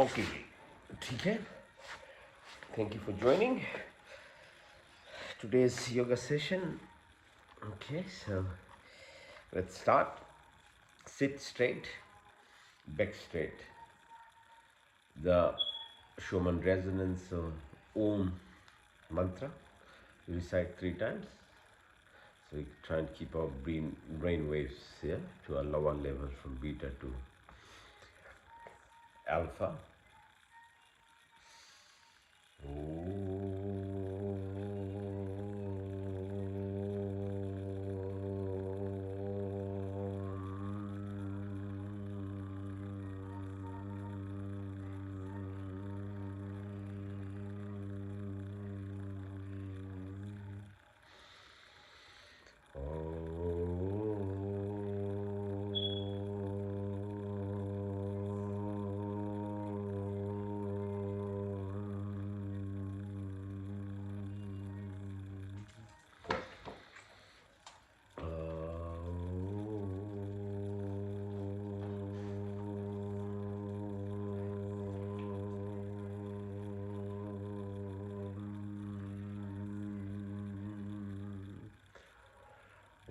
Okay ठीक है thank you for joining today's yoga session. Okay, so let's start. Sit straight, back straight. The Schumann resonance Om mantra you recite 3 times, so we try and keep our brain waves here to a lower level from beta to alpha.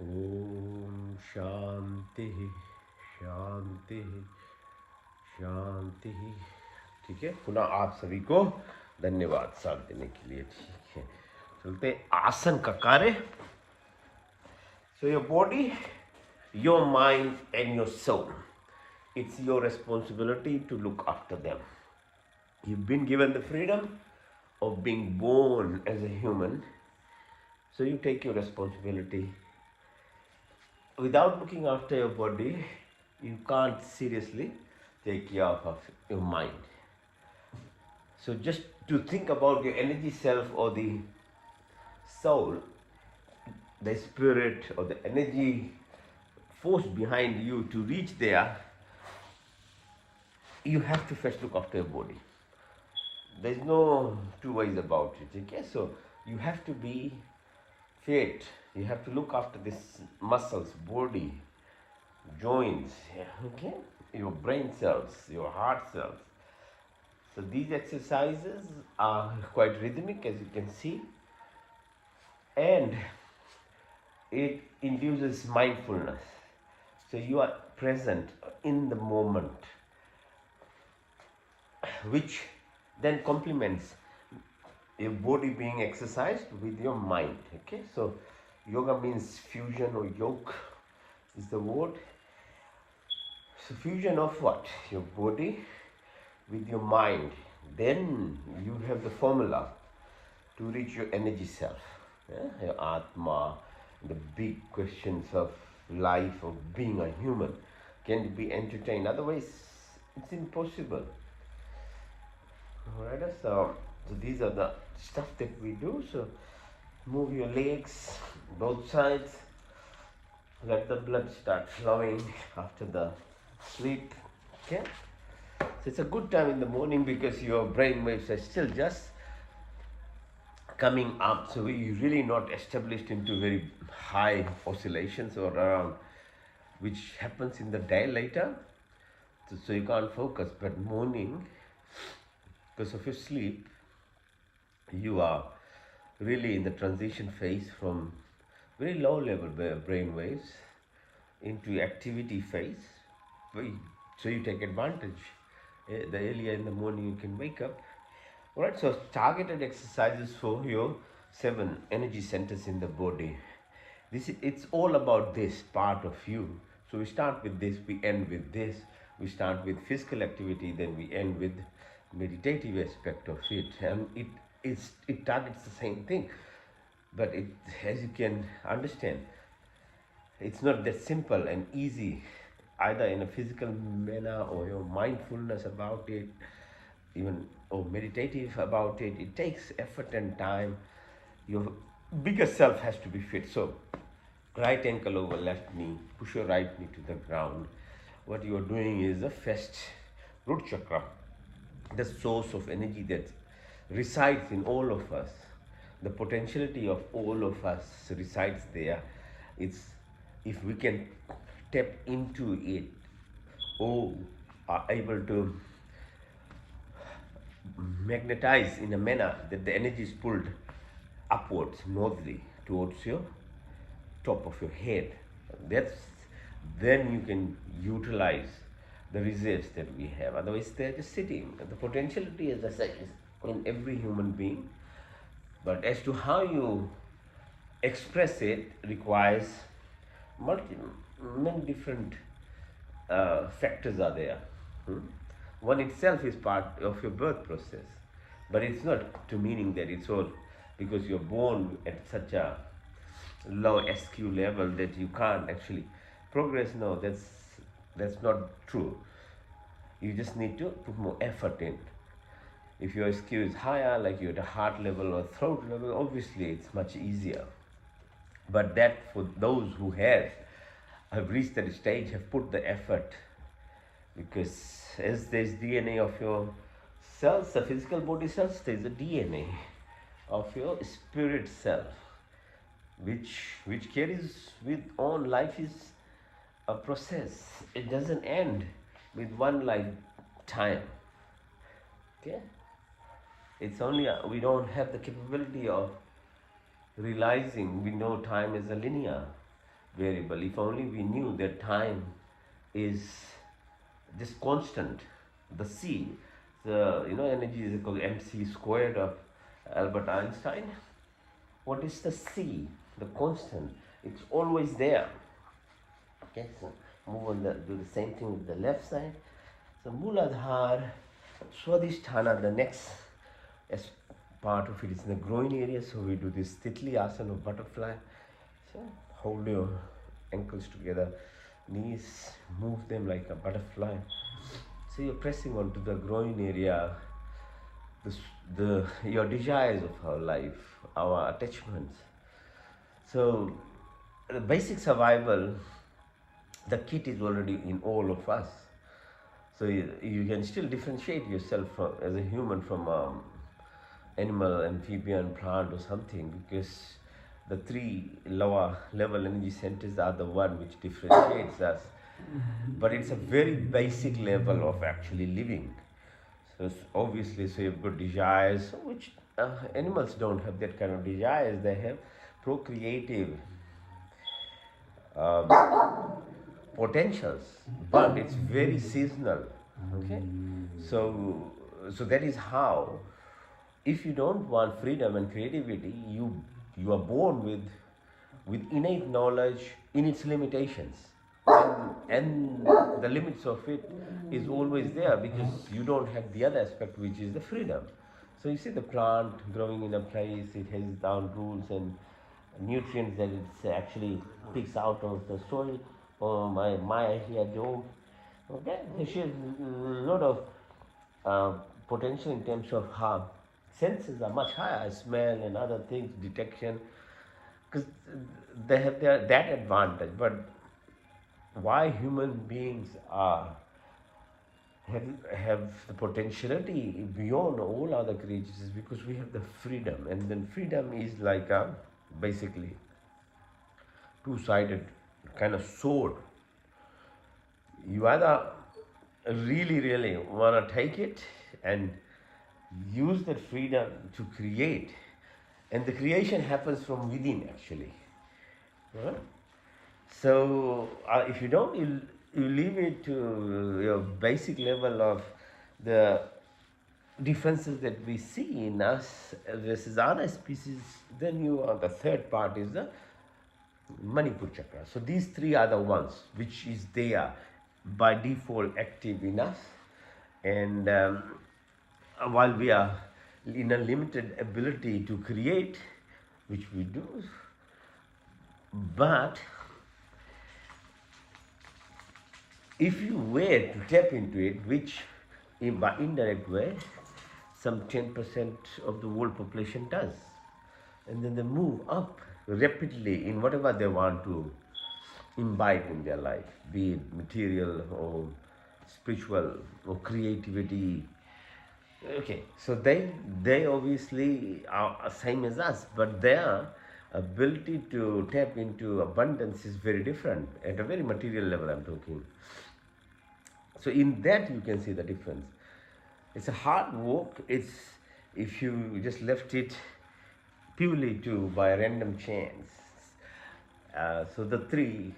Om Shanti शांति शांति. ठीक है, पुनः आप सभी को धन्यवाद साथ देने के लिए. ठीक है, चलते आसन का कार्य. So your body, your mind and your soul, it's your responsibility to look after them. You've been given the freedom of being born as a human, so you take your responsibility. Without looking after your body, you can't seriously take care of your mind. So just to think about your energy self or the soul, the spirit or the energy force behind you to reach there, you have to first look after your body. There's no two ways about it. Okay, so you have to be fit. You have to look after this muscles, body, joints. Okay, your brain cells, your heart cells. So these exercises are quite rhythmic, as you can see, and it induces mindfulness. So you are present in the moment, which then complements your body being exercised with your mind. Okay, so yoga means fusion, or yoke is the word. So fusion of what? Your body with your mind. Then you have the formula to reach your energy self, your Atma. The big questions of life, of being a human, can be entertained. Otherwise, it's impossible. Alright, so these are the stuff that we do. So move your legs, both sides. Let the blood start flowing after the sleep. Okay. So it's a good time in the morning because your brain waves are still just coming up. So we really not established into very high oscillations or around, which happens in the day later. So you can't focus. But morning, because of your sleep, you are really in the transition phase from very low level brain waves into activity phase. So you take advantage. The earlier in the morning you can wake up. Alright, so targeted exercises for your 7 energy centers in the body. It's all about this part of you. So we start with this, we end with this. We start with physical activity, then we end with meditative aspect of it, and it targets the same thing. But it, as you can understand, it's not that simple and easy, either in a physical manner or your mindfulness about it, even or meditative about it. It takes effort and time. Your bigger self has to be fit. So right ankle over left knee, push your right knee to the ground. What you are doing is the first root chakra, the source of energy that resides in all of us. The potentiality of all of us resides there. It's if we can tap into it, or are able to magnetized in a manner that the energy is pulled upwards, northly, towards your top of your head. That's then you can utilize the reserves that we have. Otherwise, they're just sitting. The potentiality, as I said, is in every human being. But as to how you express it requires many different factors are there. Hmm? One itself is part of your birth process, but it's not to meaning that it's all because you're born at such a low SQ level that you can't actually progress. No, that's not true. You just need to put more effort in. If your SQ is higher, like you're at a heart level or throat level, obviously it's much easier. But that for those who have reached that stage, have put the effort, because as there's DNA of your cells, the physical body cells, there's a DNA of your spirit self, which carries with on. Life is a process. It doesn't end with one lifetime. Okay, it's only we don't have the capability of realizing. We know time is a linear variable. If only we knew that time is just constant, the c, the energy is equal to mc squared of Albert Einstein. What is the c? The constant. It's always there. Okay, so move on, do the same thing with the left side. So Muladhar, Swadhisthana, the next as part of it is in the groin area. So we do this Titli Asana of butterfly. So hold your ankles together, knees, move them like a butterfly. So you're pressing onto the groin area, your desires of our life, our attachments. So the basic survival, the kit is already in all of us. So you can still differentiate yourself as a human from animal, amphibian, plant or something, because the three lower level energy centers are the one which differentiates us. But it's a very basic level of actually living. So obviously, so you've got desires, which animals don't have that kind of desires. They have procreative potentials, but it's very seasonal. Okay, so that is how. If you don't want freedom and creativity, you are born with innate knowledge in its limitations, and the limits of it is always there because you don't have the other aspect, which is the freedom. So you see the plant growing in a place, it has its own rules and nutrients that it actually picks out of the soil. Or my here dome. Okay, so she has a lot of potential in terms of how senses are much higher, smell and other things, detection, because they have that advantage. But why human beings have the potentiality beyond all other creatures is because we have the freedom, and then freedom is like a basically two-sided kind of sword. You either really want to take it and use that freedom to create, and the creation happens from within actually. Right? So if you don't, you leave it to your basic level of the differences that we see in us versus other species. Then the third part is the Manipur chakra. So these three are the ones which is there by default active in us, and while we are in a limited ability to create, which we do, but if you were to tap into it, which by indirect way some 10% of the world population does, and then they move up rapidly in whatever they want to imbibe in their life, be it material or spiritual or creativity. Okay, so they obviously are same as us, but their ability to tap into abundance is very different at a very material level. I'm talking. So in that you can see the difference. It's a hard work. It's if you just left it purely to by random chance. So the three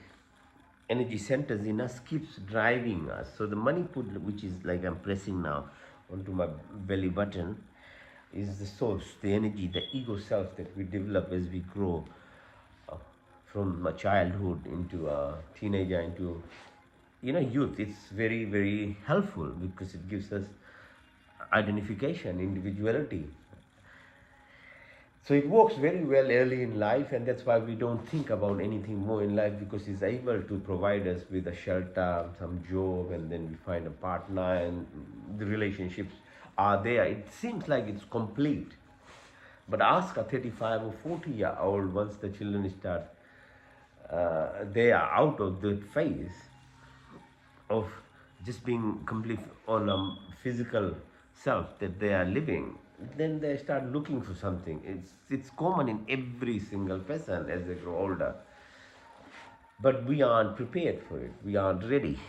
energy centers in us keeps driving us. So the Manipur, which is like I'm pressing now onto my belly button, is the source, the energy, the ego self that we develop as we grow uh, from a childhood into a teenager into youth. It's very very helpful because it gives us identification, individuality. So it works very well early in life, and that's why we don't think about anything more in life, because it's able to provide us with a shelter, some job, and then we find a partner, and the relationships are there. It seems like it's complete. But ask a 35 or 40-year-old, once the children start, they are out of the phase of just being complete on a physical self that they are living, then they start looking for something. It's common in every single person as they grow older, but we aren't prepared for it. We aren't ready.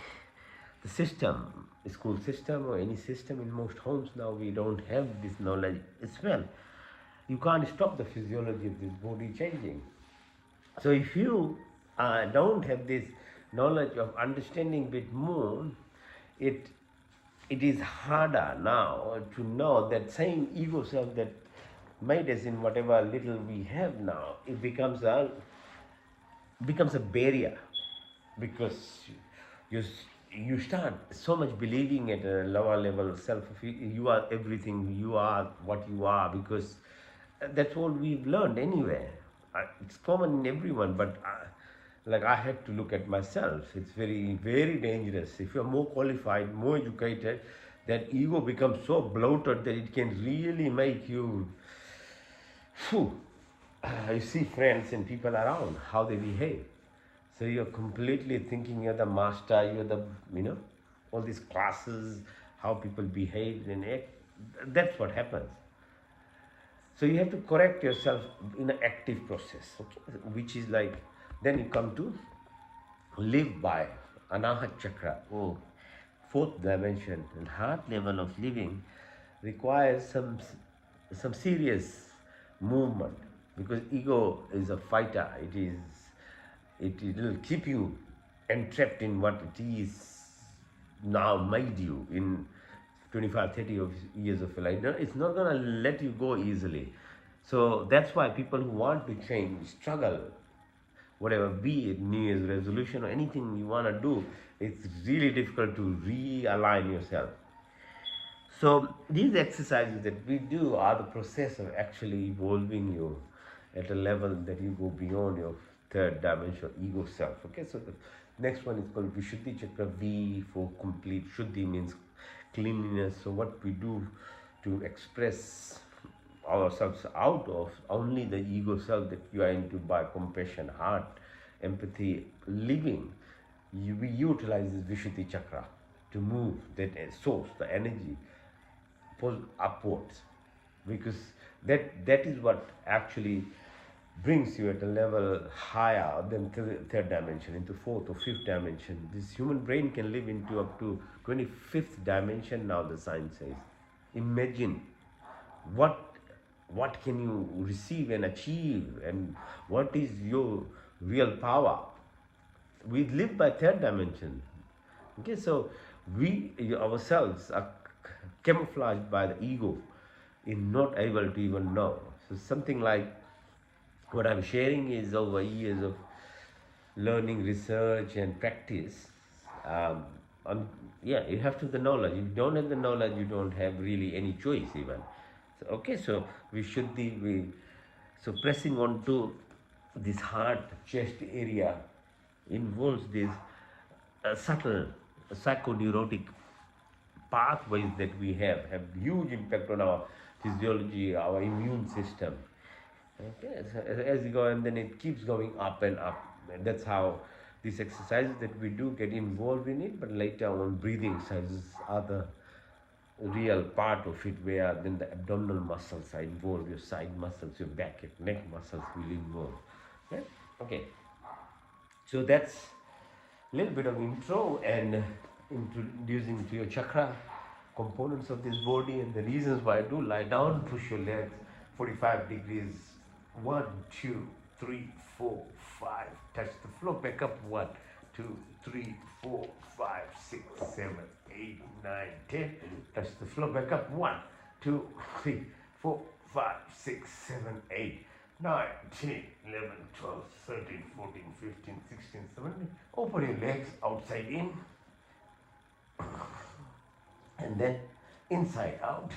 The system, the school system or any system in most homes now, we don't have this knowledge as well. You can't stop the physiology of this body changing. So if you don't have this knowledge of understanding a bit more, it it is harder now to know that same ego self that made us in whatever little we have now. It becomes a barrier, because you you start so much believing at a lower level self. You are everything, you are what you are, because that's all we've learned anyway. It's common in everyone, but like I had to look at myself. It's very very dangerous. If you're more qualified, more educated, that ego becomes so bloated that it can really make you, phew, you see friends and people around, how they behave. So you're completely thinking you're the master, you're the, all these classes, how people behave and act. That's what happens. So you have to correct yourself in an active process, okay? Which is like, then you come to live by Anahat Chakra, or fourth dimension. And heart level of living requires some serious movement, because ego is a fighter. It will keep you entrapped in what it is now made you in 25, 30 years of your life. No, it's not going to let you go easily. So that's why people who want to change struggle, whatever, be it New Year's resolution or anything you want to do. It's really difficult to realign yourself. So these exercises that we do are the process of actually evolving you at a level that you go beyond your third dimension, ego self. Okay, so the next one is called Vishuddhi Chakra. V for complete. Shuddhi means cleanliness. So what we do to express ourselves out of only the ego self that you are into by compassion, heart, empathy, living, we utilize this Vishuddhi Chakra to move that source, the energy, pull upwards, because that is what actually brings you at a level higher than third dimension, into fourth or fifth dimension. This human brain can live into up to 25th dimension now, the science says. Imagine what what can you receive and achieve, and what is your real power. We live by third dimension. Okay, so we ourselves are camouflaged by the ego in not able to even know. So something like what I'm sharing is over years of learning, research, and practice. Um, yeah, you have to have the knowledge. If you don't have the knowledge, you don't have really any choice even. So, okay, so we should be so pressing on to this heart chest area involves this subtle psychoneurotic pathways that we have huge impact on our physiology, our immune system. Okay, so as you go, and then it keeps going up and up. And that's how these exercises that we do get involved in it. But later on, breathing exercises are the real part of it, where then the abdominal muscles are involved, your side muscles, your back and neck muscles will involve. Okay, okay. So that's a little bit of intro and introducing to your chakra. components of this body and the reasons why I do. Lie down, push your legs 45 degrees. 1, 2, 3, 4, 5. Touch the floor. Back up. 1, 2, 3, 4, 5, 6, 7, 8, 9, 10. Touch the floor. Back up. 1, 2, 3, 4, 5, 6, 7, 8, 9, 10, 11, 12, 13, 14, 15, 16, 17. Open your legs outside in and then inside out.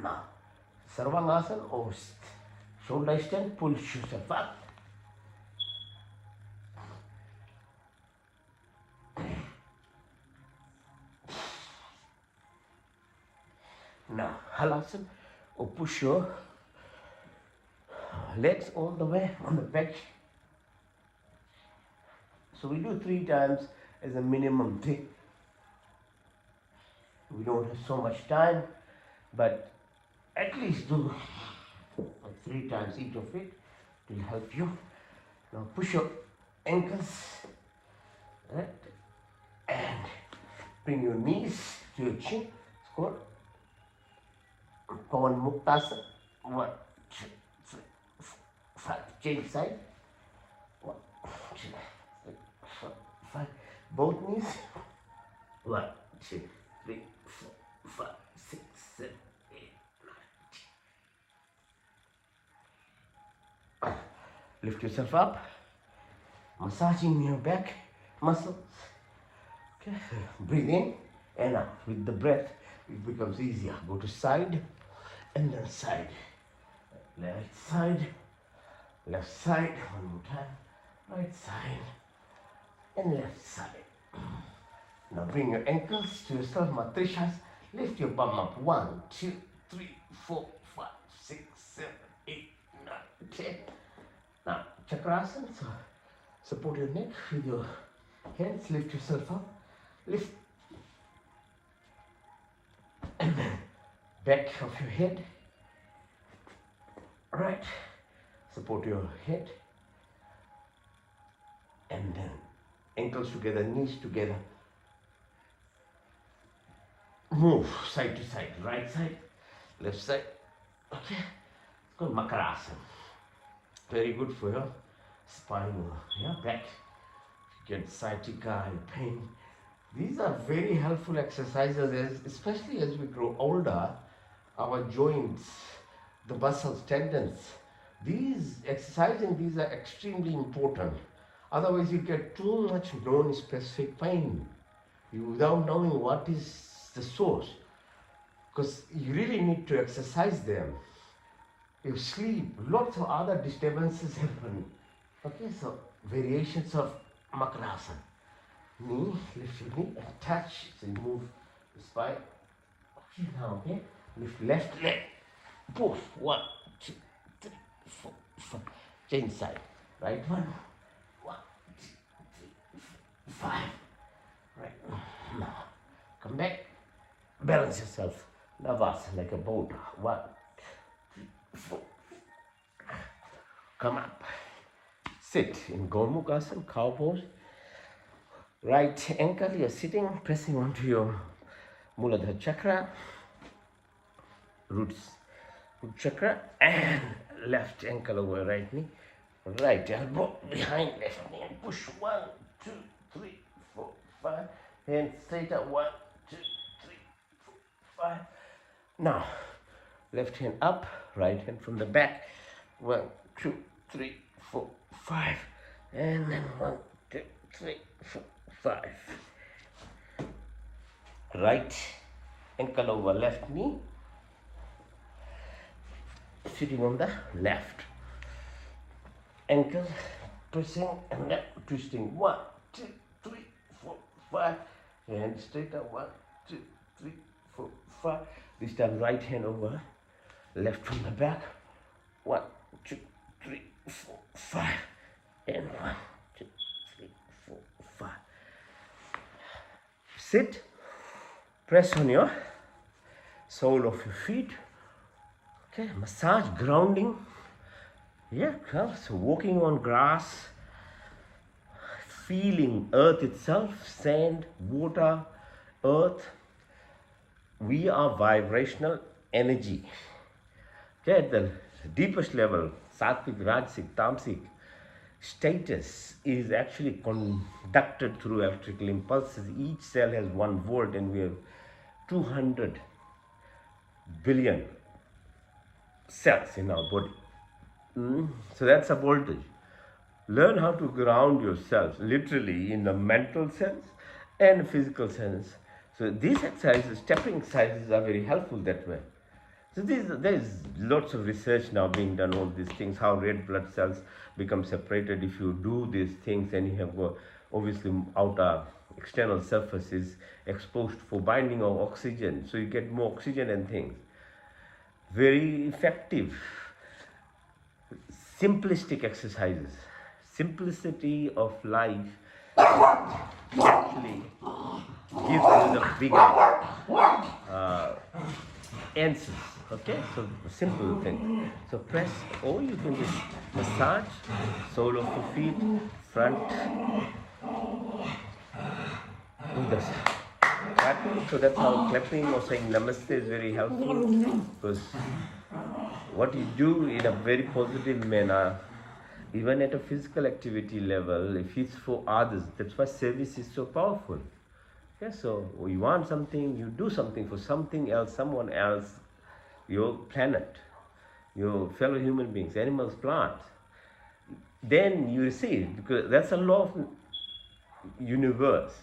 Now, Sarvangasana or shoulder extend, pull yourself up. Now, Halasana or push your legs all the way on the back. So we do 3 times as a minimum thing. We don't have so much time, but at least do 3 times each of it. It will help you. Now push your ankles, right, and bring your knees to your chin. It's called Pawan Muktasana. 1, 2, 3, 4, 5. Change side. 1, 2, 3, 4, 5. Both knees. 1, 2, 3, 4, 5, 6, 7, 8, 9, 10. Lift yourself up, massaging your back muscles. Okay. Breathe in and out. With the breath, it becomes easier. Go to side and then side. Right side, left side. One more time. Right side and left side. Now bring your ankles to yourself, Matrishas. Lift your bum up. 1, 2, 3, 4, 5, 6, 7, 8, 9, 10. Now, Chakrasana. So support your neck with your hands. Lift yourself up. Lift. And then back of your head. Right. Support your head. And then ankles together, knees together. Move side to side, right side, left side. Okay, it's called Makarasana. Very good for your spine or back. If you get sciatica and pain, these are very helpful exercises, especially as we grow older. Our joints, the muscles, tendons, exercising these are extremely important. Otherwise, you get too much non-specific pain without knowing what is the source, because you really need to exercise them. You sleep, lots of other disturbances happen. Okay, so variations of Makarasana. Knee, lift your knee and touch. So you move the spine. Okay, now, okay, lift left leg. Push. 1, 2, 3, 4, 5. Change side. Right one. 1, 2, 3, 4, 5. Right. Now, come back. Balance yourself. Navasana like a boat. 1, 2, 3, 4. Come up. Sit in Gomukasana, cow pose. Right ankle, you're sitting, pressing onto your Muladhara chakra, root chakra, and left ankle over right knee. Right elbow behind left knee and push. 1, 2, 3, 4, 5. Hands straight up. 1, 2, 3, 4, 5. Now, left hand up, right hand from the back. 1, 2, 3, 4, 5. And then 1, 2, 3, 4, 5. Right ankle over left knee. Sitting on the left ankle, pressing and then twisting. 1, 2, 3, 4, 5. Hand straight up. 1, 2, 3, 4, 5. This time right hand over left from the back. 1, 2, 3, 4, 5. And 1, 2, 3, 4, 5. Sit. Press on your sole of your feet. Okay, massage, grounding. Yeah, so walking on grass, feeling earth itself, sand, water, earth. We are vibrational energy. Okay, at the deepest level, sattvic, rajasic, tamasic status is actually conducted through electrical impulses. Each cell has 1 volt, and we have 200 billion cells in our body. So that's a voltage. Learn how to ground yourself literally in the mental sense and physical sense. So these exercises, stepping exercises, are very helpful that way. So there is lots of research now being done on these things, how red blood cells become separated if you do these things, and you have obviously outer external surface is exposed for binding of oxygen, so you get more oxygen and things. Very effective, simplistic exercises. Simplicity of life actually gives you the bigger answers. Okay, so simple thing. So press, or you can just massage sole of your feet, front, with the clapping. So that's how clapping or saying namaste is very helpful, because what you do in a very positive manner, even at a physical activity level, if it's for others, that's why service is so powerful. Okay, so you want something, you do something for something else, someone else, your planet, your fellow human beings, animals, plants, then you receive, because that's a law of universe.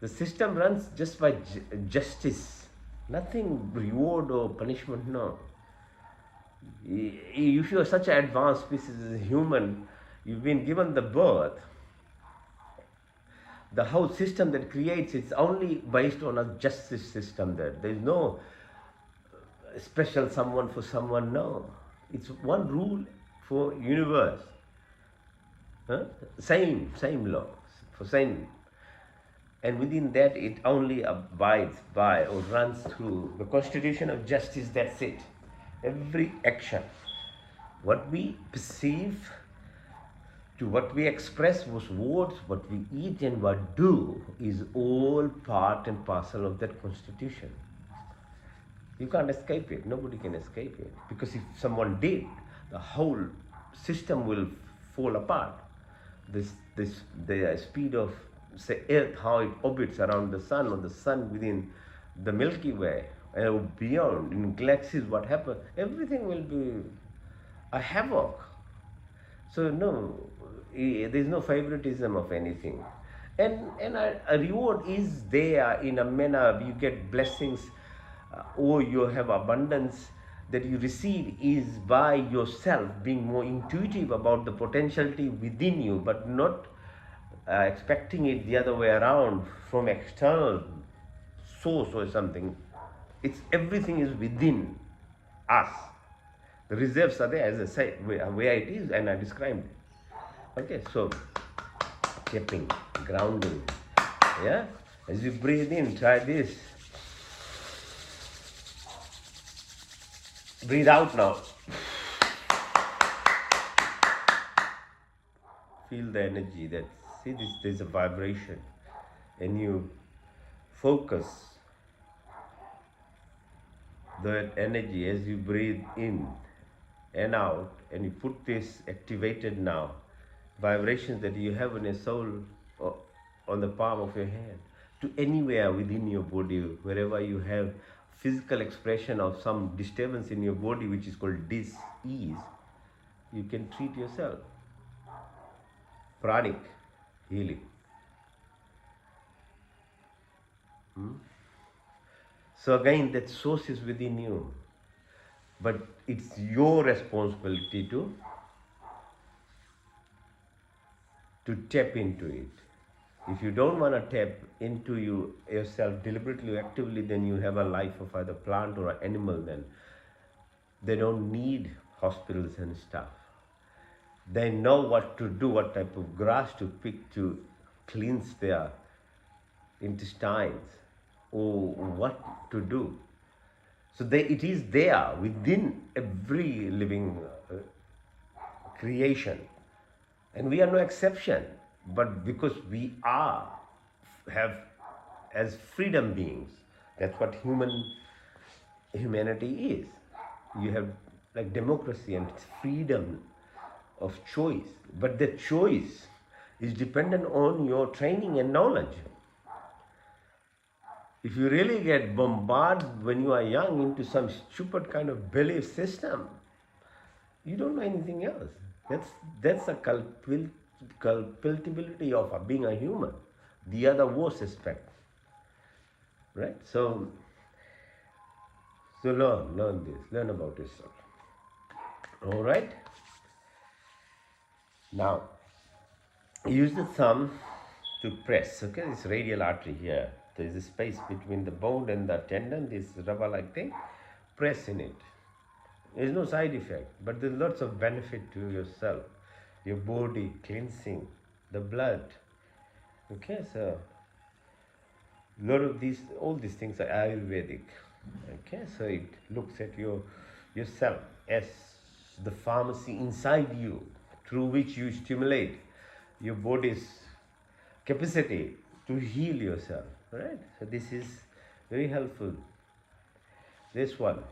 The system runs just by justice, nothing reward or punishment, no. If you are such an advanced species as a human, you've been given the birth, the whole system that creates, it's only based on a justice system. There is no special someone for someone, no. It's one rule for universe. Huh? Same law for same. And within that, it only abides by or runs through the constitution of justice, that's it. Every action, what we perceive, to what we express was words, what we eat and what do is all part and parcel of that constitution. You can't escape it, nobody can escape it. Because if someone did, the whole system will fall apart. The speed of, say, Earth, how it orbits around the sun, or the sun within the Milky Way, and beyond, in galaxies, what happens, everything will be a havoc. So no, there is no favoritism of anything. And a reward is there in a manner, you get blessings, or you have abundance that you receive is by yourself being more intuitive about the potentiality within you, but not expecting it the other way around from external source or something. It's everything is within us. The reserves are there, as I say, where it is, and I described it. Okay, so keeping, grounding. Yeah, as you breathe in, try this. Breathe out now. Feel the energy. That see this. There's a vibration, and you focus that energy as you breathe in and out, and you put this activated now vibrations that you have in your soul, or on the palm of your hand, to anywhere within your body, wherever you have physical expression of some disturbance in your body, which is called dis-ease, you can treat yourself. Pranic healing. So again, that source is within you, but it's your responsibility to tap into it. If you don't want to tap into yourself deliberately or actively, then you have a life of either plant or an animal. Then they don't need hospitals and stuff. They know what to do, what type of grass to pick to cleanse their intestines, or what to do. So it is there within every living creation. And we are no exception. but because we have as freedom beings, that's what humanity is. You have like democracy and freedom of choice, but the choice is dependent on your training and knowledge. If you really get bombarded when you are young into some stupid kind of belief system, you don't know anything else. That's a culpability of being a human. The other worst aspect, right? So learn this, learn about yourself. All right. Now use the thumb to press. Okay, this radial artery here. There is a space between the bone and the tendon. This rubber-like thing. Press in it. There's no side effect, but there's lots of benefit to yourself, your body, cleansing, the blood. Okay, so a lot of these, all these things are Ayurvedic. Okay, so it looks at yourself as the pharmacy inside you, through which you stimulate your body's capacity to heal yourself. Right? So this is very helpful. This one.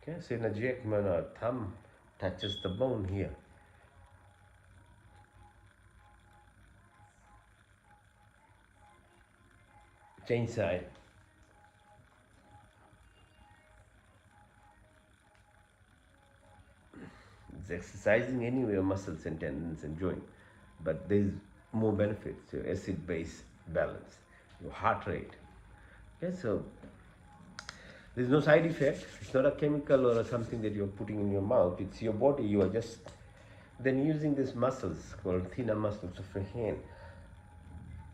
Okay, so in a Jackman, our thumb touches the bone here. Change side. It's exercising anyway your muscles and tendons and joint, but there's more benefits. Your acid-base balance, your heart rate. Okay, so there's no side effect. It's not a chemical or something that you're putting in your mouth. It's your body. You are just then using these muscles called thinner muscles of your hand.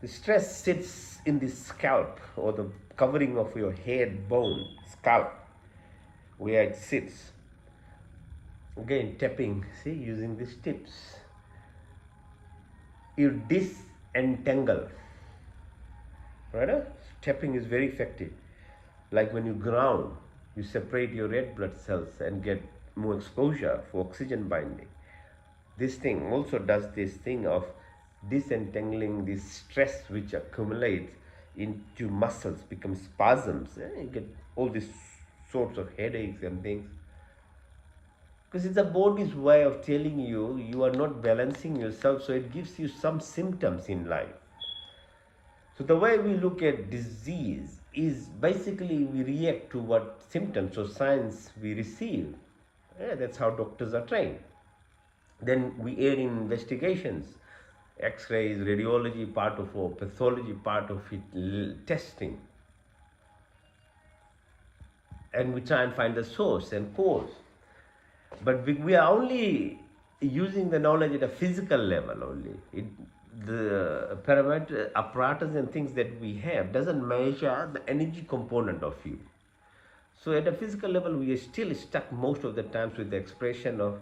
The stress sits in the scalp or the covering of your head bone, scalp, where it sits. Again, tapping, see, using these tips. You disentangle. Right? Tapping is very effective. Like when you ground, you separate your red blood cells and get more exposure for oxygen binding. This thing also does this thing of disentangling this stress which accumulates into muscles, becomes spasms. You get all these sorts of headaches and things. Because it's the body's way of telling you are not balancing yourself, so it gives you some symptoms in life. So the way we look at disease is basically we react to what symptoms or signs we receive. Yeah, that's how doctors are trained. Then we aid in investigations, X-rays, radiology part of it, pathology part of it, testing. And we try and find the source and cause. But we are only using the knowledge at a physical level only. The parameter apparatus and things that we have doesn't measure the energy component of you. So at a physical level, we are still stuck most of the times with the expression of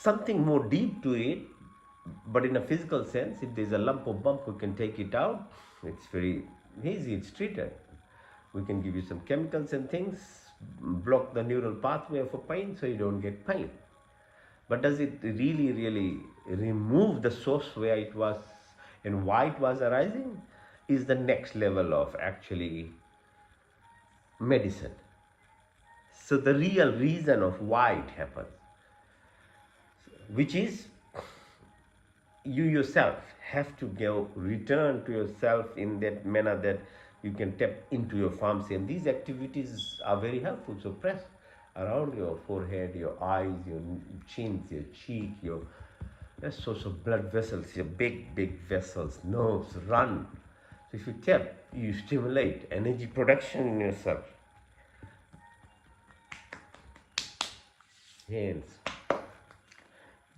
something more deep to it. But in a physical sense, if there's a lump or bump, we can take it out. It's very easy, it's treated. We can give you some chemicals and things, block the neural pathway for pain so you don't get pain. But does it really remove the source where it was and why it was arising? Is the next level of actually medicine. So the real reason of why it happens, which is you yourself have to return to yourself in that manner that you can tap into your pharmacy. And these activities are very helpful. So press around your forehead, your eyes, your chins, your cheek, your source of blood vessels, your big vessels, nerves run. So if you tap, you stimulate energy production in yourself. Hands.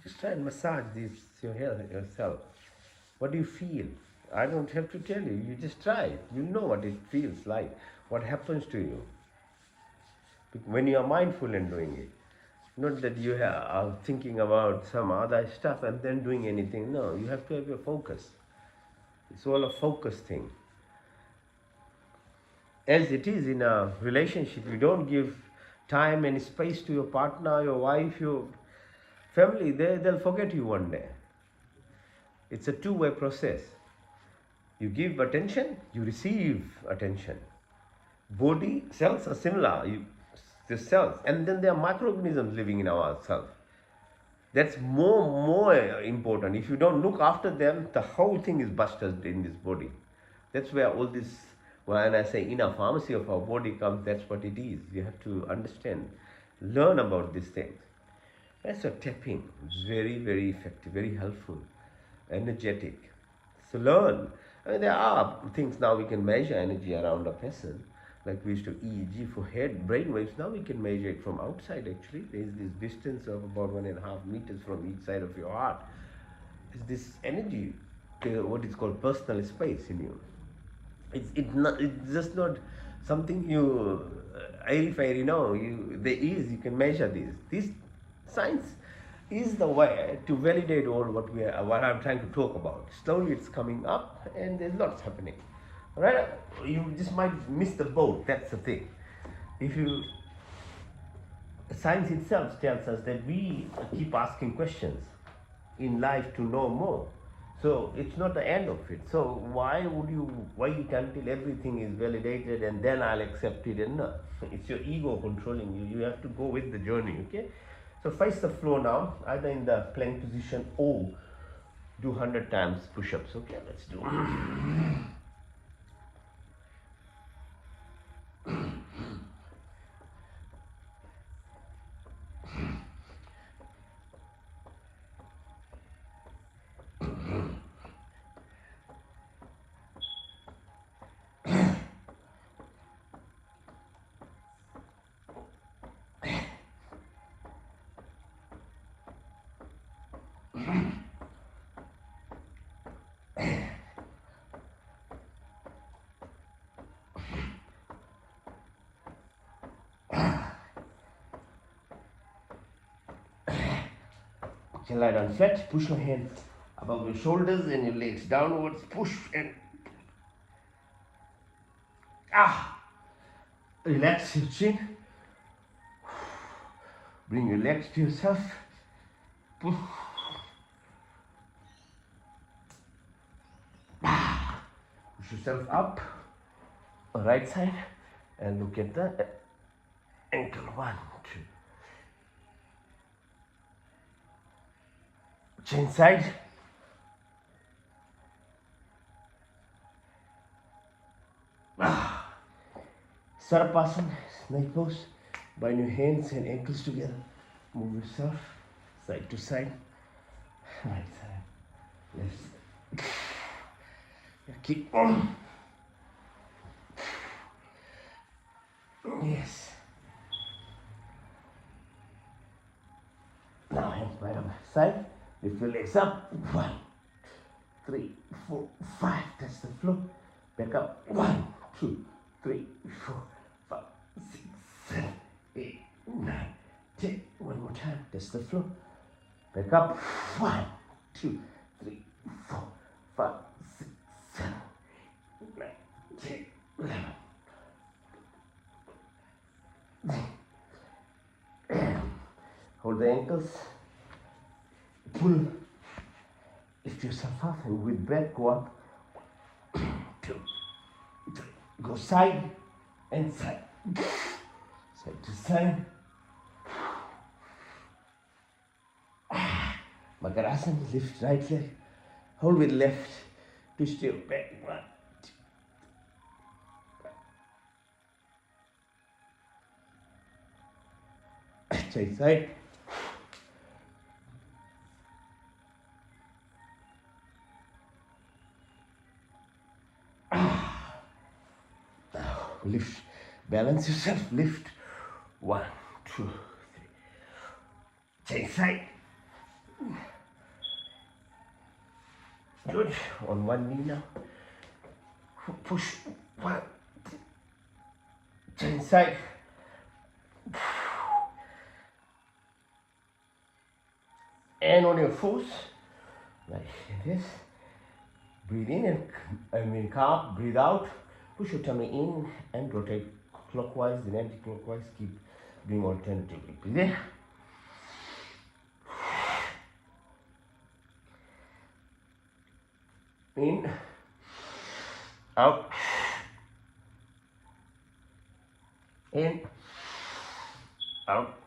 Just try and massage this yourself. What do you feel? I don't have to tell you. You just try it. You know what it feels like. What happens to you when you are mindful in doing it. Not that you are thinking about some other stuff and then doing anything. No, you have to have your focus. It's all a focus thing. As it is in a relationship, you don't give time and space to your partner, your wife, your family. They'll forget you one day. It's a two-way process. You give attention, you receive attention. Body cells are similar. The cells, and then there are microorganisms living in our cells. That's more important. If you don't look after them, the whole thing is busted in this body. That's where all this, when I say inner pharmacy of our body comes, that's what it is. You have to understand, learn about these things. That's a tapping. It's very effective, very helpful, energetic. So learn. I mean, there are things now we can measure energy around a person. Like we used to EEG for head brain waves. Now we can measure it from outside. Actually, there is this distance of about 1.5 meters from each side of your heart. Is this energy, what is called personal space in you? It's just not something you airy fairy. No, you can measure this. This science is the way to validate all what I'm trying to talk about. Slowly it's coming up, and there's lots happening. All right, you just might miss the boat. That's the thing. If you Science itself tells us that we keep asking questions in life to know more. So it's not the end of it. So why you can't tell everything is validated and then I'll accept it? And no, it's your ego controlling you. You have to go with the journey, okay? So face the floor now, either in the plank position or do 100 times push-ups, okay? Let's do it. Okay, lie down flat, push your hands above your shoulders and your legs downwards, push and relax your chin, bring your legs to yourself, push yourself up, right side, and look at the ankle, 1, 2. Chin side. Sarapasana, snake pose. Bind your hands and ankles together. Move yourself side to side. Right side. Left side. Keep on. Yes. Now hands right on the side. Lift your legs up. 1, 3, 4, 5. Touch the floor. Back up. 1, 2, 3, 4, 5, 6, 7, 8, 9, 10. One more time. Touch the floor. Back up. 1, 2, 3, 4, 5, 6, 7, 8, 9, 10, 11. Hold the ankles. Pull. Lift yourself up and with breath go up. 2, 3. Go side and side. Side to side. Makarasana, lift right leg. Hold with left. Twist your back. 1, 2. Change side. Lift. Balance yourself. Lift. 1, 2, 3. Change side. Good. On one knee now. Push. 1, 2. Change side. And on your foot, like this. Breathe in and calm. Breathe out. Push your tummy in and rotate clockwise, then anti-clockwise. Keep doing alternatively. Breathe in. In, out, in, out,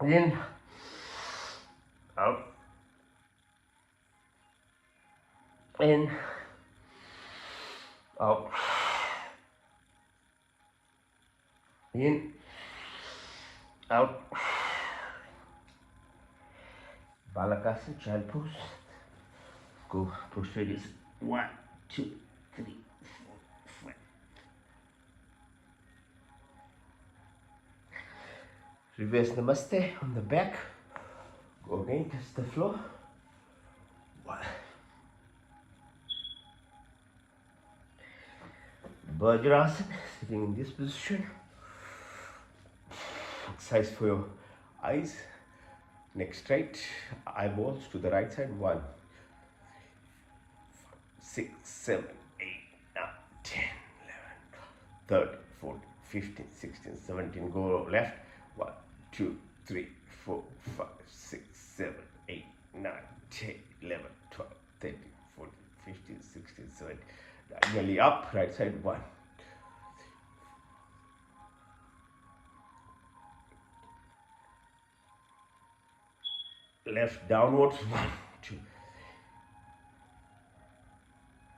in, out, in, out, in, out. Balakasana, child pose. Go prostrate is 1, 2, 3, 4, 5. Reverse namaste on the back. Go again, touch the floor. 1. Vajrasana, sitting in this position. Exercise for your eyes. Neck straight, eyeballs to the right side. 1, 6, 7, 8, 9, 10, 11, 13, 14, 15, 16, 17. Go left. 1, 2, 3, 4, 5, 6, 7, 8, 9, 10, 11, 12, 13, 14, 15, 16, 17. Diagonally up, right side. 1. Left downwards. 1, 2,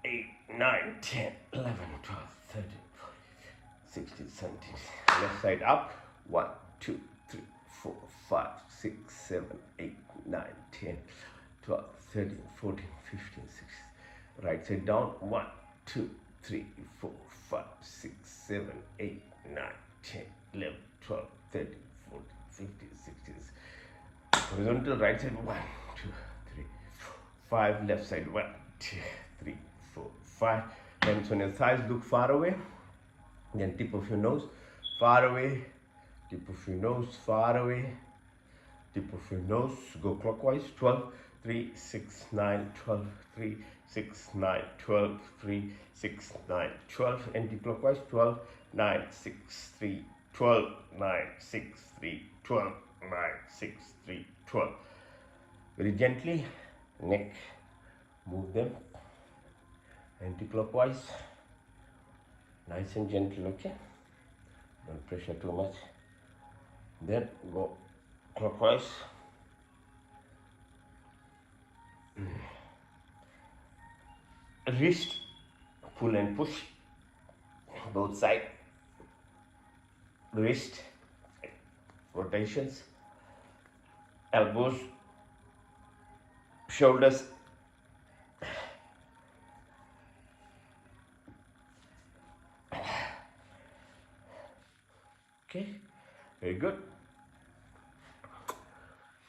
8, 9, 10, 11, 12, 13, 14, 16, 17. Left side up. 1, 2, 3, 4, 5, 6, 7, 8, 9, 10, 12, 13, 14, 15, 16. Right side down. 1, 2, 3, 4, 5, 6, 7, 8, 9, 10, 11, 12, 13, 14, 15, 16. Horizontal right side. 1, 2, 3, 4, 5. Left side. 1, 2, 3, 4, 5. Hands on your thighs. Look far away. Then tip of your nose far away. Tip of your nose far away. Tip of your nose. Go clockwise. 12, 3, 6, 9, 12, 3, 6, 9, 12, 3, 6, 9, 12. Anti-clockwise. 12, 9, 6, 3, 12, 9, 6, 3, 12, 9, 6, 3, 12. Very gently, neck, move them anti-clockwise. Nice and gentle, okay? Don't pressure too much. Then go clockwise. Wrist, pull and push, both sides. Wrist, rotations, elbows, shoulders. Okay, very good.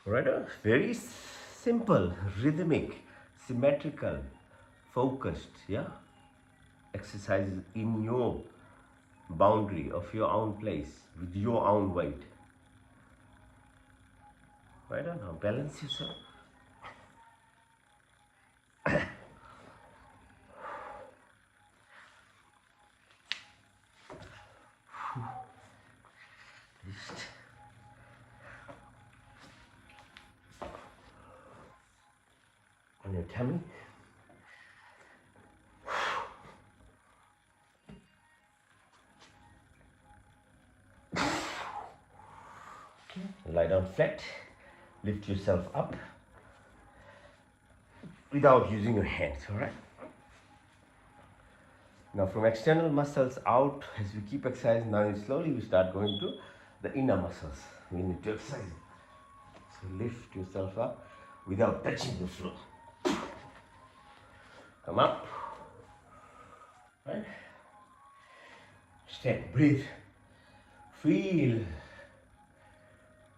Right, very simple, rhythmic, symmetrical, focused, yeah. Exercises in your boundary of your own place with your own weight. Right on, now balance yourself. Just on your tummy. Okay. Lie down flat. Lift yourself up without using your hands, all right? Now from external muscles out, as we keep exercising, now slowly we start going to the inner muscles. We need to exercise. So lift yourself up without touching the floor. Come up. Right? Stand, breathe. Feel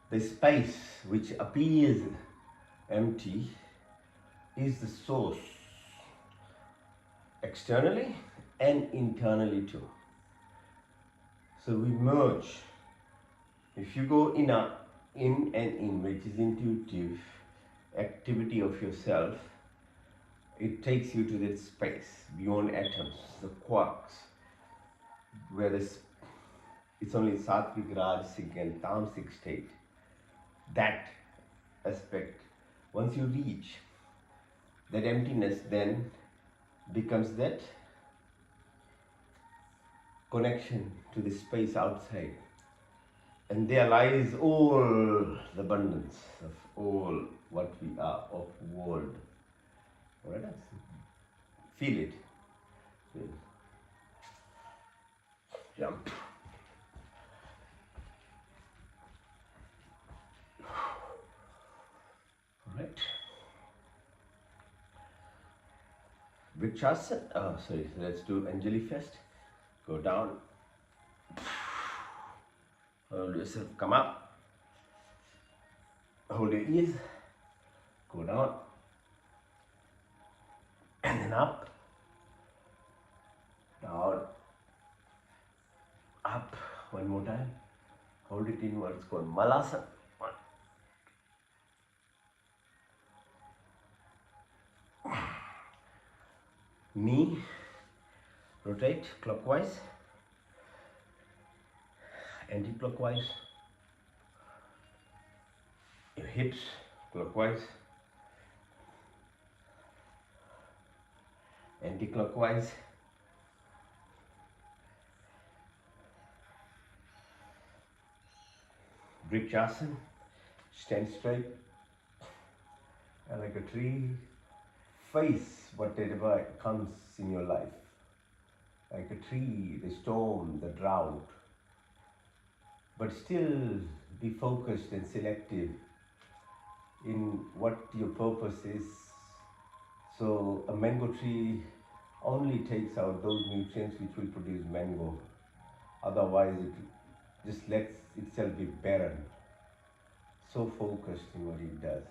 the space which appears empty is the source, externally and internally too. So we merge. If you go in and in, which is intuitive activity of yourself, it takes you to that space beyond atoms, the quarks, where it's only sattvic, rajasic and tamasic state. That aspect, once you reach, that emptiness then becomes that connection to the space outside. And there lies all the abundance of all what we are, of world. Alright? Feel it. Jump. Alright. Vrikshasana. Oh, sorry. Let's do Anjali first. Go down. Hold yourself. Come up. Hold your ears. Go down. And then up. Down. Up. One more time. Hold it inwards. Go on. Malasana. One. Knee. Rotate clockwise. Anti-clockwise. Your hips clockwise. Anti-clockwise. Vrikshasana. Stand straight. And like a tree, face whatever comes in your life. Like a tree, the storm, the drought. But still be focused and selective in what your purpose is. So a mango tree only takes out those nutrients which will produce mango. Otherwise it just lets itself be barren. So focused in what it does.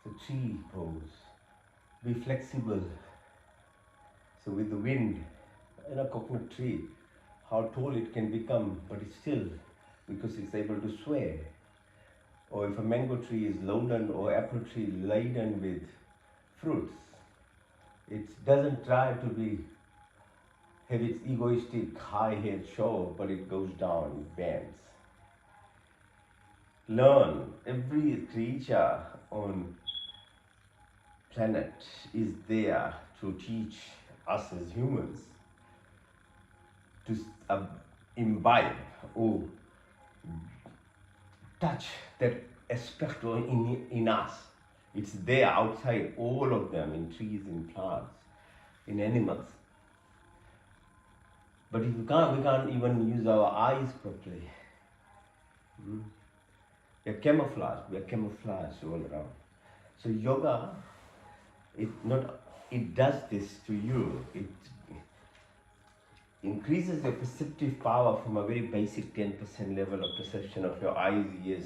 So tree pose. Be flexible. So with the wind, in a coconut tree, how tall it can become, but it's still, because it's able to sway. Or if a mango tree is loaded or apple tree laden with fruits, it doesn't try to have its egoistic high head show, but it goes down, it bends. Learn, every creature on planet is there to teach us as humans to imbibe or touch that aspect in us. It's there outside, all of them, in trees, in plants, in animals. But if we can't even use our eyes properly. We are camouflaged all around. So yoga, it does this to you. It increases your perceptive power from a very basic 10% level of perception of your eyes, ears,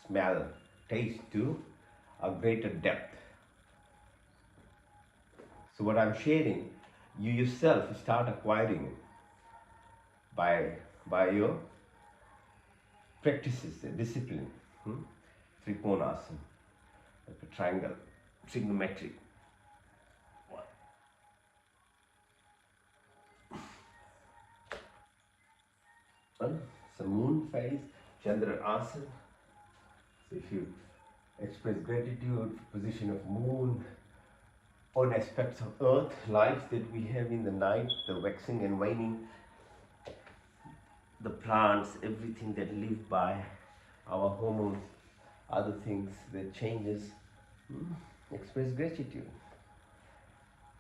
smell, taste to a greater depth. So what I'm sharing, you yourself start acquiring by your practices, discipline. Trikonasana, like a triangle, trigonometric. So moon phase, Chandra Asana. So if you express gratitude, position of moon, all aspects of earth, life that we have in the night, the waxing and waning, the plants, everything that live by, our hormones, other things that changes. Express gratitude.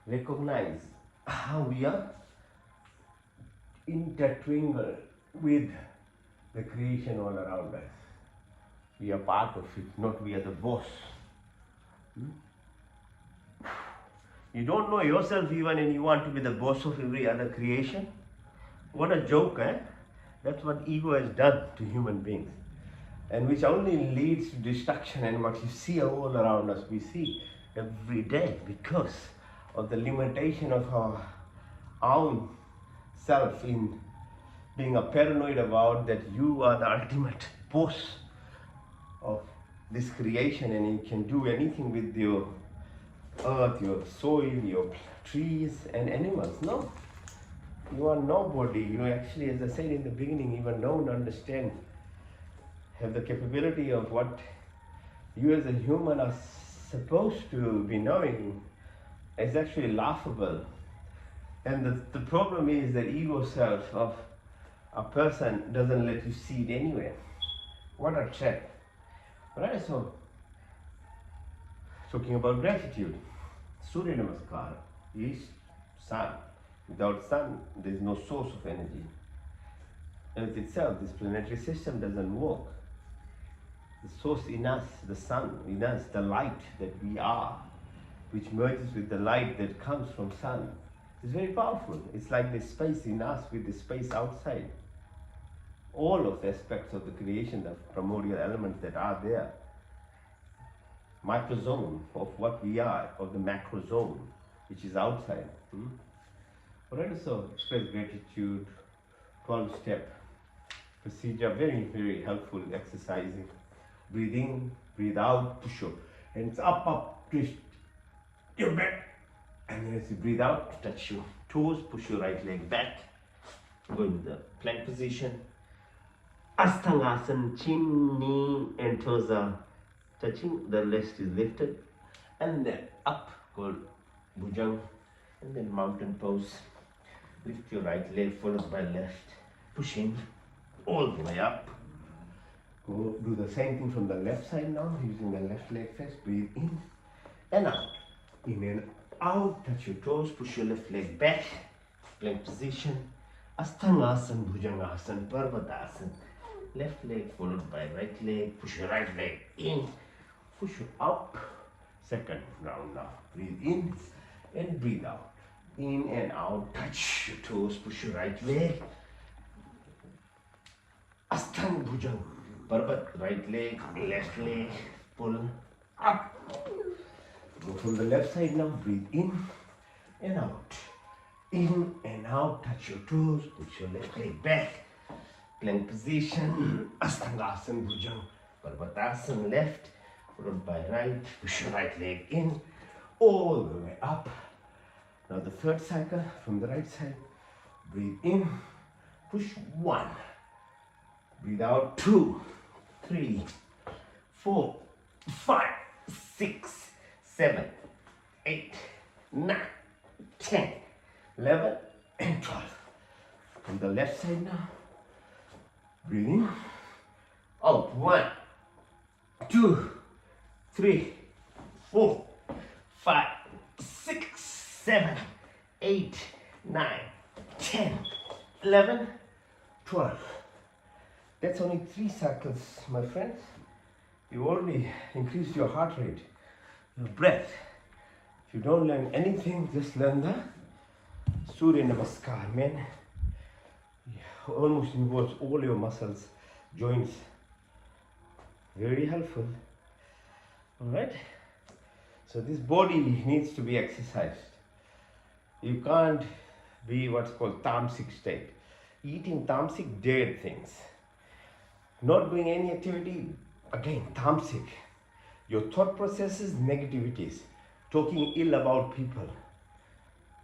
Recognize how we are intertwined with the creation all around us. We are part of it, not we are the boss. You don't know yourself even and you want to be the boss of every other creation? What a joke, eh? That's what ego has done to human beings. And which only leads to destruction, and what you see all around us, we see every day because of the limitation of our own self in being a paranoid about that you are the ultimate boss of this creation and you can do anything with your earth, your soil, your trees and animals. No, you are nobody. You actually, as I said in the beginning, even don't understand, have the capability of what you as a human are supposed to be knowing is actually laughable. And the problem is that ego self of a person doesn't let you see it anyway. What a trap. Right? So, talking about gratitude, Surya Namaskar is sun. Without sun, there is no source of energy. Earth itself, this planetary system doesn't work. The source in us, the sun in us, the light that we are, which merges with the light that comes from sun, is very powerful. It's like the space in us with the space outside. All of the aspects of the creation, the primordial elements that are there, microzone of what we are, of the macrozone, which is outside. Alright, so express gratitude, 12-step procedure, very, very helpful exercising. Breathe in, breathe out, push your hands up, twist your back. And then as you breathe out, touch your toes, push your right leg back, go into the plank position. Asthangasana, chin, knee, and toes are touching, the wrist is lifted, and then up, called Bhujang, and then mountain pose. Lift your right leg followed by left, pushing all the way up. Go do the same thing from the left side now, using the left leg first. Breathe in and out. In and out, touch your toes, push your left leg back, plank position. Asthangasana, Bhujangasana, Parvatasana. Left leg followed by right leg, push your right leg in, push you up. Second round now. Breathe in and breathe out. In and out, touch your toes, push your right leg. Asthang Bhujang. Parvat, right leg, left leg, pull up. Go from the left side now, breathe in and out. In and out, touch your toes, push your left leg back. Plank position, Asthangasana Bhujang. Parvatasana left, followed by right, push your right leg in, all the way up. Now the third cycle from the right side, breathe in, push 1. Breathe out 2, 3, 4, 5, 6, 7, 8, 9, 10, 11, and 12. From the left side now, breathe in, out 1, 2, 3, 4, 5, 6, 7, 8, 9, 10, 11, 12. That's only 3 cycles, my friends. You already increased your heart rate, your breath. If you don't learn anything, just learn the Surya Namaskar, man. It almost involves all your muscles, joints. Very helpful. Alright? So this body needs to be exercised. You can't be what's called tamasic state. Eating tamasic, dead things. Not doing any activity, again, tamasic. Your thought processes, negativities. Talking ill about people.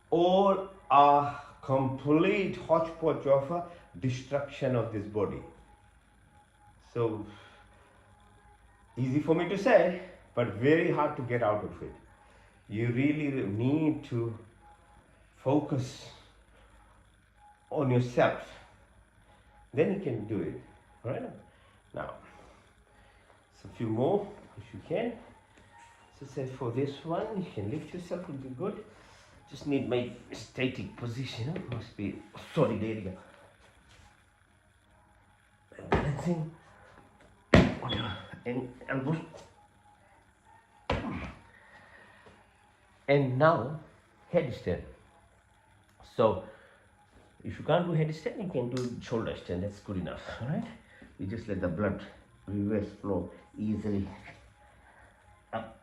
All are complete hodgepodge of a destruction of this body. So, easy for me to say, but very hard to get out of it. You really need to focus on yourself. Then you can do it. Right? Now, so a few more if you can. So say for this one, you can lift yourself, will be good. Just need my static position. Must be solid area. Balancing on your elbows. And now, headstand. So, if you can't do headstand, you can do shoulder stand. That's good enough. Alright? You just let the blood reverse flow easily up.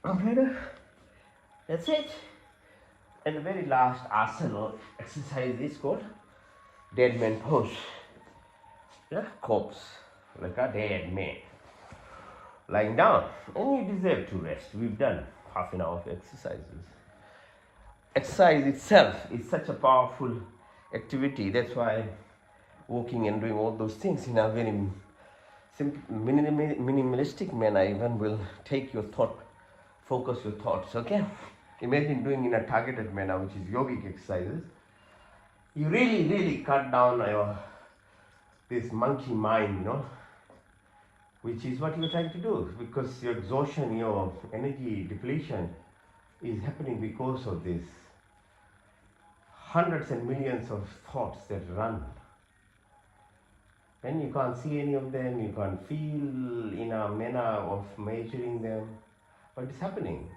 Alright, that's it. And the very last asana or exercise is called dead man pose. Yeah, corpse. like a dead man, lying down, and you deserve to rest. We've done half an hour of exercises. Exercise itself is such a powerful activity. That's why walking and doing all those things in a very minimalistic manner even will take your thought, focus your thoughts. Okay, imagine doing in a targeted manner, which is yogic exercises. You really cut down your this monkey mind, which is what you're trying to do, because your exhaustion, your energy depletion is happening because of this hundreds and millions of thoughts that run, and you can't see any of them, you can't feel in a manner of measuring them, but it's happening.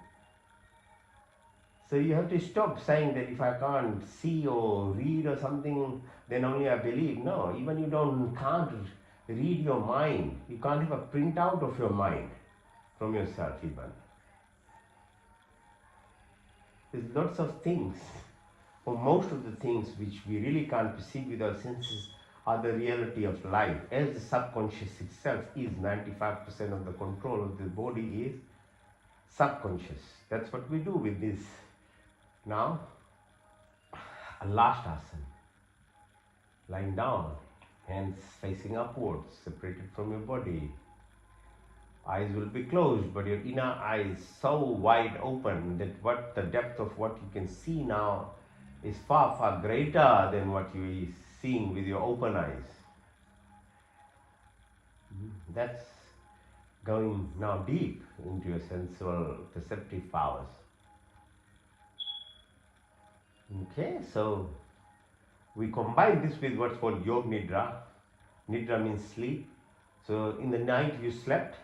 So you have to stop saying that if I can't see or read or something, then only I believe. No, even you can't read your mind. You can't have a printout of your mind from yourself even. There's lots of things, or most of the things which we really can't perceive with our senses are the reality of life. As the subconscious itself is 95% of the control of the body is subconscious. That's what we do with this. Now, a last asana, lying down, hands facing upwards, separated from your body. Eyes will be closed, but your inner eyes so wide open that what the depth of what you can see now is far greater than what you are seeing with your open eyes. That's going now deep into your sensual perceptive powers. Okay, so we combine this with what's called Yog Nidra. Nidra means sleep. So in the night you slept.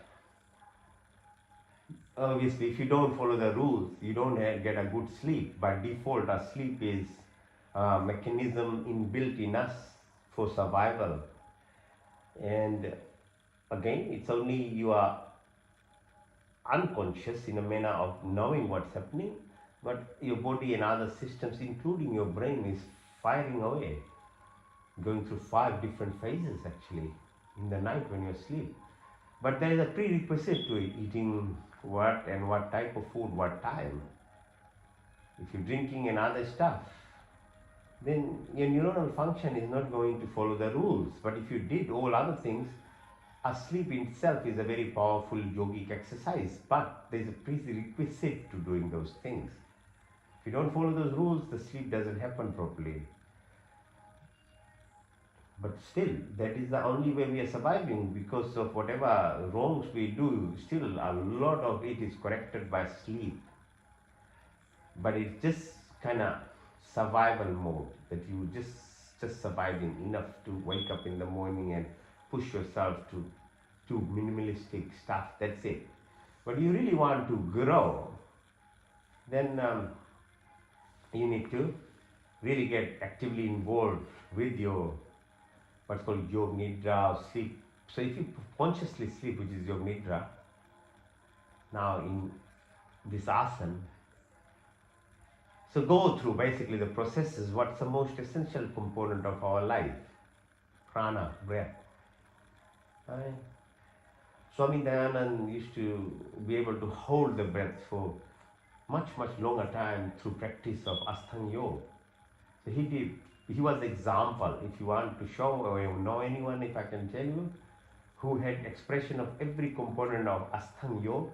Obviously, if you don't follow the rules, you don't get a good sleep. By default, our sleep is a mechanism inbuilt in us for survival. And again, it's only you are unconscious in a manner of knowing what's happening, but your body and other systems, including your brain, is firing away, going through 5 different phases actually in the night when you sleep. But there is a prerequisite to it: eating what and what type of food, what time. If you're drinking and other stuff, then your neuronal function is not going to follow the rules. But if you did all other things, sleep itself is a very powerful yogic exercise, but there's a prerequisite to doing those things. If you don't follow those rules, the sleep doesn't happen properly. But still, that is the only way we are surviving. Because of whatever wrongs we do, still a lot of it is corrected by sleep. But it's just kind of survival mode, that you just surviving enough to wake up in the morning and push yourself to minimalistic stuff. That's it. But you really want to grow, then you need to really get actively involved with your what's called Yog Nidra, sleep. So if you consciously sleep, which is Yog Nidra, now in this asana, so go through basically the processes. What's the most essential component of our life? Prana, breath. Right? Swami Dayanand used to be able to hold the breath for much longer time through practice of Ashtanga Yoga. So he was the example. If you want to show or you know anyone, if I can tell you, who had expression of every component of Ashtanga Yoga,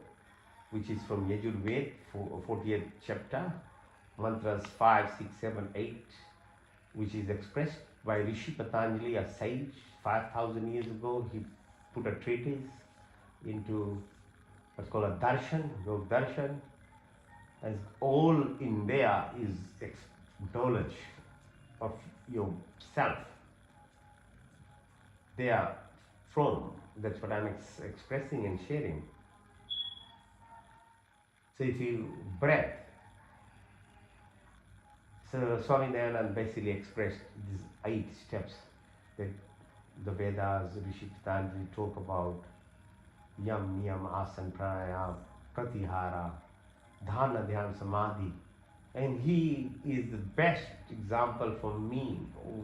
which is from Yajurveda, 40th chapter, mantras 5, 6, 7, 8, which is expressed by Rishi Patanjali, a sage, 5,000 years ago. He put a treatise into what's called a darshan, Yog Darshan, and all in there is knowledge of yourself. They are from, that's what I'm expressing and sharing. So if you breath, so Swami Dayanand basically expressed these 8 steps that the Vedas, Rishi Patanjali talk about: Yam, Niyam, Asana, Pranayama, Pratyahara, Dhana, Dhyan, Samadhi. And he is the best example for me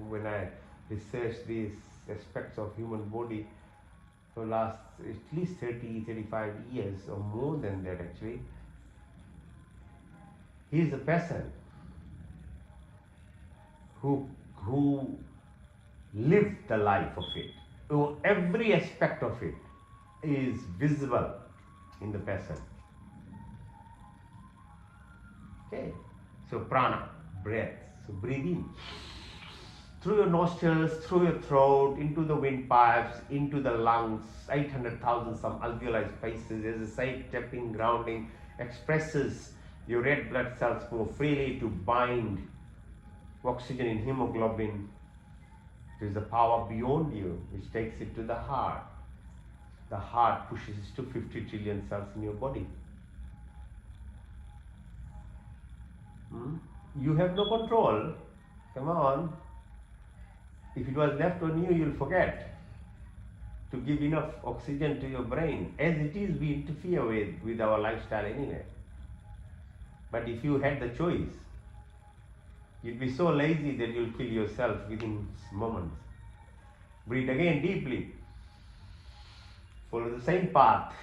when I research these aspects of human body. for last at least 30, 35 years or more than that actually. He is a person who lived the life of it. So every aspect of it is visible in the person. Okay, so prana, breath. So breathe in through your nostrils, through your throat, into the windpipes, into the lungs. 800,000 some alveoli spaces. As a side tapping, grounding expresses your red blood cells more freely to bind oxygen in hemoglobin. There is a power beyond you which takes it to the heart. The heart pushes it to 50 trillion cells in your body. You have no control. Come on. If it was left on you, you'll forget to give enough oxygen to your brain. As it is, we interfere with our lifestyle anyway. But if you had the choice, you'll be so lazy that you'll kill yourself within moments. Breathe again deeply. Follow the same path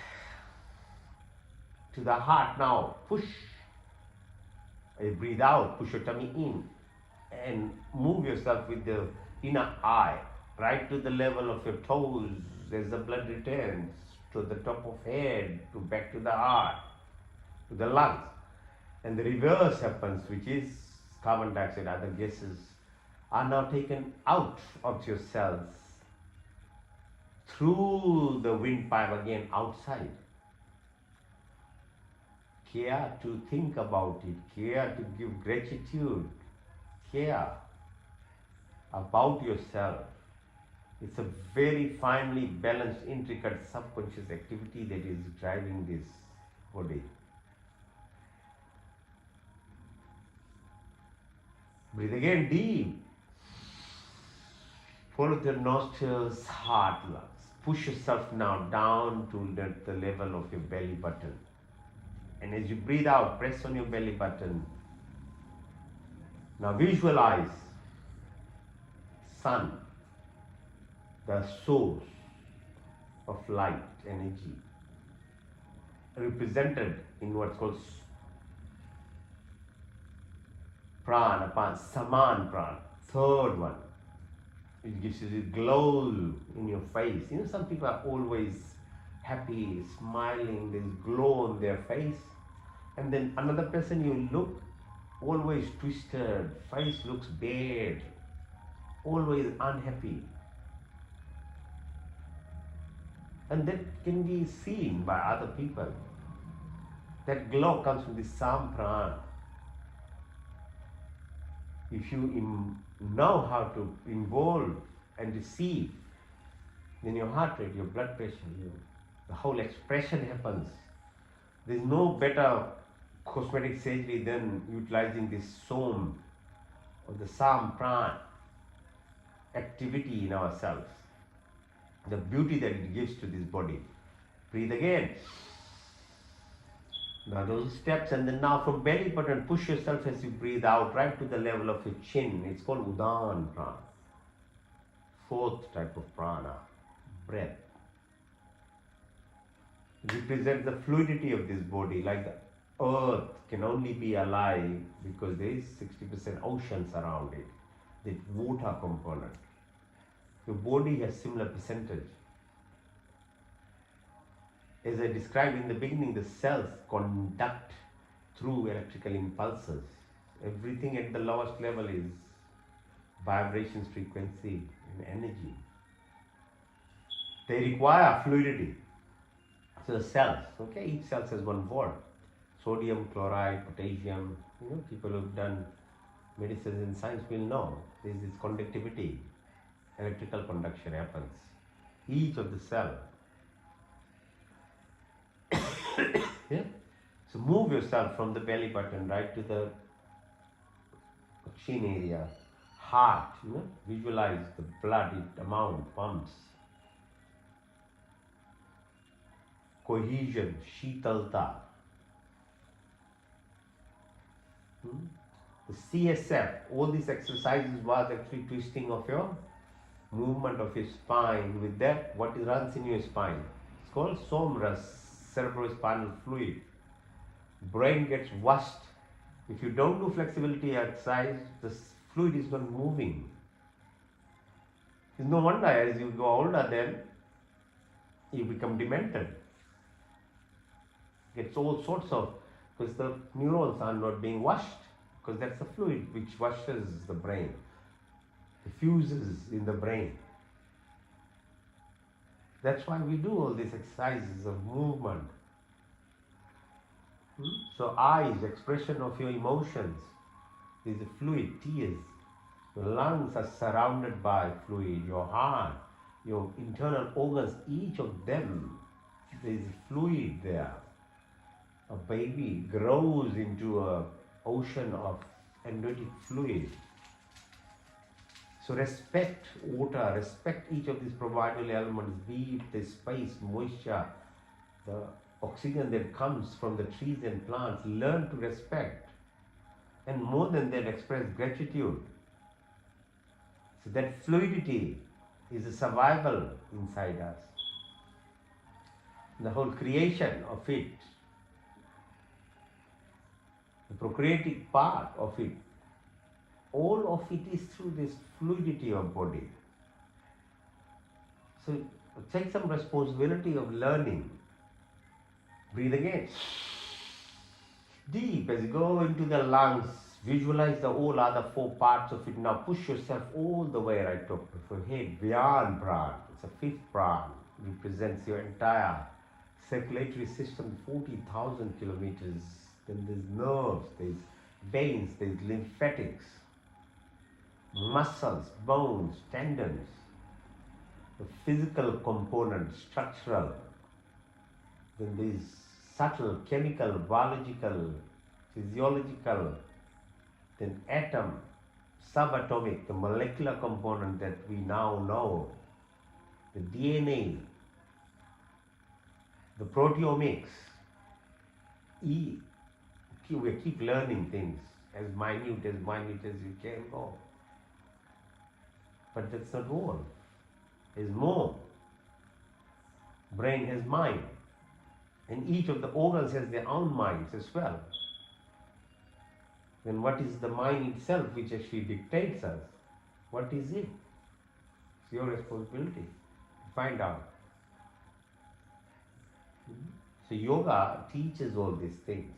to the heart now. Push. You breathe out, push your tummy in, and move yourself with the inner eye right to the level of your toes as the blood returns to the top of head, to back to the heart, to the lungs. And the reverse happens, which is carbon dioxide, other gases are now taken out of your cells through the windpipe again outside. Care to think about it, care to give gratitude, care about yourself. It's a very finely balanced, intricate subconscious activity that is driving this body. Breathe again deep. Follow the nostrils, heart, lungs. Push yourself now down to the level of your belly button. And as you breathe out, press on your belly button. Now visualize sun, the source of light, energy, represented in what's called prana, saman prana, third one. It gives you the glow in your face. You know, some people are always happy, smiling, there's glow on their face. And then another person you look, always twisted, face looks bad, always unhappy. And that can be seen by other people. That glow comes from the samprana. If you know how to involve and receive, then your heart rate, your blood pressure, the whole expression happens. There's no better cosmetic surgery than utilizing this som or the samprana activity in ourselves. The beauty that it gives to this body. Breathe again. Now those steps, and then now from belly button, push yourself as you breathe out right to the level of your chin. It's called Udan prana. Fourth type of prana, breath. It represents the fluidity of this body, like the earth can only be alive because there is 60% oceans around it, the water component. Your body has similar percentage. As I described in the beginning, the cells conduct through electrical impulses. Everything at the lowest level is vibrations, frequency, and energy. They require fluidity. So the cells, okay, each cell has one volt. Sodium, chloride, potassium, people who've done medicine and science will know. There is this conductivity, electrical conduction happens. Each of the cell. Yeah? So move yourself from the belly button right to the chin area, heart, visualize the blood amount pumps. Cohesion, shitalta. The CSF, all these exercises was actually twisting of your movement of your spine. With that, what runs in your spine? It's called somras, cerebrospinal fluid. Brain gets washed. If you don't do flexibility exercise, the fluid is not moving. It's no wonder as you go older, then you become demented. Gets all sorts of, because the neurons are not being washed, because that's the fluid which washes the brain, diffuses in the brain. That's why we do all these exercises of movement. So eyes, expression of your emotions, is a fluid, tears. Your lungs are surrounded by fluid, your heart, your internal organs, each of them, there is fluid there. A baby grows into an ocean of amniotic fluid. So respect water, respect each of these provider elements, be it the space, moisture, the oxygen that comes from the trees and plants. Learn to respect. And more than that, express gratitude. So that fluidity is a survival inside us. The whole creation of it, the procreative part of it, all of it is through this fluidity of body. So take some responsibility of learning. Breathe again. Deep as you go into the lungs, visualize the all other four parts of it. Now push yourself all the way right up to your head, beyond Pran. It's a fifth Pran, represents your entire circulatory system, 40,000 kilometers. Then there's nerves, there's veins, there's lymphatics, muscles, bones, tendons, the physical component, structural. Then there's subtle, chemical, biological, physiological, then atom, subatomic, the molecular component that we now know, the DNA, the proteomics. We keep learning things as minute as you can go. But that's not all. There's more. Brain has mind. And each of the organs has their own minds as well. Then what is the mind itself which actually dictates us? What is it? It's your responsibility to find out. So yoga teaches all these things.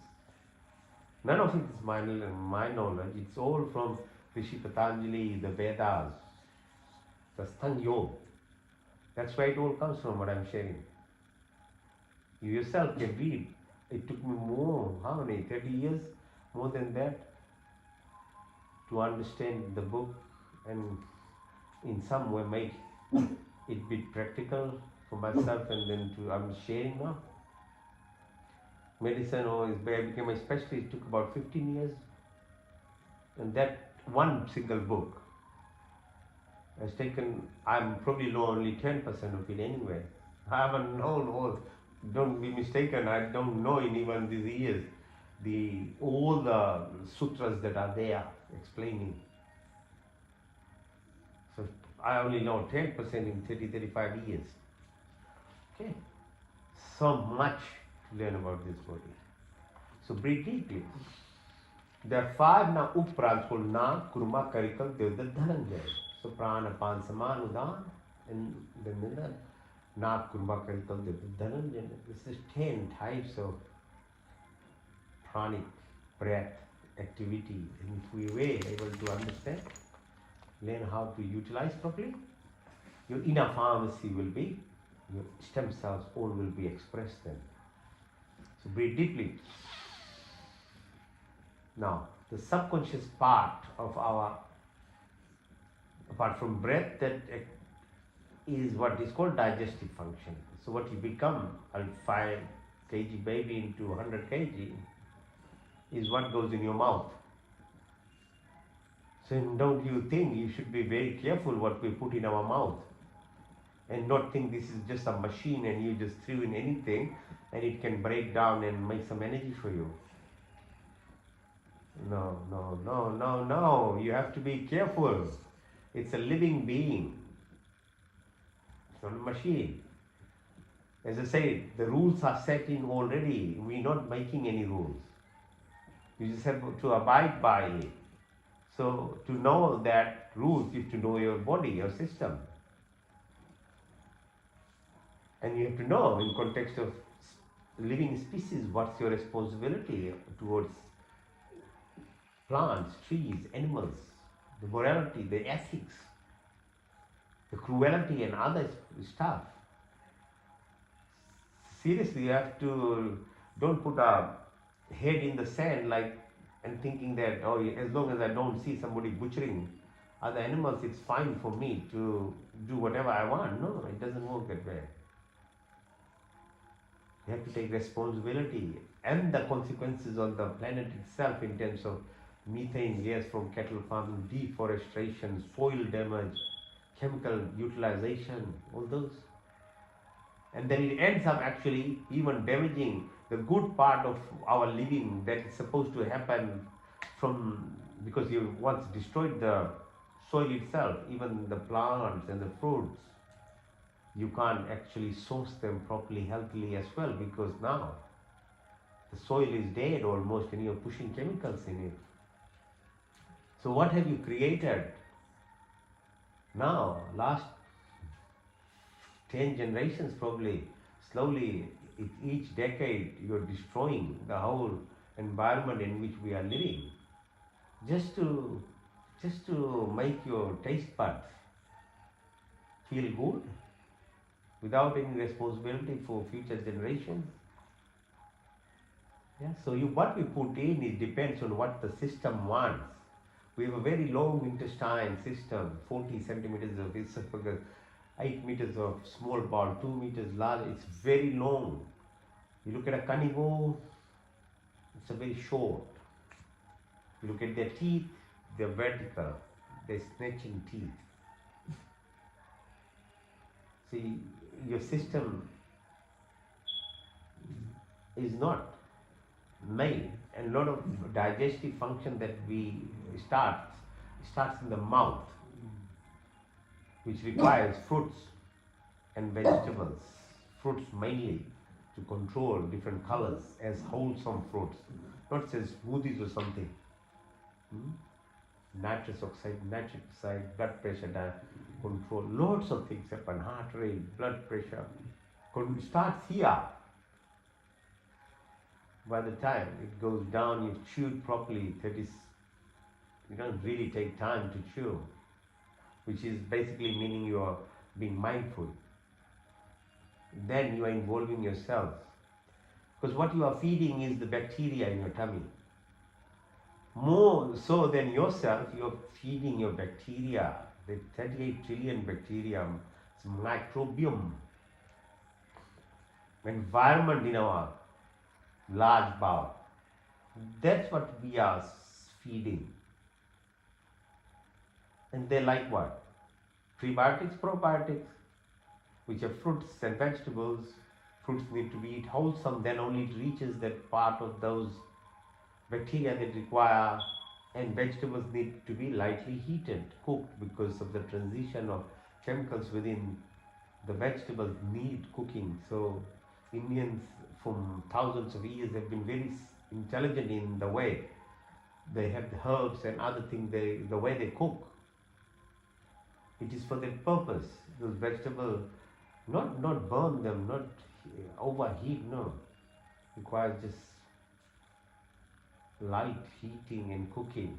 None of it is my knowledge. It's all from Rishi Patanjali, the Vedas, the Ashtanga Yoga. That's where it all comes from, what I'm sharing. You yourself can read. It took me more, 30 years, more than that, to understand the book and in some way make it be practical for myself, and then I'm sharing now. Medicine, I became a specialist, it took about 15 years. And that one single book has taken, I'm probably know only 10% of it anyway. I haven't known all, don't be mistaken, I don't know in even these years all the sutras that are there explaining. So I only know 10% in 30-35 years. Okay, so much to learn about this body. So breathe deeply. There are 5 now uprans called Na, Kurma, Karikal, Devda, Dhananjay. So Prana, Pan, Saman, Udan, and then Na, Kurma, Karikal, Devda, Dhananjay. This is 10 types of pranic breath activity. And if we were able to understand, learn how to utilize properly, your inner pharmacy will be, your stem cells all will be expressed then. So breathe deeply. Now, the subconscious part of our, apart from breath, that is what is called digestive function. So what you become, a 5 kg baby into 100 kg, is what goes in your mouth. So don't you think you should be very careful what we put in our mouth, and not think this is just a machine and you just threw in anything and it can break down and make some energy for you. No. You have to be careful. It's a living being. not a machine. As I say, the rules are set in already. We're not making any rules. You just have to abide by it. So to know that rules is to know your body, your system. And you have to know in context of living species, what's your responsibility towards plants, trees, animals, the morality, the ethics, the cruelty and other stuff. Seriously, you have to, don't put a head in the sand like and thinking that, oh, as long as I don't see somebody butchering other animals, it's fine for me to do whatever I want. No, it doesn't work that way. You have to take responsibility and the consequences on the planet itself in terms of methane gas from cattle farming, deforestation, soil damage, chemical utilization, all those. And then it ends up actually even damaging the good part of our living that is supposed to happen from, because you once destroyed the soil itself, even the plants and the fruits, you can't actually source them properly, healthily as well, because now the soil is dead almost and you're pushing chemicals in it. So what have you created? Now, last 10 generations probably, slowly, each decade you're destroying the whole environment in which we are living just to make your taste buds feel good without any responsibility for future generations. Yeah, so what we put in, it depends on what the system wants. We have a very long intestine system, 40 centimeters of esophagus, 8 meters of small bowel, 2 meters large. It's very long. You look at a carnivore, it's a very short. You look at their teeth, they're vertical, they're snatching teeth. See, your system is not made, and a lot of digestive function that we starts in the mouth, which requires fruits and vegetables. Fruits mainly to control different colors as wholesome fruits, not as smoothies or something. Nitrous oxide, nitric oxide, blood pressure control, lots of things happen, heart rate, blood pressure. Starts here. By the time it goes down, you chew it properly, you don't really take time to chew, which is basically meaning you are being mindful. Then you are involving yourself. Because what you are feeding is the bacteria in your tummy. More so than yourself, you're feeding your bacteria, the 38 trillion bacteria, it's microbiome, environment in our large bowel. That's what we are feeding. And they like what? Prebiotics, probiotics, which are fruits and vegetables. Fruits need to be eaten wholesome, then only it reaches that part of those bacteria that require, and vegetables need to be lightly heated, cooked, because of the transition of chemicals within the vegetables need cooking. So Indians from thousands of years have been very intelligent in the way they have the herbs and other things, the way they cook. It is for that purpose. Those vegetables, not burn them, not overheat, no. Requires just light heating and cooking.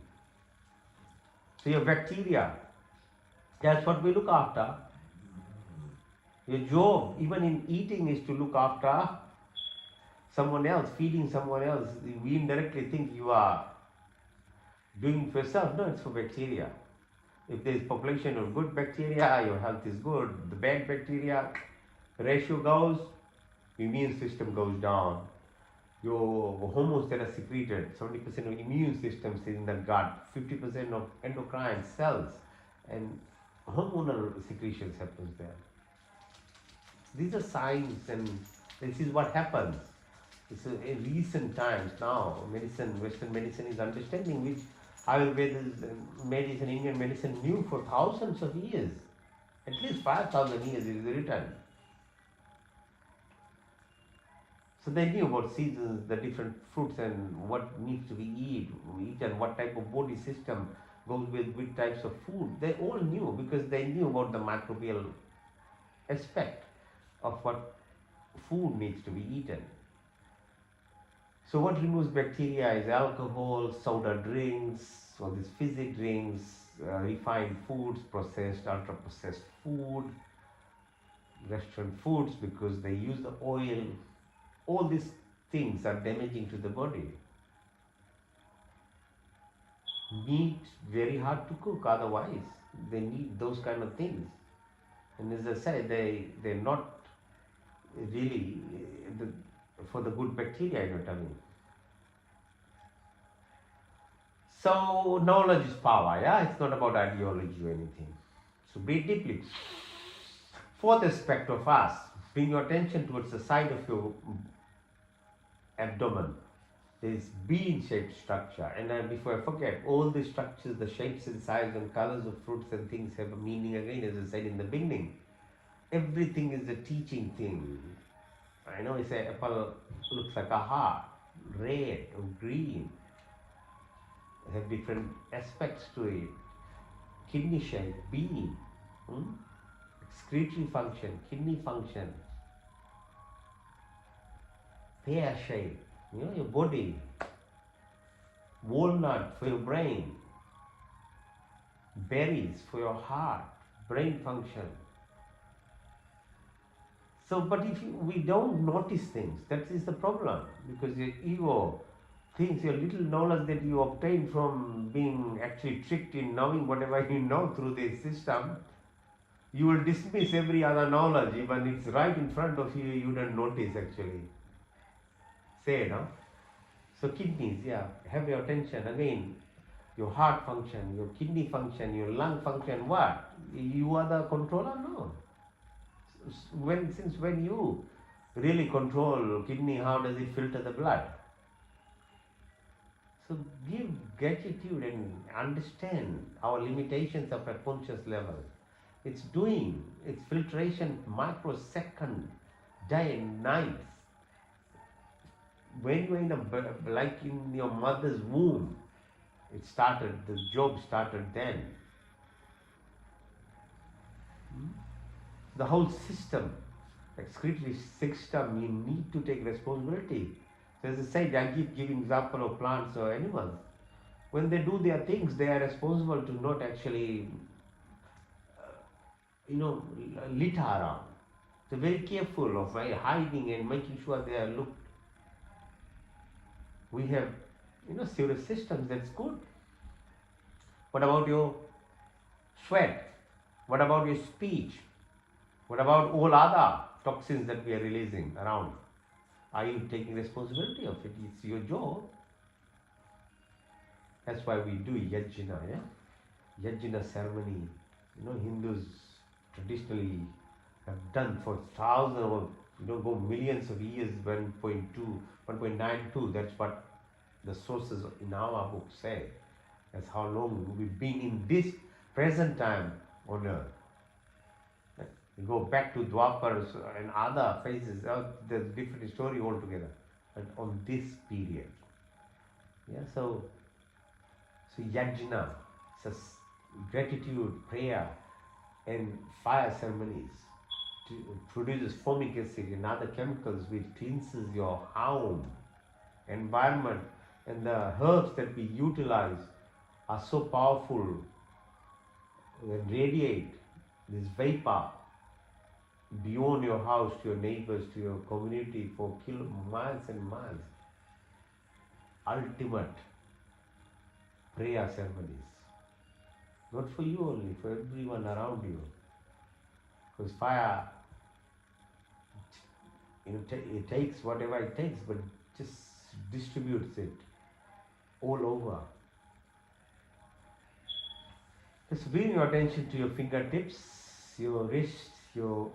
So your bacteria, that's what we look after. Your job, even in eating, is to look after someone else, feeding someone else. We indirectly think you are doing it for yourself. No, it's for bacteria. If there is population of good bacteria, your health is good. The bad bacteria ratio goes, immune system goes down. Your hormones that are secreted, 70% of immune systems is in the gut, 50% of endocrine cells and hormonal secretions happens there. These are signs, and this is what happens. It's in recent times now, Western medicine is understanding, which Ayurveda medicine, Indian medicine knew for thousands of years. At least 5,000 years is written. So they knew about seasons, the different fruits, and what needs to be eaten, what type of body system goes with which types of food. They all knew because they knew about the microbial aspect of what food needs to be eaten. So what removes bacteria is alcohol, soda drinks, all these fizzy drinks, refined foods, processed, ultra-processed food, restaurant foods because they use the oil. All these things are damaging to the body. Meat very hard to cook otherwise. They need those kind of things. And as I said, they're not really for the good bacteria in your tummy. So knowledge is power, yeah? It's not about ideology or anything. So breathe deeply. Fourth aspect of us, bring your attention towards the side of your abdomen. There is bean-shaped structure. And before I forget, all the structures, the shapes and size and colors of fruits and things have a meaning again, as I said in the beginning. Everything is a teaching thing. I know it's an apple looks like a heart, red or green. They have different aspects to it. Kidney shape, bean. Excretory function, kidney function. Pear shape, your body. Walnut for your brain. Berries for your heart, brain function. So, but if we don't notice things, that is the problem, because your ego thinks your little knowledge that you obtain from being actually tricked in knowing whatever you know through this system, you will dismiss every other knowledge, even it's right in front of you, you don't notice actually. Say, no? So kidneys, yeah, have your attention again. Your heart function, your kidney function, your lung function, what? You are the controller? No. Since when you really control kidney, how does it filter the blood? So give gratitude and understand our limitations of a conscious level. It's doing, it's filtration microsecond, day and night. When you're like in your mother's womb, it started, the job started then. The whole system, excretory system, you need to take responsibility. So as I said, I keep giving example of plants or animals. When they do their things, they are responsible to not actually, litter around. They're very careful of hiding and making sure they are looked. We have, serious systems, that's good. What about your sweat? What about your speech? What about all other toxins that we are releasing around? Are you taking responsibility of it? It's your job. That's why we do yajna, yeah? Yajna ceremony. Hindus traditionally have done for thousands or go millions of years, 1.92, that's what the sources in our book say. That's how long we've been in this present time on earth. You go back to Dwapar and other phases, there's a different story altogether. But on this period, yeah, so yajna, so gratitude, prayer, and fire ceremonies produces formic acid and other chemicals which cleanses your home, environment, and the herbs that we utilize are so powerful. They radiate this vapor beyond your house to your neighbors, to your community for miles and miles. Ultimate prayer ceremonies. Not for you only, for everyone around you. Because fire, it takes whatever it takes, but just distributes it all over. Just bring your attention to your fingertips, your wrists, your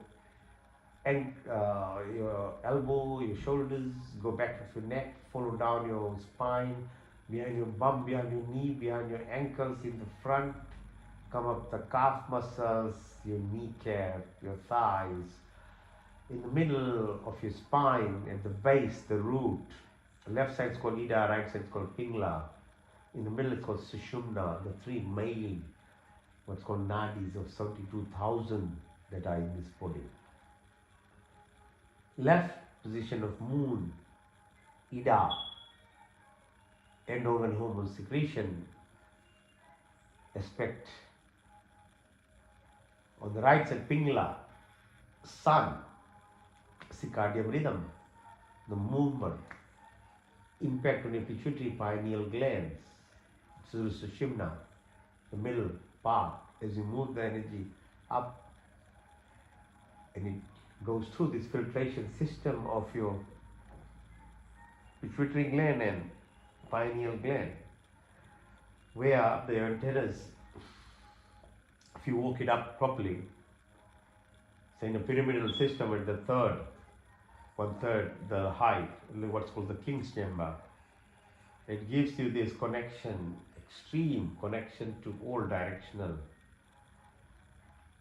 elbow, your shoulders, go back of your neck, follow down your spine, behind your bum, behind your knee, behind your ankles, in the front, come up the calf muscles, your kneecap, your thighs, in the middle of your spine, at the base, the root. The left side is called Ida, right side is called Pingla. In the middle it's called Sushumna, the three main, what's called nadis of 72,000 that are in this body. Left position of moon, Ida, end organ hormone secretion aspect. On the right side, Pingla, sun, circadian rhythm, the movement, impact on your pituitary pineal glands, Sushumna, the middle part, as you move the energy up and it goes through this filtration system of your pituitary gland and pineal gland, where the antennas, if you walk it up properly, say in a pyramidal system at the third, 1/3 the height, what's called the king's chamber, it gives you this connection, extreme connection to all directional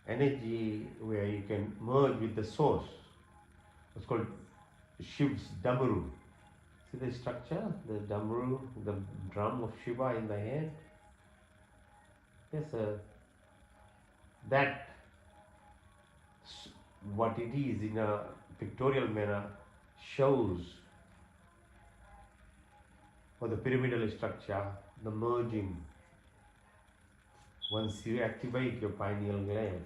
energy, where you can merge with the source. It's called Shiv's Damaru. See the structure, the Damaru, the drum of Shiva in the hand? Yes, that what it is in a pictorial manner shows, for the pyramidal structure, the merging. Once you activate your pineal gland,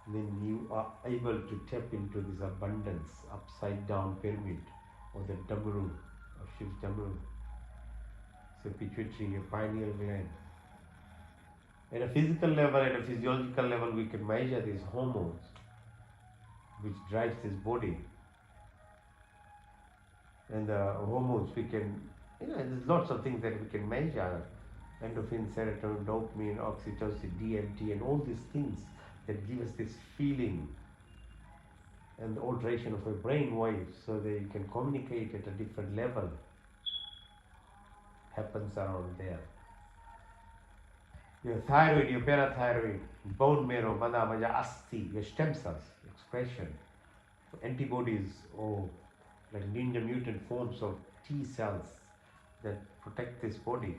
then you are able to tap into this abundance, upside down pyramid, or the Damaru, or Shiv's Damaru. So pituitary, your pineal gland. At a physical level, at a physiological level, we can measure these hormones, which drives this body. And the hormones we can, there's lots of things that we can measure. Endorphin, serotonin, dopamine, oxytocin, DMT, and all these things that give us this feeling and the alteration of our brain waves, so that you can communicate at a different level, happens around there. Your thyroid, your parathyroid, bone marrow, mada, maja, asti, your stem cells, expression, antibodies, or like ninja mutant forms of T cells that protect this body.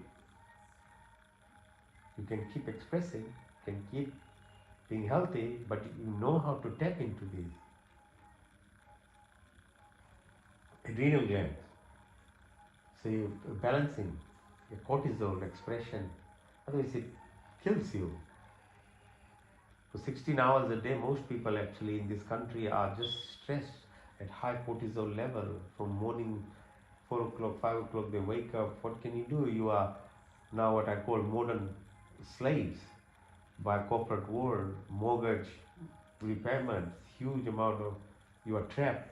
You can keep expressing, can keep being healthy, but you know how to tap into these. Adrenal glands, so you're balancing your cortisol expression, otherwise it kills you. For 16 hours a day, most people actually in this country are just stressed at high cortisol level. From morning 4 o'clock, 5 o'clock, they wake up. What can you do? You are now what I call modern slaves by corporate world, mortgage repayments, huge amount of, you are trapped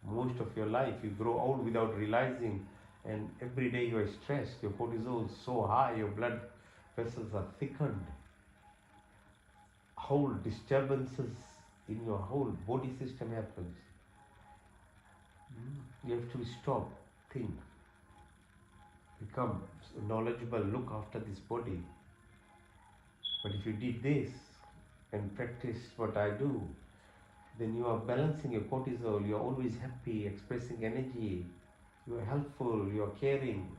most of your life. You grow old without realizing, and every day you are stressed. Your cortisol is so high, your blood vessels are thickened. Whole disturbances in your whole body system happens. You have to stop, think, become knowledgeable, look after this body. But if you did this and practice what I do, then you are balancing your cortisol, you are always happy, expressing energy, you are helpful, you are caring,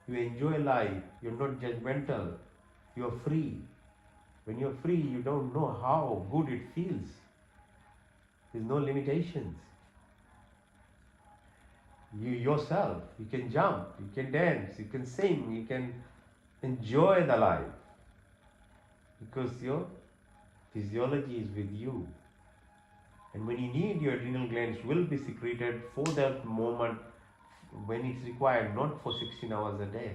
you enjoy life, you are not judgmental, you are free. When you are free, you don't know how good it feels. There's no limitations. You yourself, you can jump, you can dance, you can sing, you can enjoy the life, because your physiology is with you. And when you need, your adrenal glands will be secreted for that moment when it's required, not for 16 hours a day.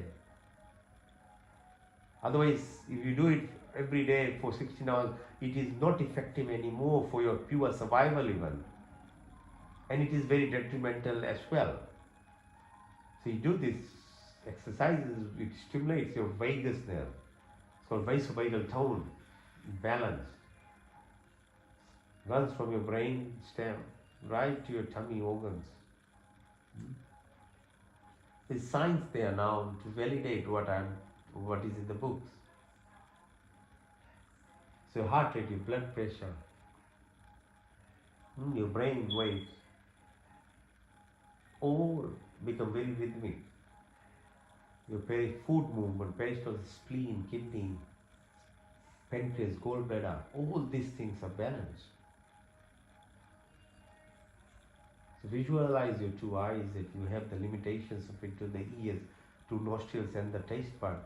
Otherwise, if you do it every day for 16 hours, it is not effective anymore for your pure survival even. And it is very detrimental as well. So you do these exercises, it stimulates your vagus nerve. It's called vasovagal tone, balance. Runs from your brain stem right to your tummy organs. There's science there now to validate what is in the books. So your heart rate, your blood pressure, your brain waves, all become very rhythmic. Your food movement, peristaltic spleen, kidney, pancreas, gallbladder, all these things are balanced. So visualize your two eyes, that you have the limitations of it, to the ears, two nostrils and the taste bud.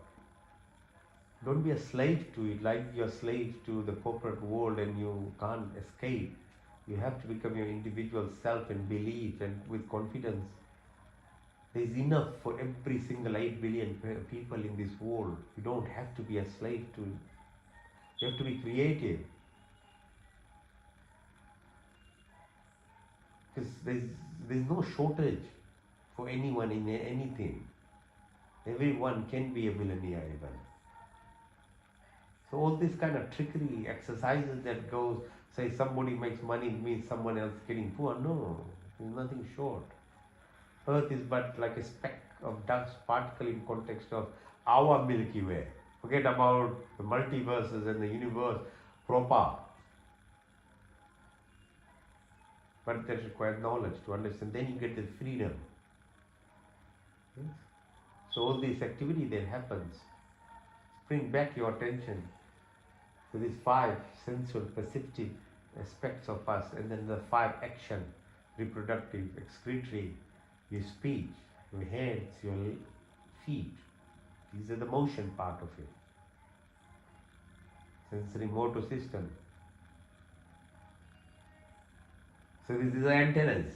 Don't be a slave to it like you're a slave to the corporate world and you can't escape. You have to become your individual self and believe and with confidence. There is enough for every single 8 billion people in this world. You don't have to be a slave to it. You have to be creative. Because there's no shortage for anyone in anything. Everyone can be a millionaire even. So all this kind of trickery exercises that goes, say somebody makes money, it means someone else getting poor. No, there's nothing short. Earth is but like a speck of dust particle in context of our Milky Way. Forget about the multiverses and the universe proper. But that requires knowledge to understand. Then you get the freedom. Yes? So all this activity that happens, bring back your attention to these 5 sensual, perceptive aspects of us, and then the 5 action, reproductive, excretory, your speech, your hands, your feet. These are the motion part of it. Sensory motor system. So these are the antennas.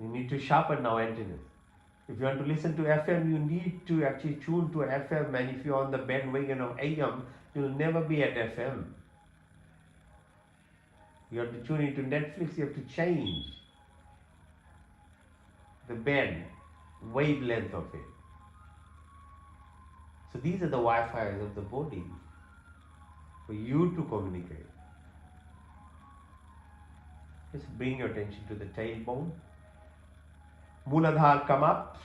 You need to sharpen our antennas. If you want to listen to FM, you need to actually tune to FM, and if you're on the bandwagon of AM, you'll never be at FM. You have to tune into Netflix, you have to change the band, wavelength of it. So these are the Wi-Fi's of the body for you to communicate. Just bring your attention to the tailbone. Mooladhara come up.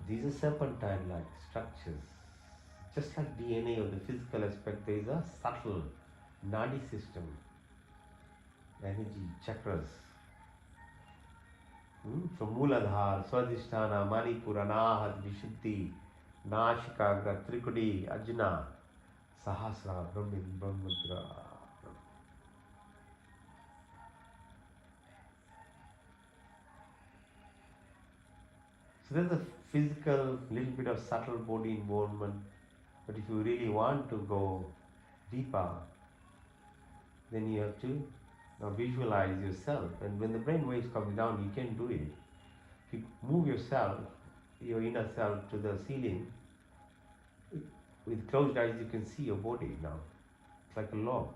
These are serpentine-like structures. Just like DNA of the physical aspect, there is a subtle nadi system, energy, chakras. From Mooladhara, Swadhisthana, Manipura, Anahat, Vishuddhi, Nashikagra, Trikudi, Ajna, Sahasra, Brahmin, Brahmadra. So there's a physical, little bit of subtle body involvement. But if you really want to go deeper, then you have to now visualize yourself. And when the brain waves come down, you can do it. If you move yourself, your inner self, to the ceiling, with closed eyes you can see your body now. It's like a log.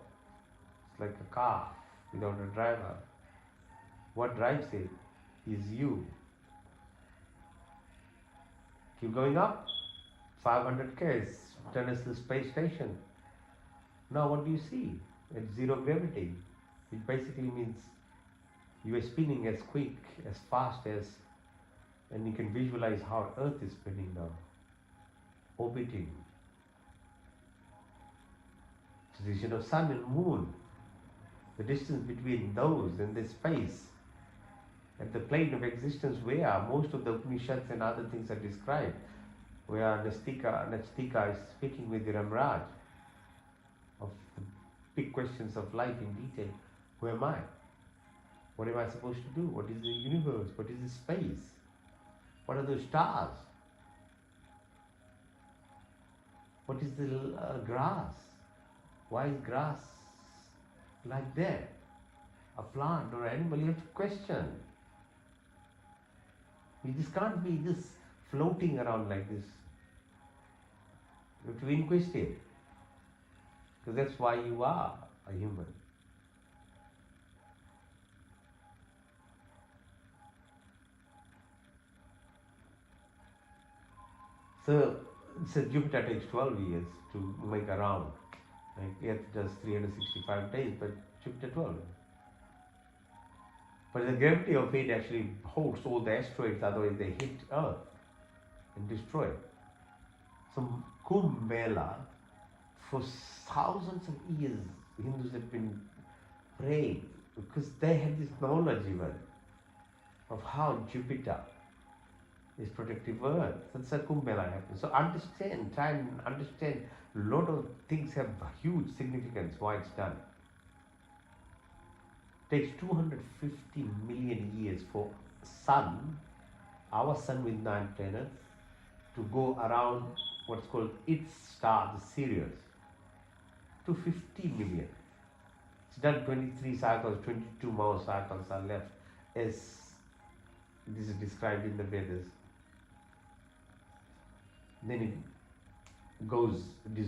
It's like a car without a driver. What drives it is you. Keep going up, 500 k's, International Space Station. Now what do you see? It's zero gravity. It basically means you are spinning as quick, as fast as, and you can visualize how Earth is spinning now, orbiting. Position of Sun and Moon, the distance between those and the space, at the plane of existence where most of the Upanishads and other things are described, where Nastika is speaking with Ramraj of the big questions of life in detail. Who am I? What am I supposed to do? What is the universe? What is the space? What are those stars? What is the grass? Why is grass like that? A plant or animal, you have to question. You just can't be just floating around like this. You have to be inquisitive. Because that's why you are a human. So Jupiter takes 12 years to make a round. Like Earth does 365 days, but Jupiter 12. But the gravity of it actually holds all the asteroids, otherwise they hit Earth and destroy it. So Kumbh Mela, For thousands of years, Hindus have been praying because they had this knowledge even of how Jupiter is protective Earth. That's a Kumbh Mela happens. So understand, try and understand. A lot of things have huge significance why it's done. Takes 250 million years for sun, our sun with 9 planets, to go around what's called its star, the Sirius. 250 million. It's done 23 cycles, 22 more cycles are left, as this is described in the Vedas. Then it goes, the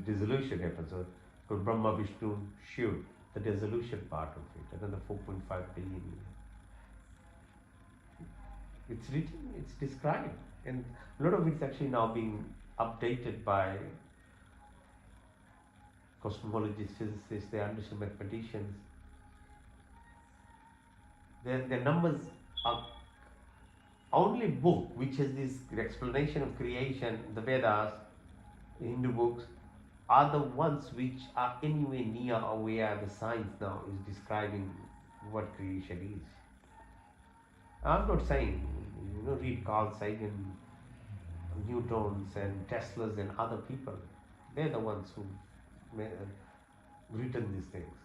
dissolution happens. So called Brahma, Vishnu, Shiv, the dissolution part of it, another 4.5 billion years. It's written, it's described, and a lot of it's actually now being updated by cosmologists, physicists, they understand mathematicians. Their numbers are only book which has this explanation of creation, the Vedas, the Hindu books, are the ones which are anywhere near or where the science now is describing what creation is. I'm not saying, read Carl Sagan, Newtons and Teslas and other people. They're the ones who written these things.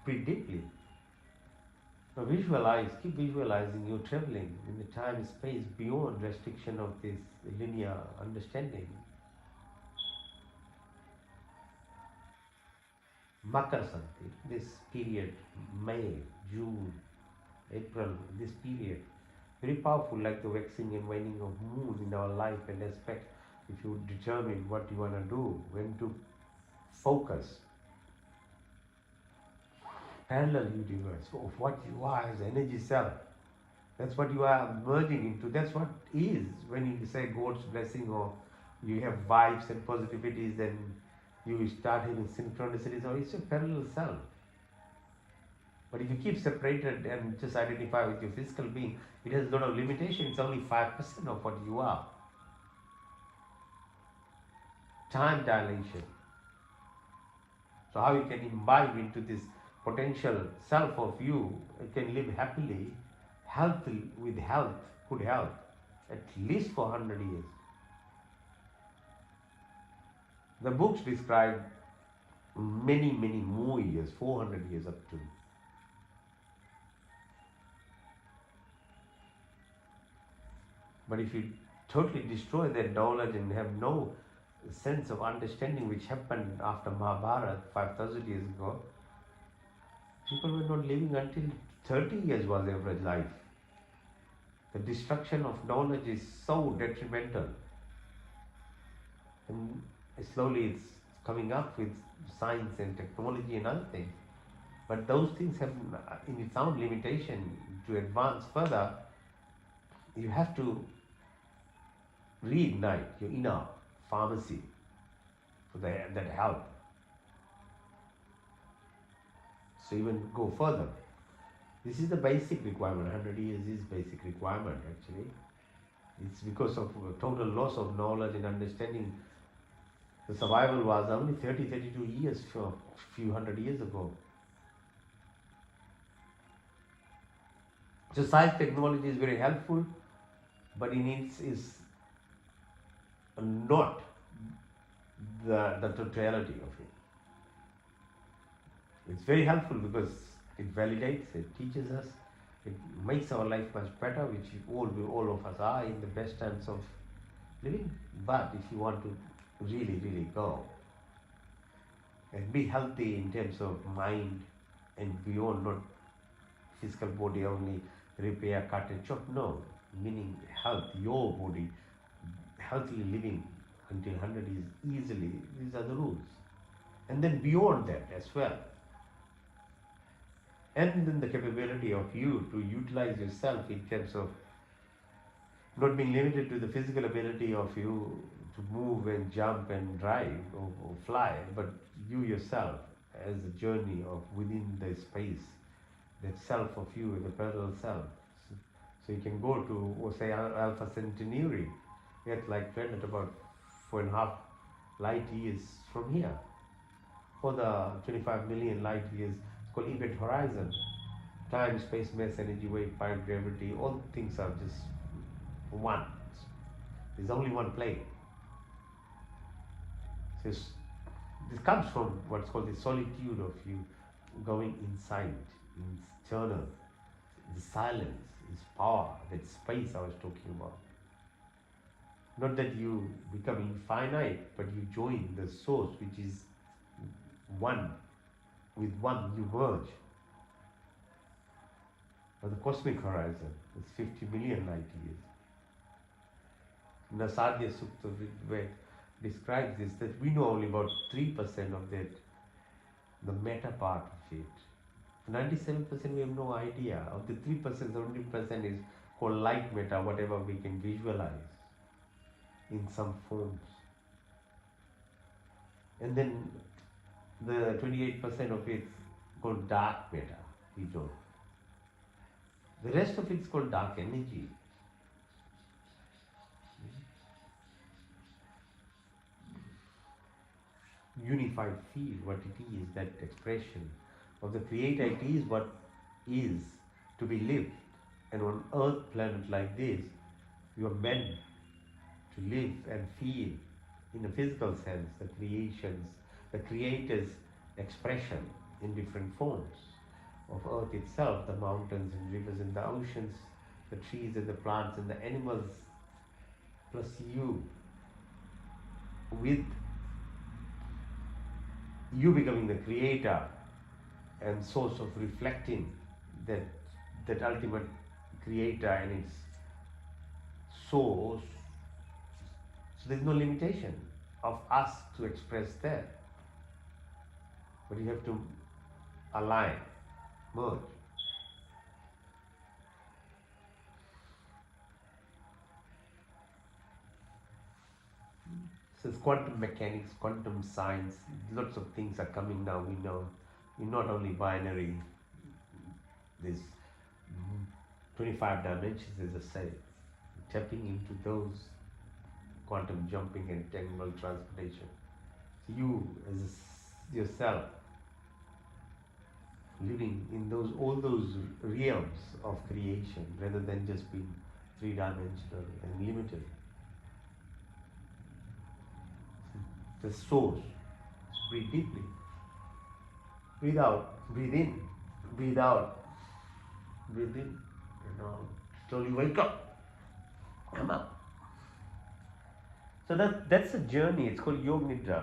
Pretty deeply. Now visualize, keep visualizing you're traveling in the time and space beyond restriction of this linear understanding. Makar Sankti, this period, May, June, April, this period, very powerful, like the waxing and waning of moon in our life and aspect. If you determine what you want to do, when to focus, parallel universe of what you are as energy self. That's what you are merging into. That's what is when you say God's blessing, or you have vibes and positivities, and you start having synchronicities, or it's a parallel self. But if you keep separated and just identify with your physical being, it has a lot of limitation. It's only 5% of what you are. Time dilation. So how you can imbibe into this potential self of you, can live happily, healthy, with health, good health, at least for 100 years. The books describe many more years, 400 years up to. But if you totally destroy that knowledge and have no sense of understanding which happened after Mahabharata 5,000 years ago, people were not living until 30 years was average life. The destruction of knowledge is so detrimental. And slowly it's coming up with science and technology and other things. But those things have, in its own limitation, to advance further, you have to reignite your inner pharmacy for that help. So even go further. This is the basic requirement. 100 years is basic requirement actually. It's because of total loss of knowledge and understanding. The survival was only 32 years for a few hundred years ago. So science technology is very helpful, but it is not the totality of it. It's very helpful because it validates, it teaches us, it makes our life much better, which all of us are in the best times of living. But if you want to really go and be healthy in terms of mind and beyond, not physical body only, repair, cut and chop, no, meaning health, your body, healthily living until 100 is easily, these are the rules. And then beyond that as well. And then the capability of you to utilize yourself in terms of not being limited to the physical ability of you to move and jump and drive or fly, but you yourself as a journey of within the space, that self of you, the parallel self. So you can go to, or say, Alpha Centauri, Earth-like planet about 4.5 light years from here. For the 25 million light years, it's called event horizon. Time, space, mass, energy, weight, fire, gravity, all things are just one. There's only one plane. So this comes from what's called the solitude of you going inside, internal. The silence is power, that space I was talking about. Not that you become infinite, but you join the source, which is one. With one, you merge. Or the cosmic horizon is 50 million light years. Nasadya Sukta describes this, that we know only about 3% of that, the meta part of it. 97% we have no idea. Of the 3%, 70% is called light matter, whatever we can visualize in some forms. And then the 28% of it is called dark matter, we know. The rest of it is called dark energy. Unified field, what it is, that expression of the Creator, it is what is to be lived. And on Earth planet like this, you are meant to live and feel in a physical sense the creations, the Creator's expression in different forms of Earth itself, the mountains and rivers and the oceans, the trees and the plants and the animals, plus you, with you becoming the creator and source of reflecting that ultimate creator and its source. So there's no limitation of us to express that. But you have to align, merge. So it's quantum mechanics, quantum science, lots of things are coming now. We know in not only binary, there's 25 dimensions, as I said, tapping into those, quantum jumping and technical transportation. So you as yourself living in all those realms of creation rather than just being three-dimensional and limited. The source. Breathe deeply. Breathe out. Breathe in. Breathe out. Breathe in. And out. Slowly wake up. Come up. So that's a journey. It's called Yog Nidra.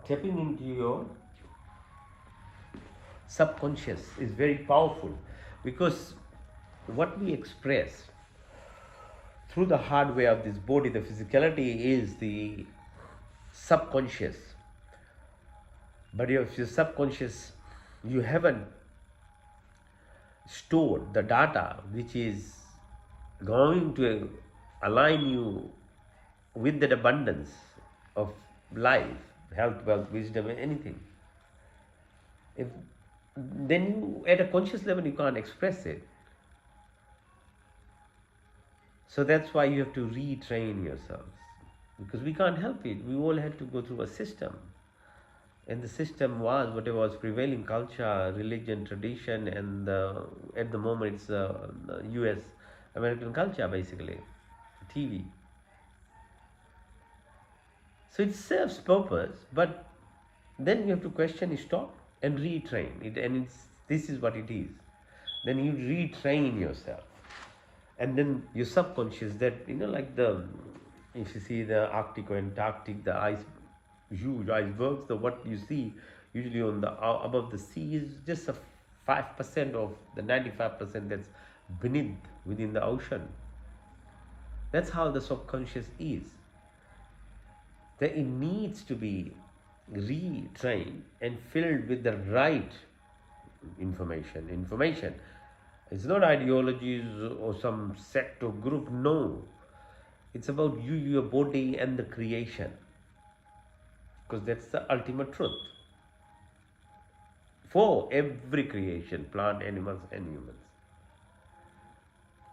Tapping into your subconscious is very powerful, because what we express through the hardware of this body, the physicality, is the subconscious. But if your subconscious, you haven't stored the data which is going to align you with that abundance of life, health, wealth, wisdom, anything, if then you, at a conscious level, you can't express it. So that's why you have to retrain yourselves, because we can't help it. We all had to go through a system, and the system was whatever was prevailing culture, religion, tradition, and at the moment it's U.S. American culture, basically, TV. So it serves purpose, but then you have to question, stop, and retrain it, and this is what it is. Then you retrain yourself, and then your subconscious, that like if you see the Arctic or Antarctic, the huge icebergs, the what you see usually on the above the sea is just a 5% of the 95% that's beneath, within the ocean. That's how the subconscious is. That it needs to be retrained and filled with the right information. It's not ideologies or some sect or group. No, it's about you, your body, and the creation, because that's the ultimate truth for every creation, plant, animals, and humans.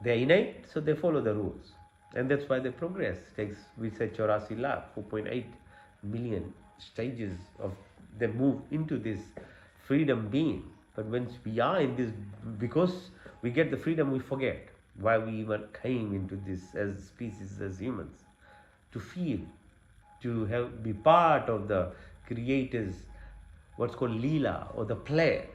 They're innate, so they follow the rules. And that's why they progress. It takes, we said, 84 lakh, 4.8 million stages of they move into this freedom being. But once we are in this, because we get the freedom, we forget why we even came into this as species, as humans, to feel, to have be part of the creator's what's called Leela or the play.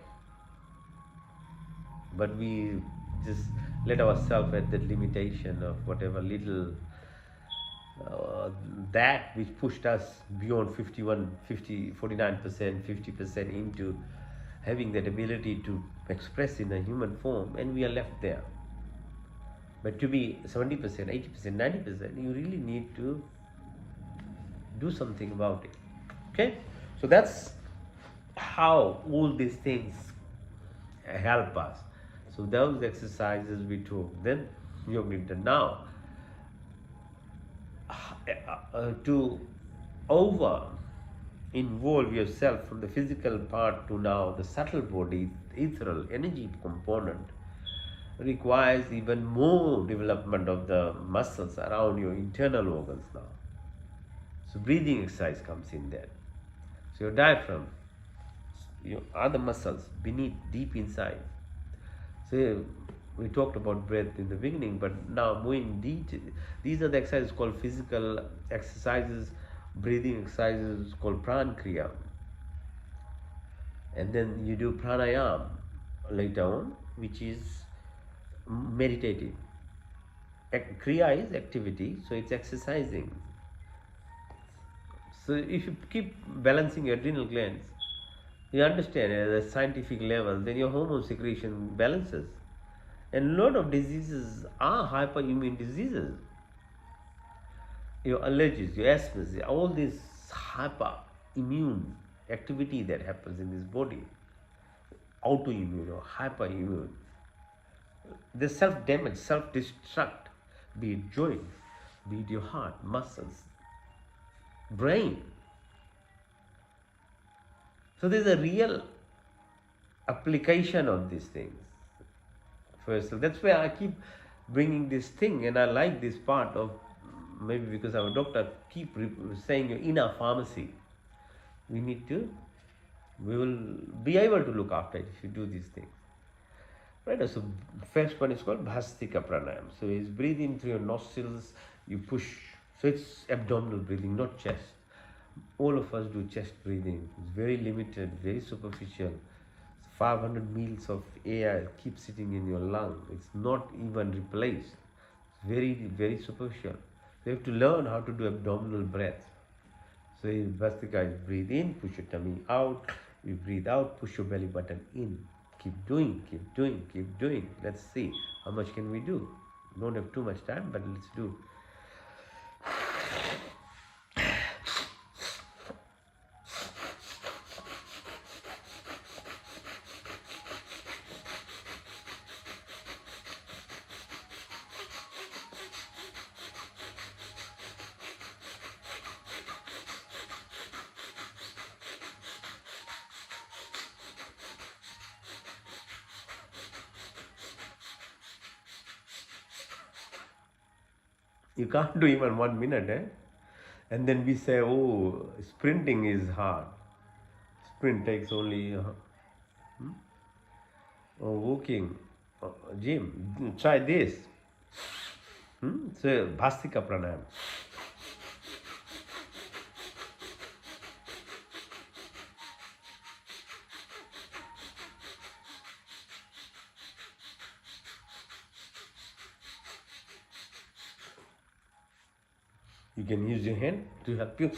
But we just let ourselves at that limitation of whatever little uh, that which pushed us beyond 51, 50, 49%, 50% into having that ability to express in a human form, and we are left there. But to be 70%, 80%, 90%, you really need to do something about it. Okay? So that's how all these things help us. So those exercises we took. Then Yoga now to over involve yourself from the physical part to now the subtle body, ethereal energy component requires even more development of the muscles around your internal organs now. So breathing exercise comes in there. So your diaphragm, your other muscles beneath, deep inside. So we talked about breath in the beginning, but now moving deep, these are the exercises called physical exercises, breathing exercises called prankriya. And then you do pranayam later on, which is meditative. Kriya is activity, so it's exercising. So if you keep balancing your adrenal glands, you understand at a scientific level, then your hormone secretion balances. And a lot of diseases are hyperimmune diseases. Your allergies, your asthmas, all this hyperimmune activity that happens in this body, autoimmune or hyperimmune, they self-damage, self-destruct, be it joint, be it your heart, muscles, brain. So there's a real application of these things. First, so that's why I keep bringing this thing, and I like this part of, maybe because I'm a doctor, keep saying in our pharmacy, we will be able to look after it if you do these things. Right, so first one is called Bhastika Pranayam. So it's breathing through your nostrils, you push. So it's abdominal breathing, not chest. All of us do chest breathing. It's very limited, very superficial. 500 mils of air keeps sitting in your lung. It's not even replaced. It's very, very superficial. So you have to learn how to do abdominal breath. So in Bhastika, you breathe in, push your tummy out. You breathe out, push your belly button in. Keep doing, keep doing, keep doing. Let's see how much can we do. Don't have too much time, but let's do. You can't do even 1 minute, eh? And then we say, oh, sprinting is hard. Sprint takes only, walking, gym. Try this. So, Bhastika Pranayam. You can use your hand to help you.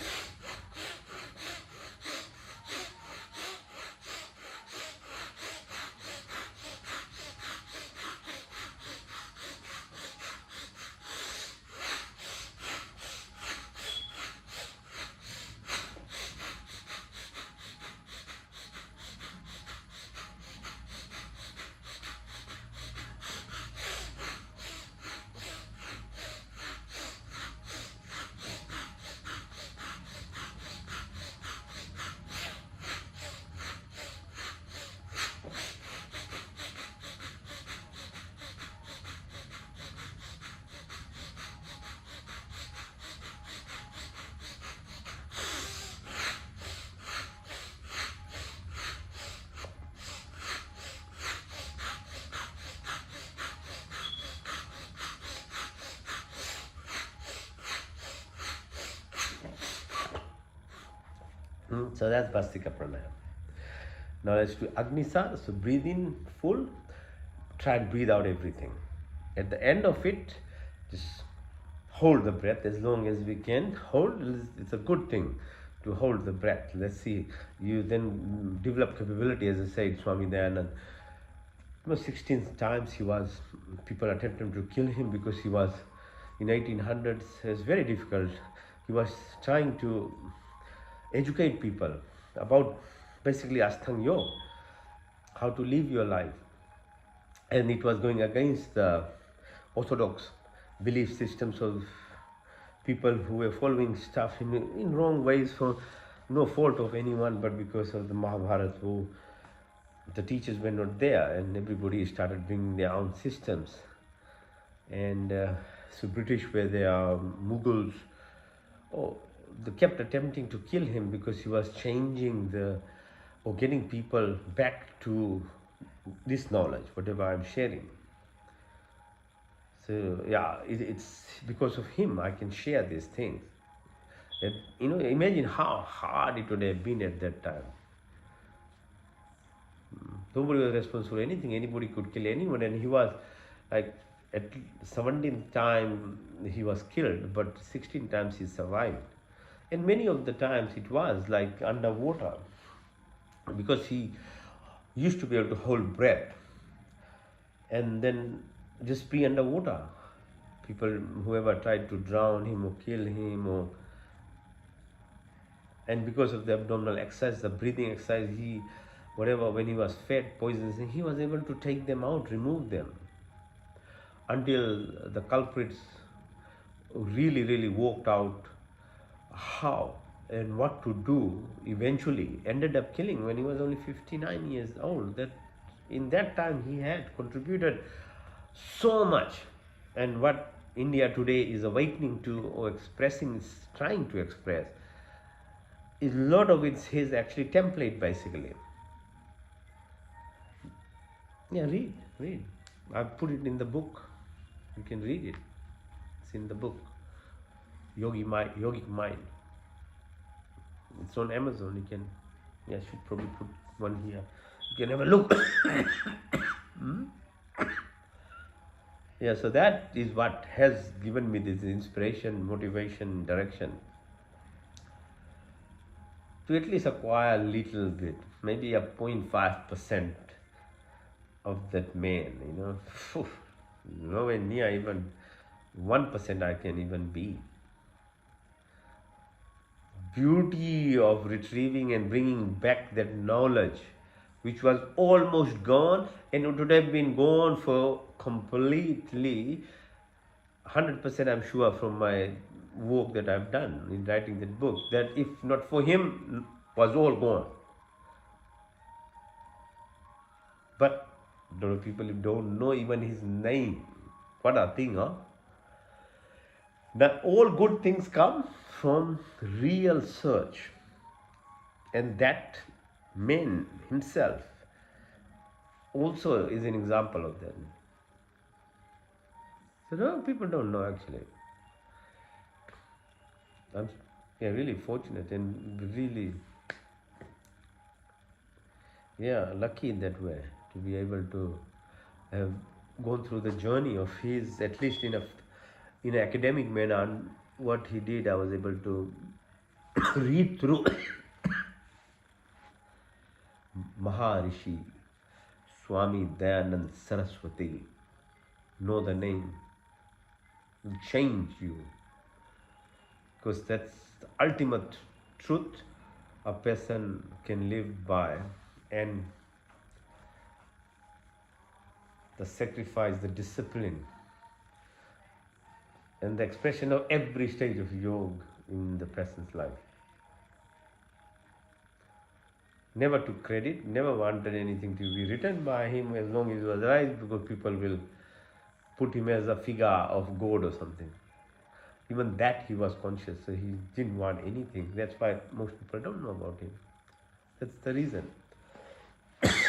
So that's Bhastika Pranayama. Now let's do Agnisar. So breathe in full, try and breathe out everything. At the end of it, just hold the breath as long as we can. Hold, it's a good thing to hold the breath. Let's see, you then develop capability, as I said, Swami Dayanand. 16 times people attempted to kill him because he was, in 1800s, it was very difficult. He was trying to educate people about basically Ashtanga Yoga, how to live your life. And it was going against the orthodox belief systems of people who were following stuff in wrong ways for no fault of anyone, but because of the Mahabharata, who the teachers were not there and everybody started bringing their own systems. And so British were there, Mughals, they kept attempting to kill him because he was changing or getting people back to this knowledge, whatever I'm sharing. So yeah, it's because of him I can share these things. That, imagine how hard it would have been at that time. Nobody was responsible for anything. Anybody could kill anyone, and he was like at 17th time he was killed, but 16 times he survived. And many of the times it was like underwater, because he used to be able to hold breath and then just be underwater. People, whoever tried to drown him or kill him, and because of the abdominal exercise, the breathing exercise, when he was fed poisons, he was able to take them out, remove them, until the culprits really, really worked out how and what to do. Eventually ended up killing when he was only 59 years old. That in that time he had contributed so much, and what India today is awakening to or expressing, is trying to express, is a lot of it's his actually template basically. Yeah, read. I've put it in the book. You can read it. It's in the book. Yogic Mind. It's on Amazon. You can, I should probably put one here. You can have a look. Yeah, so that is what has given me this inspiration, motivation, direction to at least acquire a little bit, maybe a 0.5% of that man, nowhere near even 1% I can even be. Beauty of retrieving and bringing back that knowledge which was almost gone, and it would have been gone for completely 100%, I'm sure, from my work that I've done in writing that book, that if not for him, was all gone. But a lot of people don't know even his name. What a thing, huh? That all good things come from real search. And that man himself also is an example of that. So no, people don't know actually. I'm really fortunate and really lucky in that way to be able to have gone through the journey of his, at least in an academic manner. And what he did, I was able to read through. Maharishi Swami Dayanand Saraswati. Know the name, will change you, because that's the ultimate truth a person can live by, and the sacrifice, the discipline, and the expression of every stage of yoga in the person's life. Never took credit, never wanted anything to be written by him as long as he was alive, because people will put him as a figure of God or something. Even that he was conscious, so he didn't want anything. That's why most people don't know about him. That's the reason.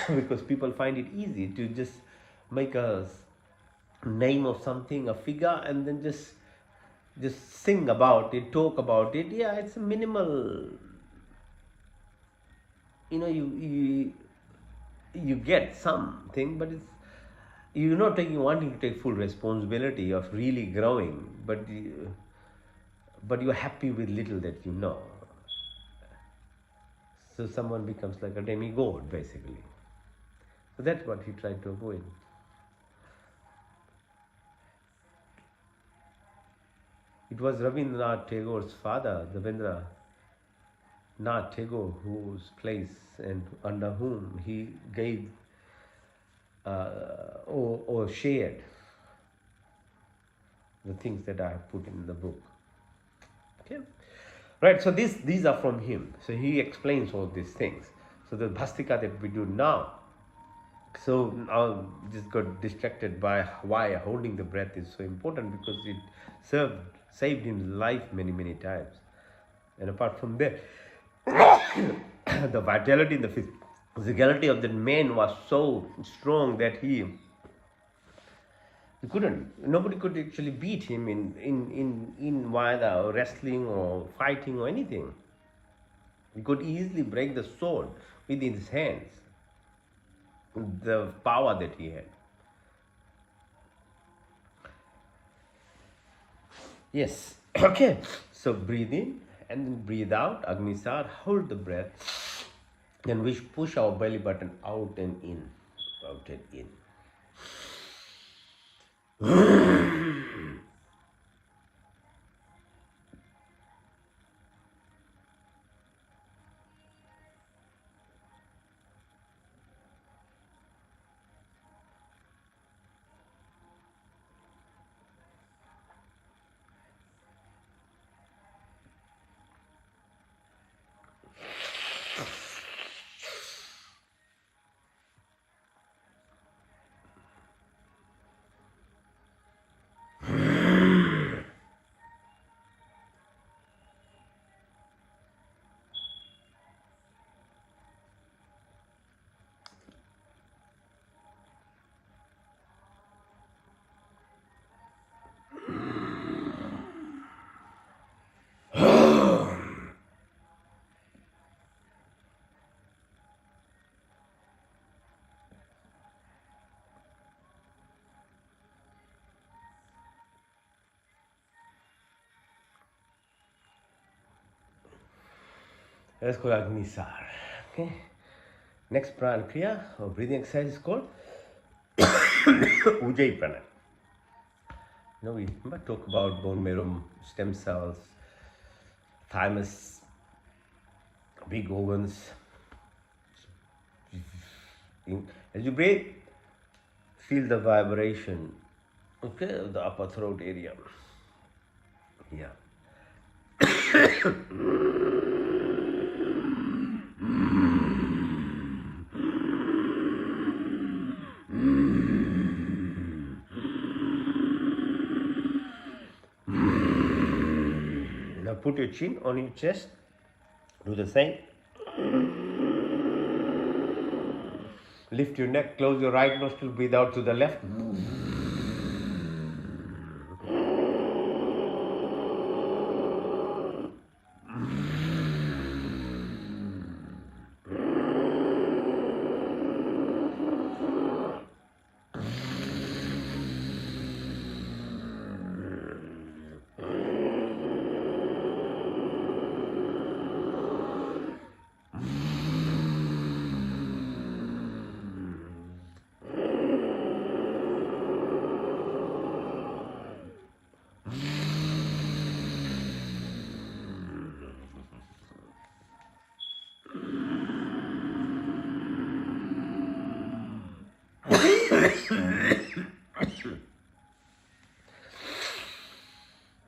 Because people find it easy to just make a name of something, a figure, and then just sing about it, talk about it. Yeah, it's a minimal you get something, but it's you're not wanting to take full responsibility of really growing, but you're happy with little that you know. So someone becomes like a demigod, basically. So that's what he tried to avoid. It was Rabindranath Tagore's father, Devendra Nath Tagore, whose place and under whom he gave or shared the things that I have put in the book. Okay, right. So these are from him. So he explains all these things. So the bhastika that we do now. So I just got distracted by why holding the breath is so important, because it saved his life many times. And apart from that, the vitality and the physicality of that man was so strong that he couldn't. Nobody could actually beat him in either wrestling or fighting or anything. He could easily break the sword with his hands. The power that he had. Yes. Okay. So breathe in and then breathe out. Agnisar. Hold the breath. Then we push our belly button out and in. Out and in. Let's call Agnisar. Okay. Next pran kriya or breathing exercise is called Ujjayi Pranayama. We talk about bone marrow, stem cells, thymus, big organs. As you breathe, feel the vibration, okay, of the upper throat area. Yeah. Now put your chin on your chest. Do the same. Lift your neck, close your right nostril, breathe out to the left.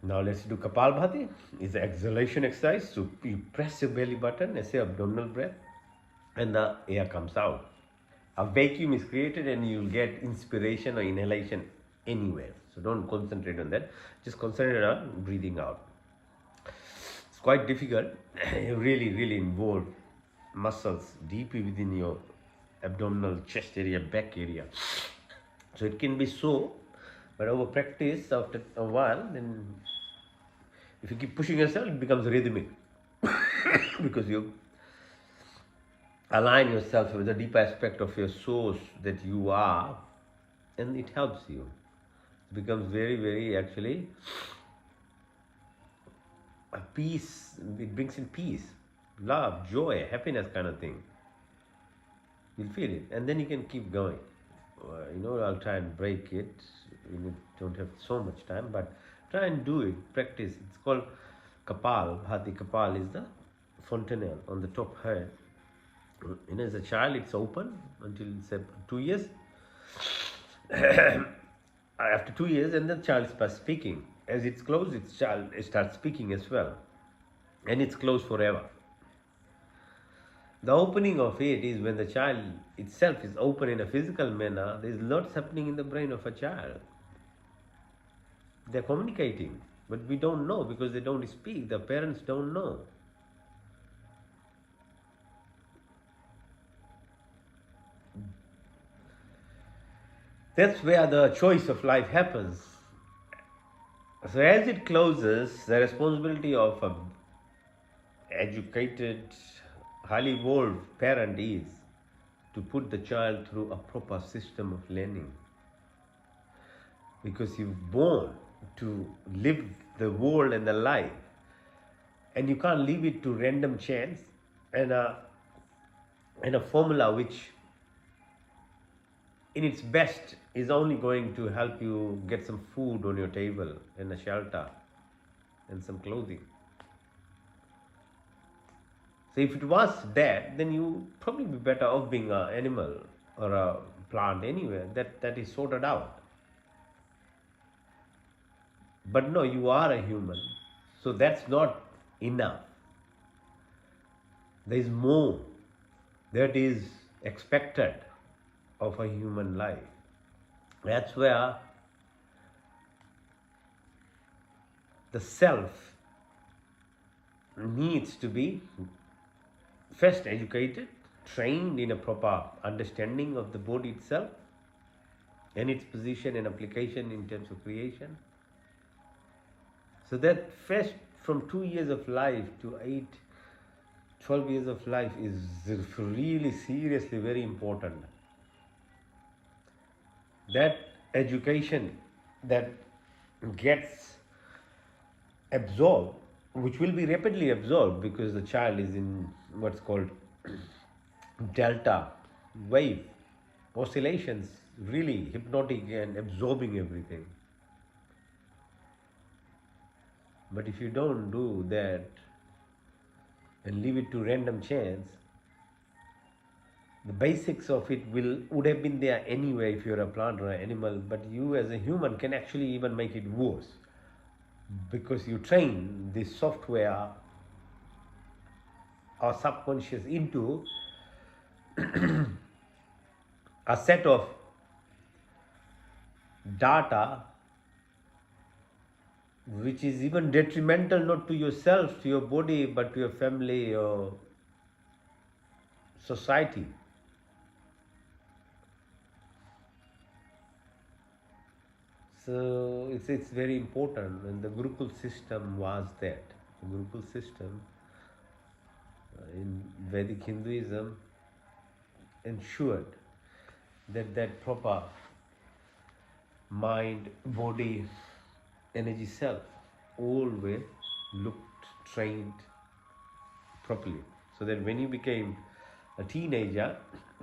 Now let's do Kapalbhati. It's an exhalation exercise. So you press your belly button, say abdominal breath, and the air comes out. A vacuum is created and you'll get inspiration or inhalation anywhere. So don't concentrate on that. Just concentrate on breathing out. It's quite difficult. You really involve muscles deeply within your abdominal chest area, back area. So it can be so, but over practice, after a while, then if you keep pushing yourself, it becomes rhythmic because align yourself with the deep aspect of your source that you are, and it helps you. It becomes very, very actually a peace. It brings in peace, love, joy, happiness kind of thing. You'll feel it, and then you can keep going. I'll try and break it. Don't have so much time, but try and do it. Practice. It's called Kapal. Bhati Kapal is the fontanelle on the top head. As a child, it's open until say 2 years. After 2 years, and then child starts speaking. As it's closed, its child starts speaking as well, and it's closed forever. The opening of it is when the child itself is open in a physical manner. There is lots happening in the brain of a child. They're communicating, but we don't know because they don't speak. The parents don't know. That's where the choice of life happens. So as it closes, the responsibility of a educated, highly evolved parent is to put the child through a proper system of learning. Because you're born to live the world and the life, and you can't leave it to random chance and a formula which in its best is only going to help you get some food on your table and a shelter and some clothing. So if it was that, then you probably be better off being an animal or a plant anywhere. That is sorted out. But no, you are a human. So that's not enough. There is more that is expected of a human life. That's where the self needs to be first educated, trained in a proper understanding of the body itself and its position and application in terms of creation. So that first from 2 years of life to 8, 12 years of life is really seriously very important. That education that gets absorbed, which will be rapidly absorbed because the child is in what's called delta wave oscillations, really hypnotic and absorbing everything. But if you don't do that and leave it to random chance, the basics of it would have been there anyway if you're a plant or an animal, but you as a human can actually even make it worse because you train this software or subconscious into a set of data which is even detrimental not to yourself, to your body, but to your family or society. So it's very important, and the Gurukul system was that. The Gurukul system in Vedic Hinduism ensured that proper mind, body, energy self always looked trained properly. So that when you became a teenager,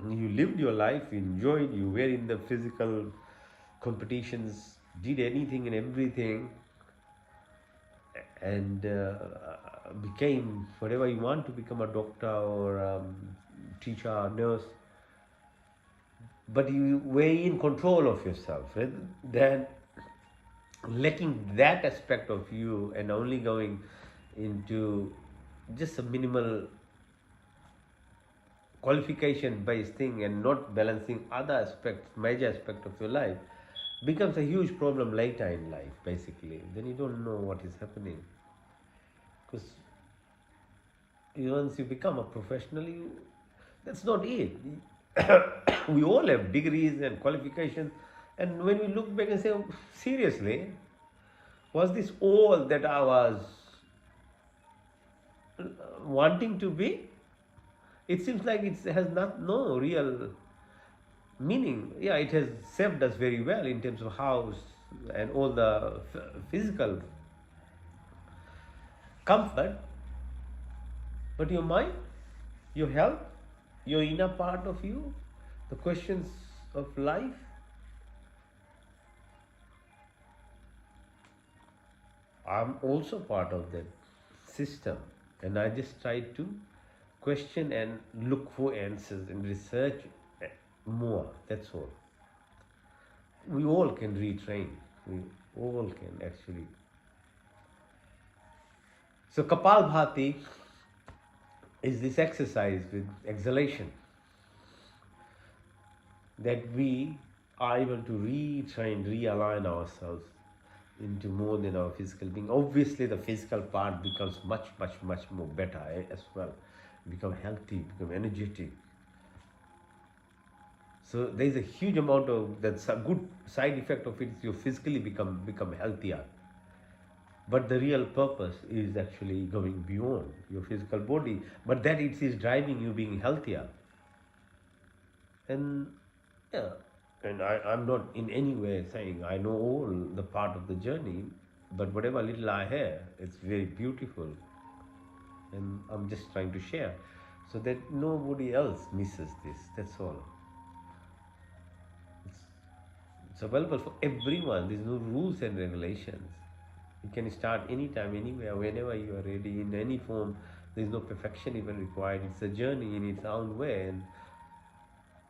you lived your life, you enjoyed, you were in the physical competitions, did anything and everything, and became whatever you want to become, a doctor or teacher, nurse. But you were in control of yourself, rather than lacking that aspect of you and only going into just a minimal qualification based thing and not balancing other aspects, major aspect of your life, becomes a huge problem later in life. Basically, then you don't know what is happening, because once you become a professional, that's not it. We all have degrees and qualifications, and when we look back and say, oh, seriously, was this all that I was wanting to be? it seems like it has no real meaning. Yeah, it has served us very well in terms of house and all the physical comfort, but your mind, your health, your inner part of you, the questions of life, I'm also part of that system, and I just try to question and look for answers and research more. That's all. We all can retrain. We all can actually. So Kapalbhati is this exercise with exhalation that we are able to retrain, realign ourselves into more than our physical being. Obviously, the physical part becomes much, much, much more better as well. Become healthy, become energetic. So there is a huge amount of that's a good side effect of it is you physically become healthier. But the real purpose is actually going beyond your physical body. But that it is driving you being healthier. And yeah, and I'm not in any way saying I know all the part of the journey, but whatever little I have, it's very beautiful. And I'm just trying to share so that nobody else misses this. That's all. It's available for everyone. There's no rules and regulations. You can start anytime, anywhere, whenever you are ready, in any form. There's no perfection even required. It's a journey in its own way, and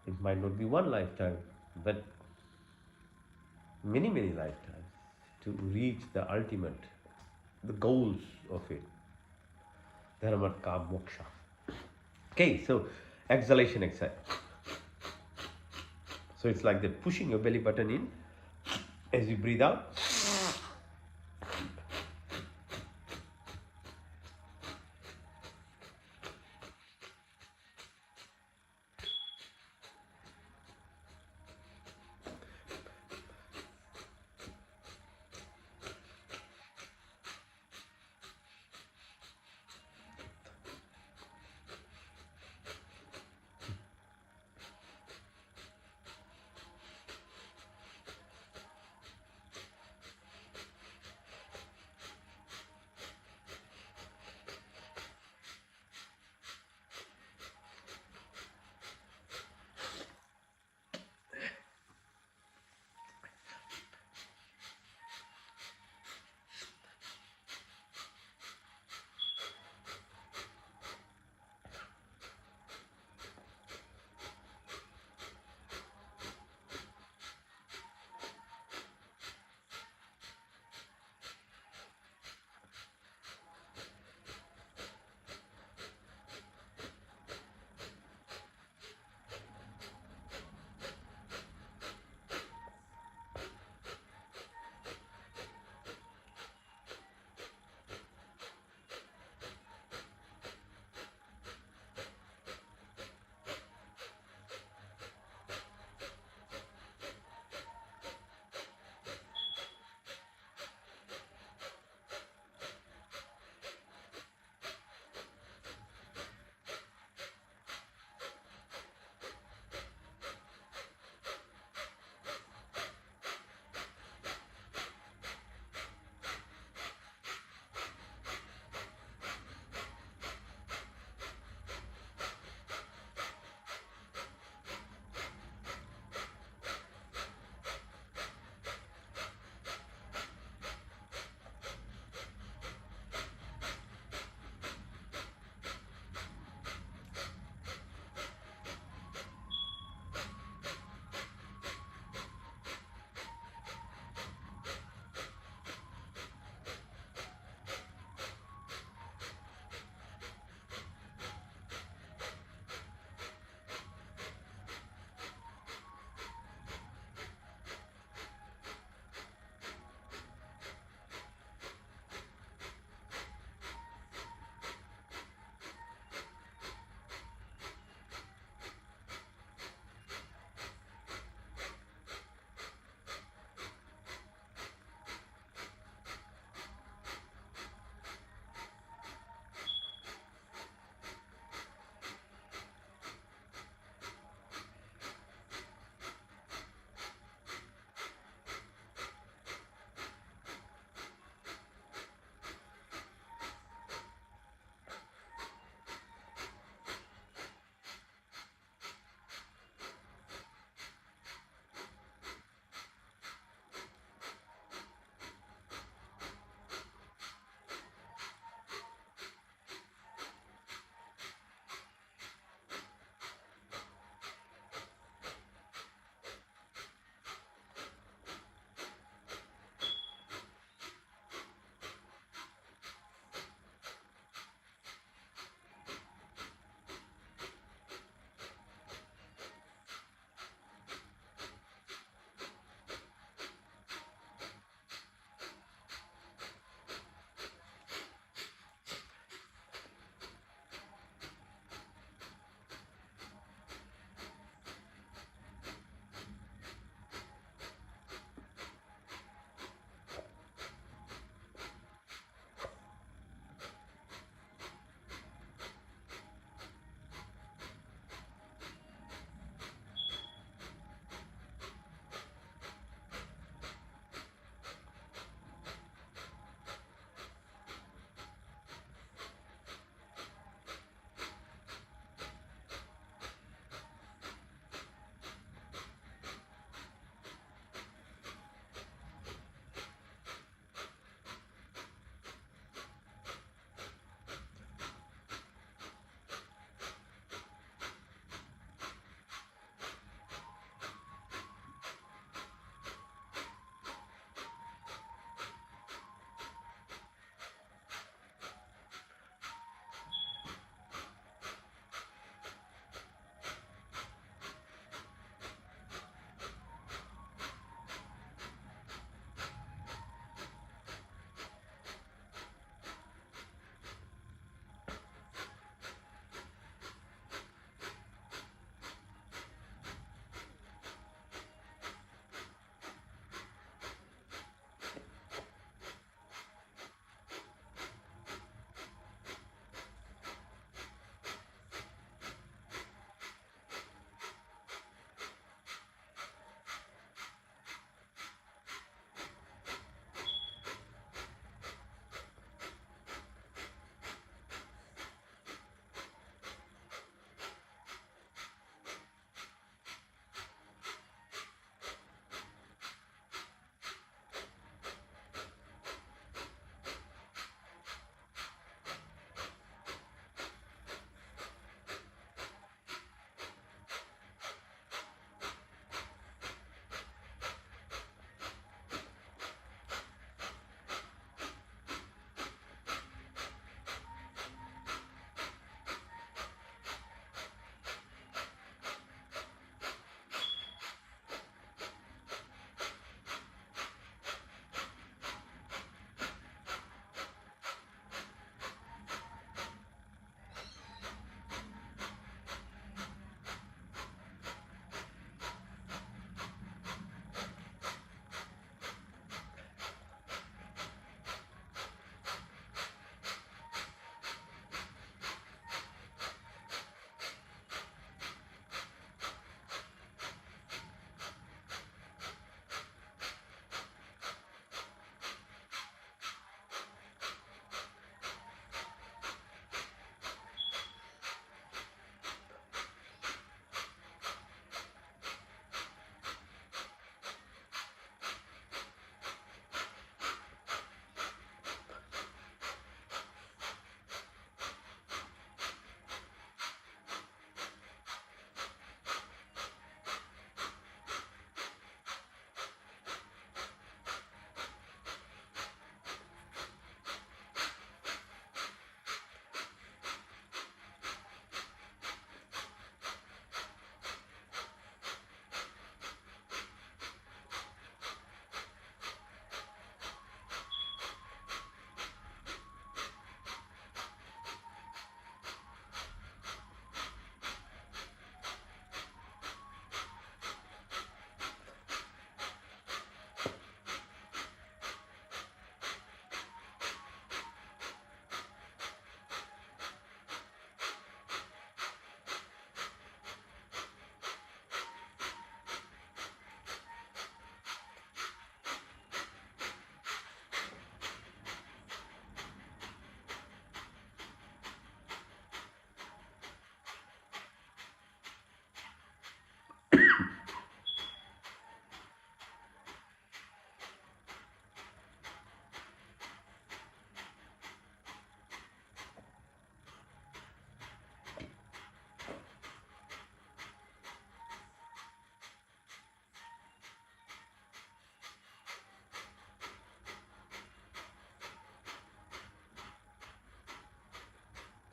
it might not be one lifetime, but many, many lifetimes to reach the ultimate, the goals of it. Dharmatka moksha. Okay, so exhalation exhale. So it's like that pushing your belly button in as you breathe out.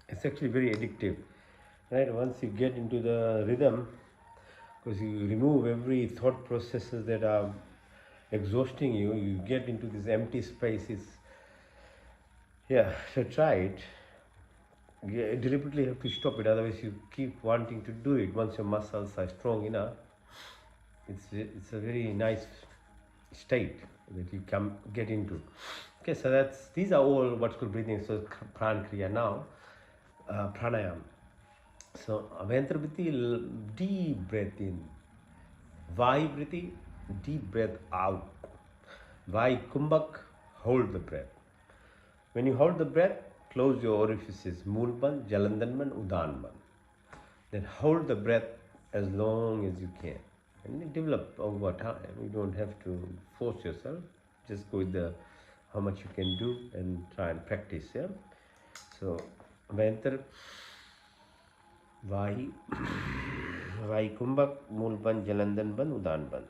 It's actually very addictive, right? Once you get into the rhythm, because you remove every thought processes that are exhausting you, you get into this empty spaces. Yeah, so try it. You deliberately have to stop it, otherwise you keep wanting to do it. Once your muscles are strong enough, it's a very nice state that you come get into. Okay, so that's these are all what's called breathing. So pran kriya now, pranayam. So Ventrapati, deep breath in. Vayu deep breath out. Vai kumbhak, hold the breath. When you hold the breath, close your orifices, Mulban, Jalandanman, Udanman. Then hold the breath as long as you can. And you develop over time. You don't have to force yourself. Just go with the how much you can do and try and practice. Yeah. So, Ventar, Vahi, Vahi Kumbhak, Mulban, Jalandanban, Udanban.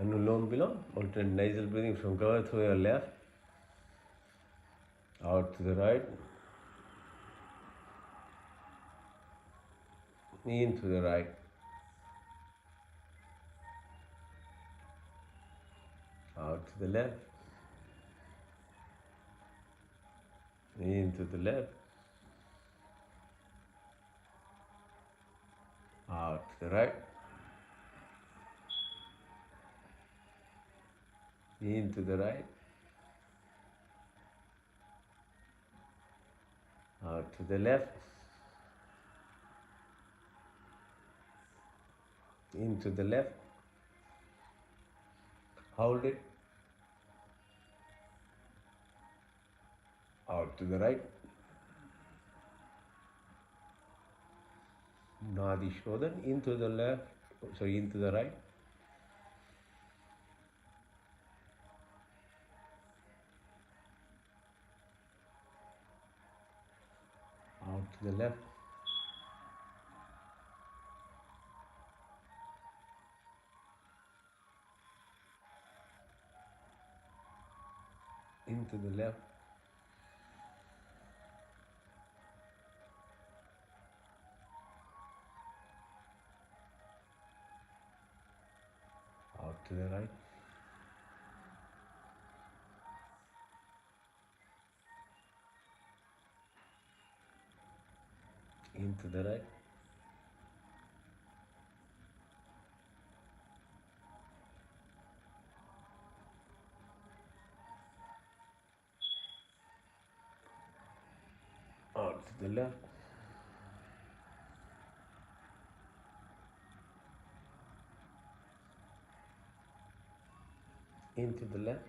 Anulom Vilom, alternate nasal breathing from cover through your left, out to the right, in to the right, out to the left, in to the left, out to the right, in to the right, out to the left, into the left, hold it, out to the right, Nadi Shodhan, into the left, sorry, into the right, out to the left, into the left, out to the right, into the right, the left, into the left,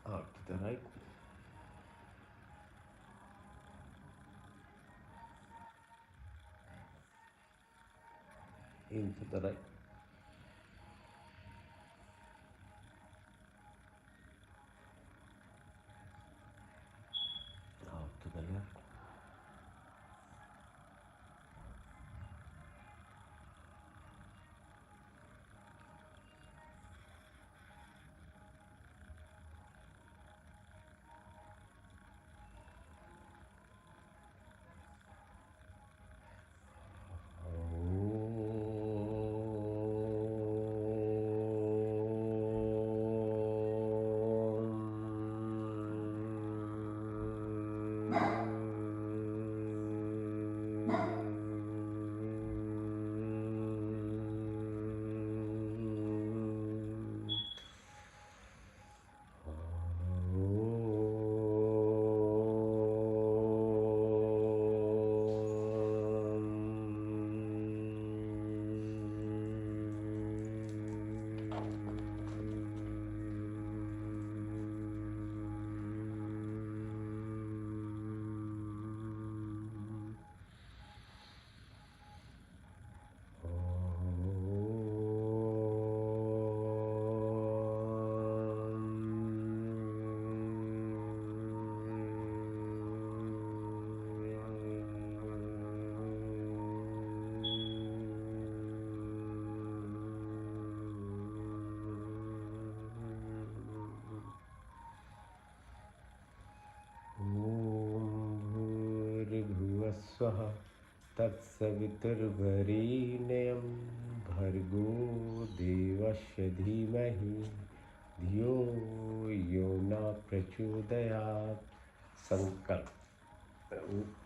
out to the right, into the right, out to the left, भूर्भुवस्वः तत्सवितुर्वरेण्यं भर्गो देवस्य धीमहि धियो यो न प्रचोदयात्। संकल्प।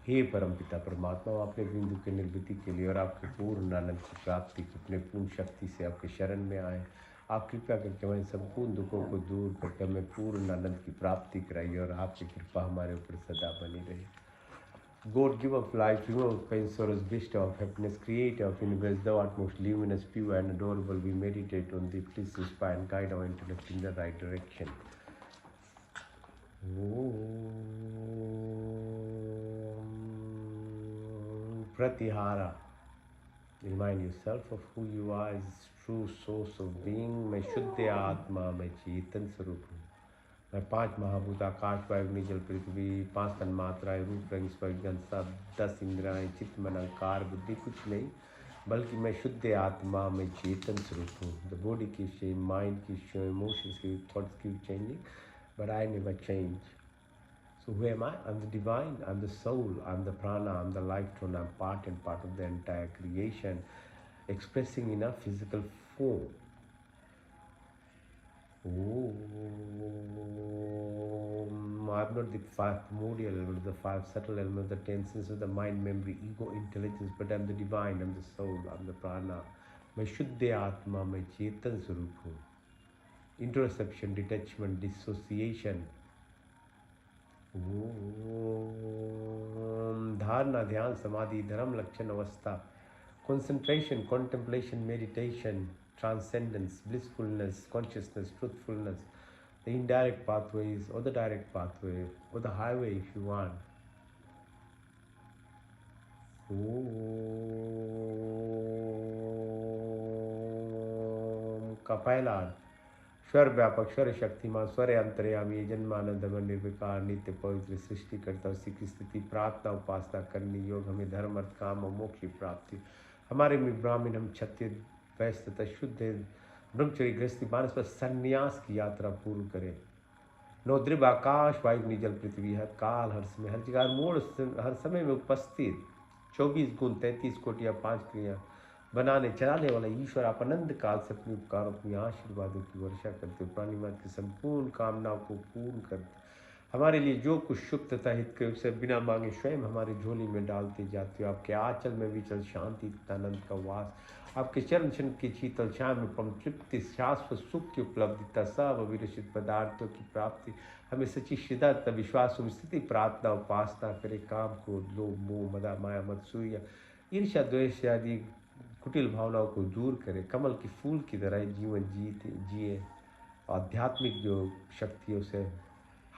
हे परमपिता परमात्मा, अपने बिंदु के निर्वृत्ति के लिए और आपके पूर्ण आनंद की प्राप्ति की अपने पूर्ण शक्ति से आपके शरण में आए। आप कृपा करके हमारे संपूर्ण दुखों को दूर करके हमें पूर्ण आनंद की प्राप्ति कराइए और आपकी कृपा हमारे ऊपर सदा बनी रहे। God, give of life, remove pain, sorrows, bestow of happiness, creator of universe, thou art most luminous, pure and adorable. We meditate on thee. Please inspire and guide our intellect in the right direction. Om Pratihara. Remind yourself of who you are as true source of being. मैं शुद्ध आत्मा, मैं चेतन स्वरूप हूँ। मैं 5 महाभूत आकाश वायु अग्नि जल पृथ्वी, 5 तन्मात्राएं रूप रंग स्पर्श गंध सब, 10 इंद्रियाएं चित्त मन अहंकार बुद्धि कुछ नहीं, बल्कि मैं शुद्ध आत्मा, मैं चेतन स्वरूप हूँ। द बॉडी की चेंज, माइंड की चेंज, इमोशंस की, थॉट्स की changing, but I never change. So who am I? I'm the divine, I'm the soul, I'm the prana, I'm the life tone, I'm part and part of the entire creation, expressing in a physical form. I'm not the 5 primordial elements, the 5 subtle elements, the 10 senses of the mind, memory, ego, intelligence, but I'm the divine, I'm the soul, I'm the prana. मैं शुद्ध आत्मा, मैं चेतन स्वरूप हूँ। Introspection, detachment, dissociation. धारणा, ध्यान, समाधि, धर्म, लक्षण, अवस्था, concentration, contemplation, meditation, transcendence, blissfulness, consciousness, truthfulness, the indirect pathways or the direct pathway or the highway if you want. Om का पहला स्वर व्यापक, स्वर शक्तिमान, स्वर अंतर्यामी, जन्मानंद निर्विकार, नित्य पवित्र, सृष्टि करता, उसी की स्थिति, प्रार्थना, उपासना करनी, योग हमें धर्म अर्थ काम और मोक्ष की प्राप्ति। हमारे में ब्राह्मण, हम क्षत्रिय, वैश्य तथा शुद्ध ब्रह्मचर्य गृहस्थी मानस पर संन्यास की यात्रा पूर्ण करें। नौद्रिव आकाश वायु अग्नि जल पृथ्वी, हर काल हर समय हर जगह मोड़ हर समय में उपस्थित 24 गुण 33 कोटि या 5 क्रिया बनाने चलाने वाला ईश्वर, आप अनंत काल से अपने उपकारों, अपनी आशीर्वादों की वर्षा करते हो, प्राणिमात्र की संपूर्ण कामनाओं को पूर्ण करते, हमारे लिए जो कुछ शुभ तथा हित के उसे बिना मांगे स्वयं हमारी झोली में डालते जाते हो। आपके आंचल में विचल शांति तथा आनंद का वास, आपके चरण चरण की शीतल छाया में परम तृप्ति, शाश्वत सुख की उपलब्धिता, सब अविरचित पदार्थों की प्राप्ति, हमें सच्ची श्रद्धा विश्वास स्थिति प्रार्थना उपासना करे, काम क्रोध लोभ मोह मदा माया मत्सूर्य ईर्ष्या द्वेष आदि कुटिल भावनाओं को दूर करे, कमल की फूल की तरह जीवन जीते जिए, आध्यात्मिक जो शक्तियों से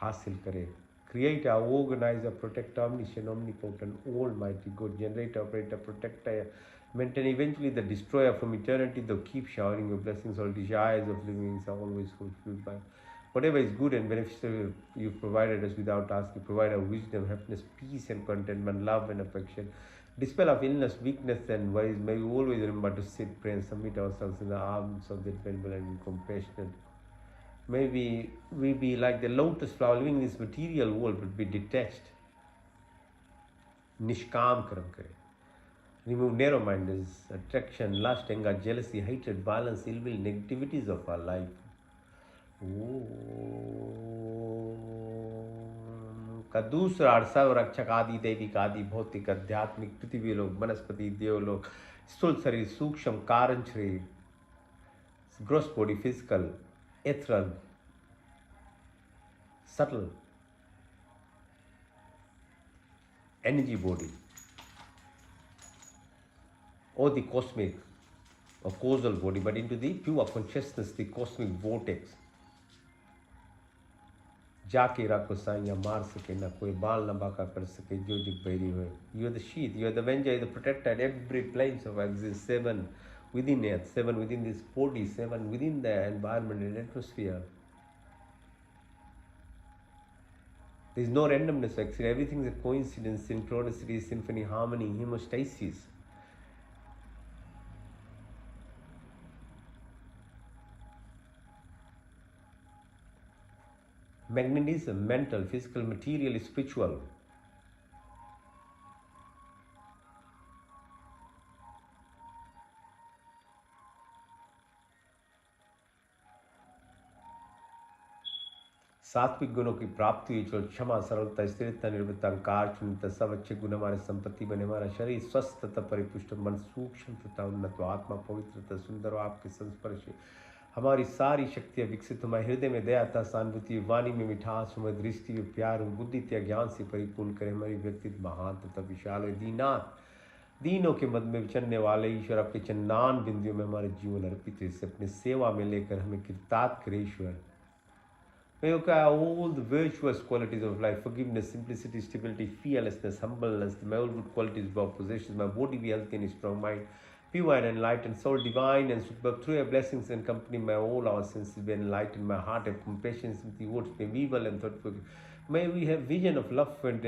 हासिल करे, create, organize, protect, omniscient, omnipotent, almighty, good, generator, operator, protector, maintain, eventually the destroyer from eternity, though keep showering your blessings, all desires of living are always fulfilled by whatever is good and beneficial you've provided us without asking. Provide our wisdom, happiness, peace and contentment, love and affection. Dispel of illness, weakness and worries. May we always remember to sit, pray and submit ourselves in the arms of the benevolent and compassionate. May we be like the lotus flower living in this material world but be detached. Nishkam karam kare. Remove narrow mindedness, attraction, lust, anger, jealousy, hatred, violence, ill will, negativities of our life. का दूसरा अर्थ रक्षक आदि दैविक आदि भौतिक आध्यात्मिक पृथ्वी लोग वनस्पति देवलोक स्थूल शरीर सूक्ष्म कारण शरीर gross body physical ethereal, subtle, energy body, or the cosmic or causal body, but into the pure consciousness, the cosmic vortex. जाके राखो साइया मार सके ना कोई बाल ना बाका कर सके जो जिग बैरी हुए. You are the sheath, you are the avenger, you are the protector at every place of existence. 7 within earth, 7 within this body, 7 within the environment and atmosphere. There is no randomness, actually. Everything is a coincidence, synchronicity, symphony, harmony, hemostasis. Magnetism, mental, physical, material, spiritual. सात्विक गुणों की प्राप्ति हुई, जो क्षमा सरलता स्थिरता निर्भरता अहंकार शून्यता सब अच्छे गुण हमारे संपत्ति बने, हमारा शरीर स्वस्थ तथा परिपुष्ट, मन सूक्ष्म तथा उन्नत, आत्मा पवित्रता सुंदर हो, आपके संस्पर्श हमारी सारी शक्तियाँ विकसित, हमारे हृदय में दया था सहानुभूति, वाणी में मिठास, हमारी दृष्टि में प्यार, बुद्धि त्या ज्ञान से परिपूर्ण करे, हमारी व्यक्तित्व महान तथा विशाल हो. दीनाथ दीनों के मध्य में विचरने वाले ईश्वर, आपके चन्नान बिंदियों में हमारे जीवन अर्पित है, इसे अपनी सेवा में लेकर हमें कृतार्थ करे ईश्वर. May you acquire all the virtuous qualities of life: forgiveness, simplicity, stability, fearlessness, humbleness, my all good qualities of our possessions, my body be healthy and a strong mind, pure and enlightened, soul divine and superb, through your blessings and company, may all our senses be enlightened, my heart have compassion, sympathy, words may be well and thoughtful. May we have vision of love and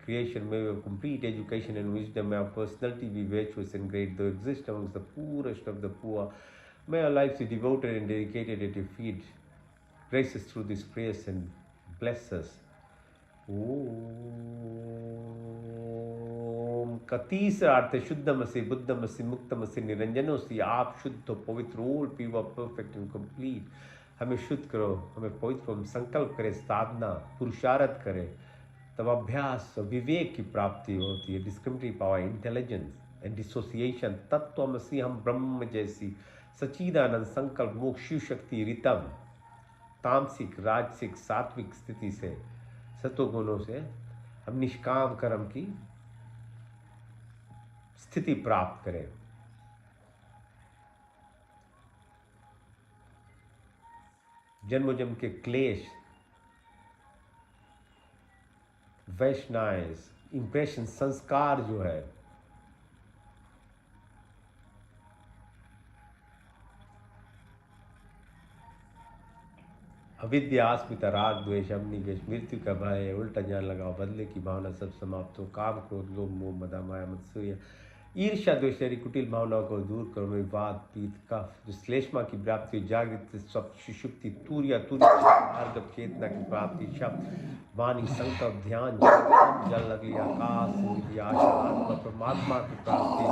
creation, may we have complete education and wisdom, may our personality be virtuous and great, though exist amongst the poorest of the poor. May our lives be devoted and dedicated at your feet. Grace us through these prayers and bless us. ओम का तीसरा अर्थ शुद्धमसि बुद्धमसि मुक्तमसि निरंजनोसि. आप शुद्ध हो, पवित्र, all pure, perfect and complete. हमें शुद्ध करो, हमें पवित्र करो. हम संकल्प करें, साधना पुरुषार्थ करें, तब अभ्यास विवेक की प्राप्ति होती है. Discriminative power, intelligence and dissociation. तत्वमसि हम ब्रह्म जैसी सच्चिदानंद संकल्प मोक्ष शिव शक्ति रितम तामसिक राजसिक सात्विक स्थिति से सत्वगुणों से हम निष्काम कर्म की स्थिति प्राप्त करें. जन्म जन्म के क्लेश, वैष्णाइज, इंप्रेशन, संस्कार जो है अविद्या अस्मिता राग द्वेष अग्निवेश मृत्यु का भय, उल्टा ज्ञान लगाओ, बदले की भावना सब समाप्त हो, काम क्रोध लोभ मोह मदा माया मत्सर्य ईर्ष्या द्वेष कुटिल भावनाओं को दूर करो. में वाद पीत कफ जो श्लेष्मा की प्राप्ति, जागृत सुषुप्ति तूर्या तूर्य चेतना की प्राप्ति, शब्द वाणी संकल्प ध्यान जल लगली आकाश निधि आशा आत्मा परमात्मा की प्राप्ति,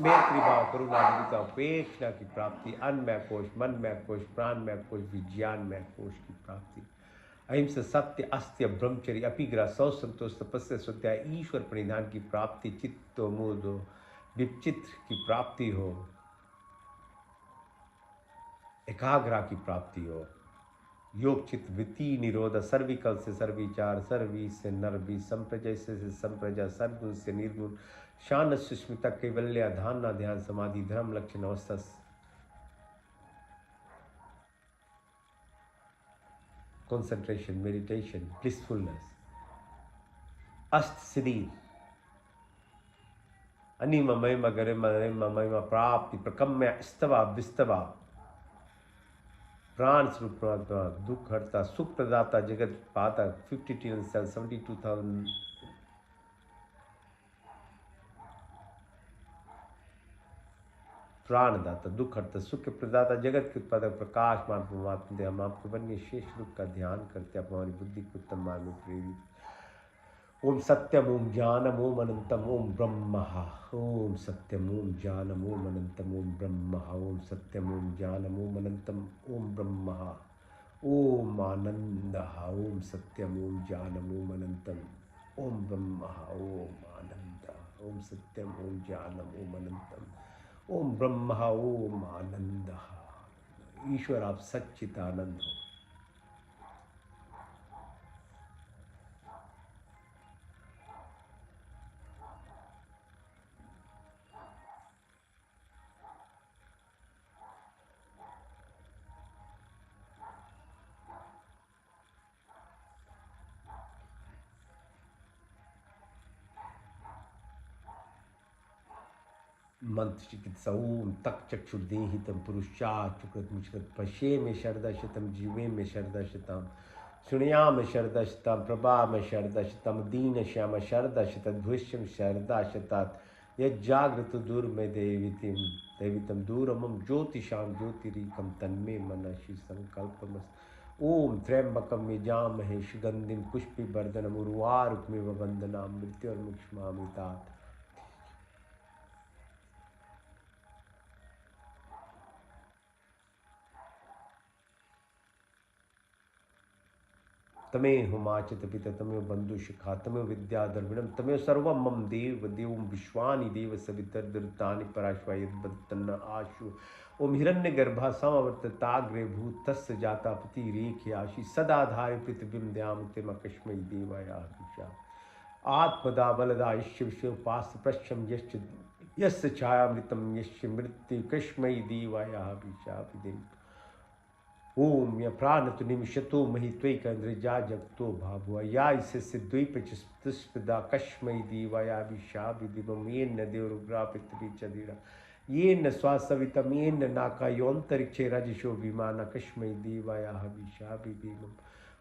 मैत्री भाव करुणा विविधता उपेक्षा की प्राप्ति, अन्नमय कोश मनमय कोश प्राणमय कोश विज्ञानमय कोश की प्राप्ति, अहिंसा सत्य अस्त्य ब्रह्मचर्य अपिग्रह सौ संतोष तपस्या स्वाध्याय ईश्वर परिधान की प्राप्ति, चित्तो मोदो विचित्र की प्राप्ति हो, एकाग्रा की प्राप्ति हो, योग चित्त वृत्ति निरोध, सर्विकल से सर्विचार, सर्वी से नरवी, संप्रजय से संप्रजा, सद्गुण से निर्गुण, शान सुष्मिता, कैवल्य, ध्यान ध्यान, समाधि, धर्म, लक्षण, अवस्था, concentration, meditation, blissfulness, अष्ट सिद्धि, अनिममय मगरे ममय प्राप्ति, प्रकम्य स्तवा विस्तवा, प्राण स्वरूप परमात्मा, दुख हरता, सुख प्रदाता, जगत पाता, 50 trillion cells, 72,000 प्राणदाता, दुख हरता, सुख प्रदाता, जगत के उत्पादक, प्रकाश मान परमात्मा, हम आपके वन्य शेष रूप का ध्यान करते, आप हमारी बुद्धि को उत्तम मार्ग में प्रेरित। ओम सत्यम ओम ज्ञानम ओम अनंतम ओम ब्रह्म। ओम सत्यम ओम ज्ञानम ओम अनंतम ओम ब्रह्म। ओम सत्यम ओम ज्ञानम ओम अनंतम ओम ब्रह्म। ओम आनंद। ओम सत्यम ओम ज्ञानम ओम अनंतम ओम ब्रह्म। ओम आनंद। ओम सत्यम ओम ज्ञानम ओम अनंतम ओम ब्रह्म। ओम आनंद। ईश्वर आप सच्चिदानंद हो। मंत्र चिकित्सा ओम तक चक्षुर्देहितम पुरुषाचुकृत मुचकृत पशे में शरदा शतम जीवे में शरदा शतम सुनया में शरदा शतम प्रभा में शरदा शतम दीन श्याम शरदा शतम भविष्यम शरदा शतात यज्जागृत दूर में देवितिम देवितम दूरमम ज्योतिषाम ज्योतिरीकम तन्मे मनसि संकल्पमस्त। ओम त्र्यंबकम यजामहे सुगंधिम पुष्पिवर्धनम उर्वारुकमिव वंदनाम मृत्युर्मुक्षमामितात। तमेव माचित पिता तमेव बंधु शिखा तमेव विद्या द्रविणम तमेव सर्व मम देव देव विश्वानि देव सवितर्दृतानि पराश्वा यद्बन्न आशु। ओम हिरण्य गर्भा समवर्तताग्रे भूत तस्य जाता पति रेखयाशि सदाधाय पृथ्वीम द्याम तिमकश्मय देवाया विशा आत्मदा बलदा यश्य विश्वपास प्रश्यम यश्च यस्य छायामृतम यश्य मृत्यु कश्मय देवाया विशा विदेव। ओम या प्राणतु निमिषतो मही त्वैकेन्द्रजा जगतो भाभुआ या इसे द्वैपचस्पदा कश्मई दीवाया विषाभि दिवम ये न देवरुग्रा पृथ्वी चदिरा ये न स्वासवितम ये न नाका योन्तरिक्षे रजशो विमान कश्मई दीवाया विषाभि दिवम।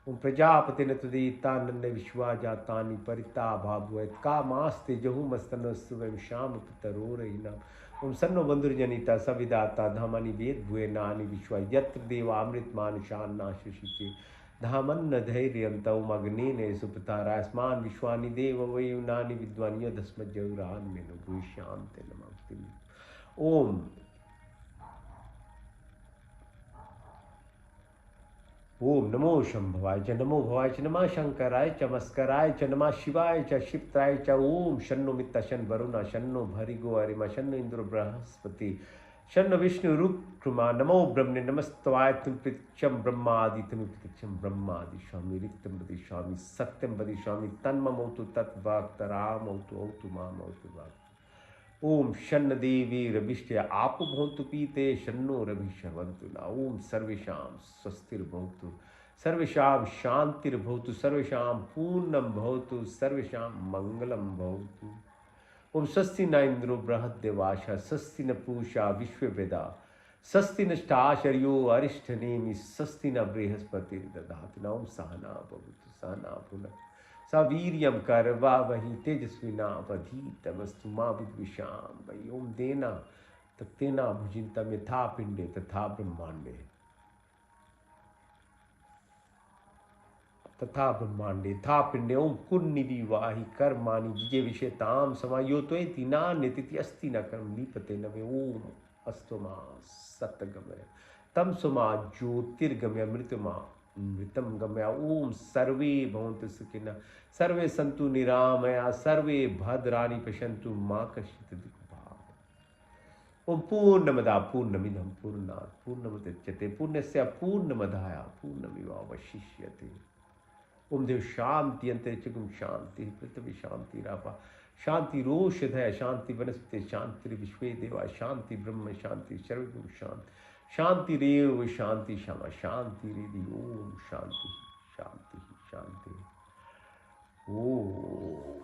ओम प्रजापति न तुदीतानंद विश्वा जातानि परिता भाभुआ कामास्ते जहु मस्तन स्वयं श्याम पितरो रहीना। ओम सन्नो बंधुर्जनिता सविदाता धामानि वेद भुए नानि विश्वा यत्र देवामृत मानुषान नाशिषिचे धामन्न धैर्यं तौमग्नेन सुपतारास्मान विश्वानि देव वयुनानि विद्वान् यदस्मज्जौरान् मेनो भूष्यान्ते नमस्ते। ओम ओम नमो शंभवाय च नमो भवाय च नमः शंकराय च मस्कराय च नमः शिवाय च शिप्ताय च। ओम शन्नो मित्ता शन वरुणा शन्नो भरिगो अरिमा शन्नो इंद्र बृहस्पति शन्नो विष्णु रुक्मा नमो ब्रह्मणे नमस्तवाय तुम प्रत्यक्षम ब्रह्मादि तुम प्रत्यक्षम ब्रह्मादि स्वामी रिक्तम बदि स्वामी सत्यम बदि स्वामी तन्ममौतु तत्वाक्तरामौतु औतु मामौतु वाक्। ओम शन्न देवी रविष्ट आप भवन्तु पीते शन्नो रविशवन्तु न। ओम सर्वेषां स्वस्तिर्भवतु सर्वेषां शान्तिर्भवतु सर्वेषां पूर्णं भवतु सर्वेषां मंगलं भवतु। ओम स्वस्ति न इंद्रो बृहद्देवाशा स्वस्ति न पूषा विश्ववेदा स्वस्ति नष्टाशर्यो अरिष्ठनेमि स्वस्ति न बृहस्पतिर्दधातु। ओम सहना भवतु सहना भुनक्तु सवीर्यम करवा वही तेजस्विनावधीतमस्तु मा विद्विषाम वही। ओम देना तक्तेना भुजिंतम यथा पिंडे तथा ब्रह्मांडे तथा ब्रह्मांडे था पिंडे। ओम कुर्निधि वाहि कर्माणि जिजे विषयताम समायोतयति नान्यतिथि अस्ति न कर्म लीपते नवे। ओम अस्तमा सतगमय तम सुमा ज्योतिर्गमय मृतमा मृतम गमया। ओम सर्वे भवन्तु सुखिनः सर्वे सन्तु निरामया सर्वे भद्राणि पश्यन्तु मा कश्चित् दुःखभाग्। Om Purnamada Purnamidam Purnat Purnamudachyate Purnasya Purnamadaya Purnamiva Vashishyate. Om Dev Shanti Antarikshagam Shanti Prithvi Shanti Rapa Shanti Roshadhaya Shanti Vanaspati Shanti Vishwe Deva Shanti Brahma Shanti Sarvagam Shanti Shanti Reva Shanti Shama Shanti Ridi Om Shanti Shanti Shanti Om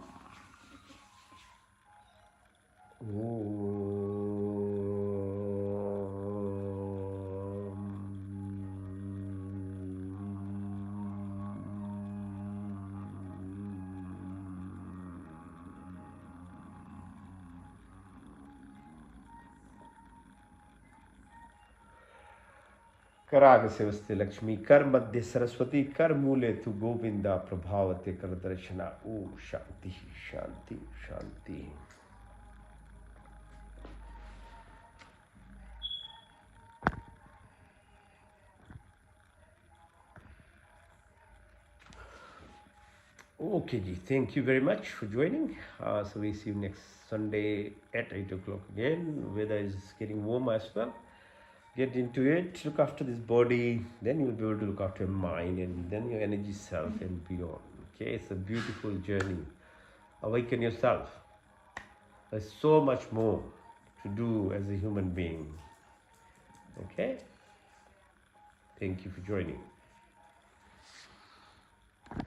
कराग से वस्ते लक्ष्मी कर मध्य सरस्वती कर मूले तु गोविंदा प्रभावते कर दर्शना ओम शांति शांति शांति. Okay, Ji. Thank you very much for joining. So we see you next Sunday at 8 o'clock again. Weather is getting warm as well. Get into it, look after this body, then you'll be able to look after your mind and then your energy self and beyond. Okay, it's a beautiful journey. Awaken yourself. There's so much more to do as a human being. Okay? Thank you for joining.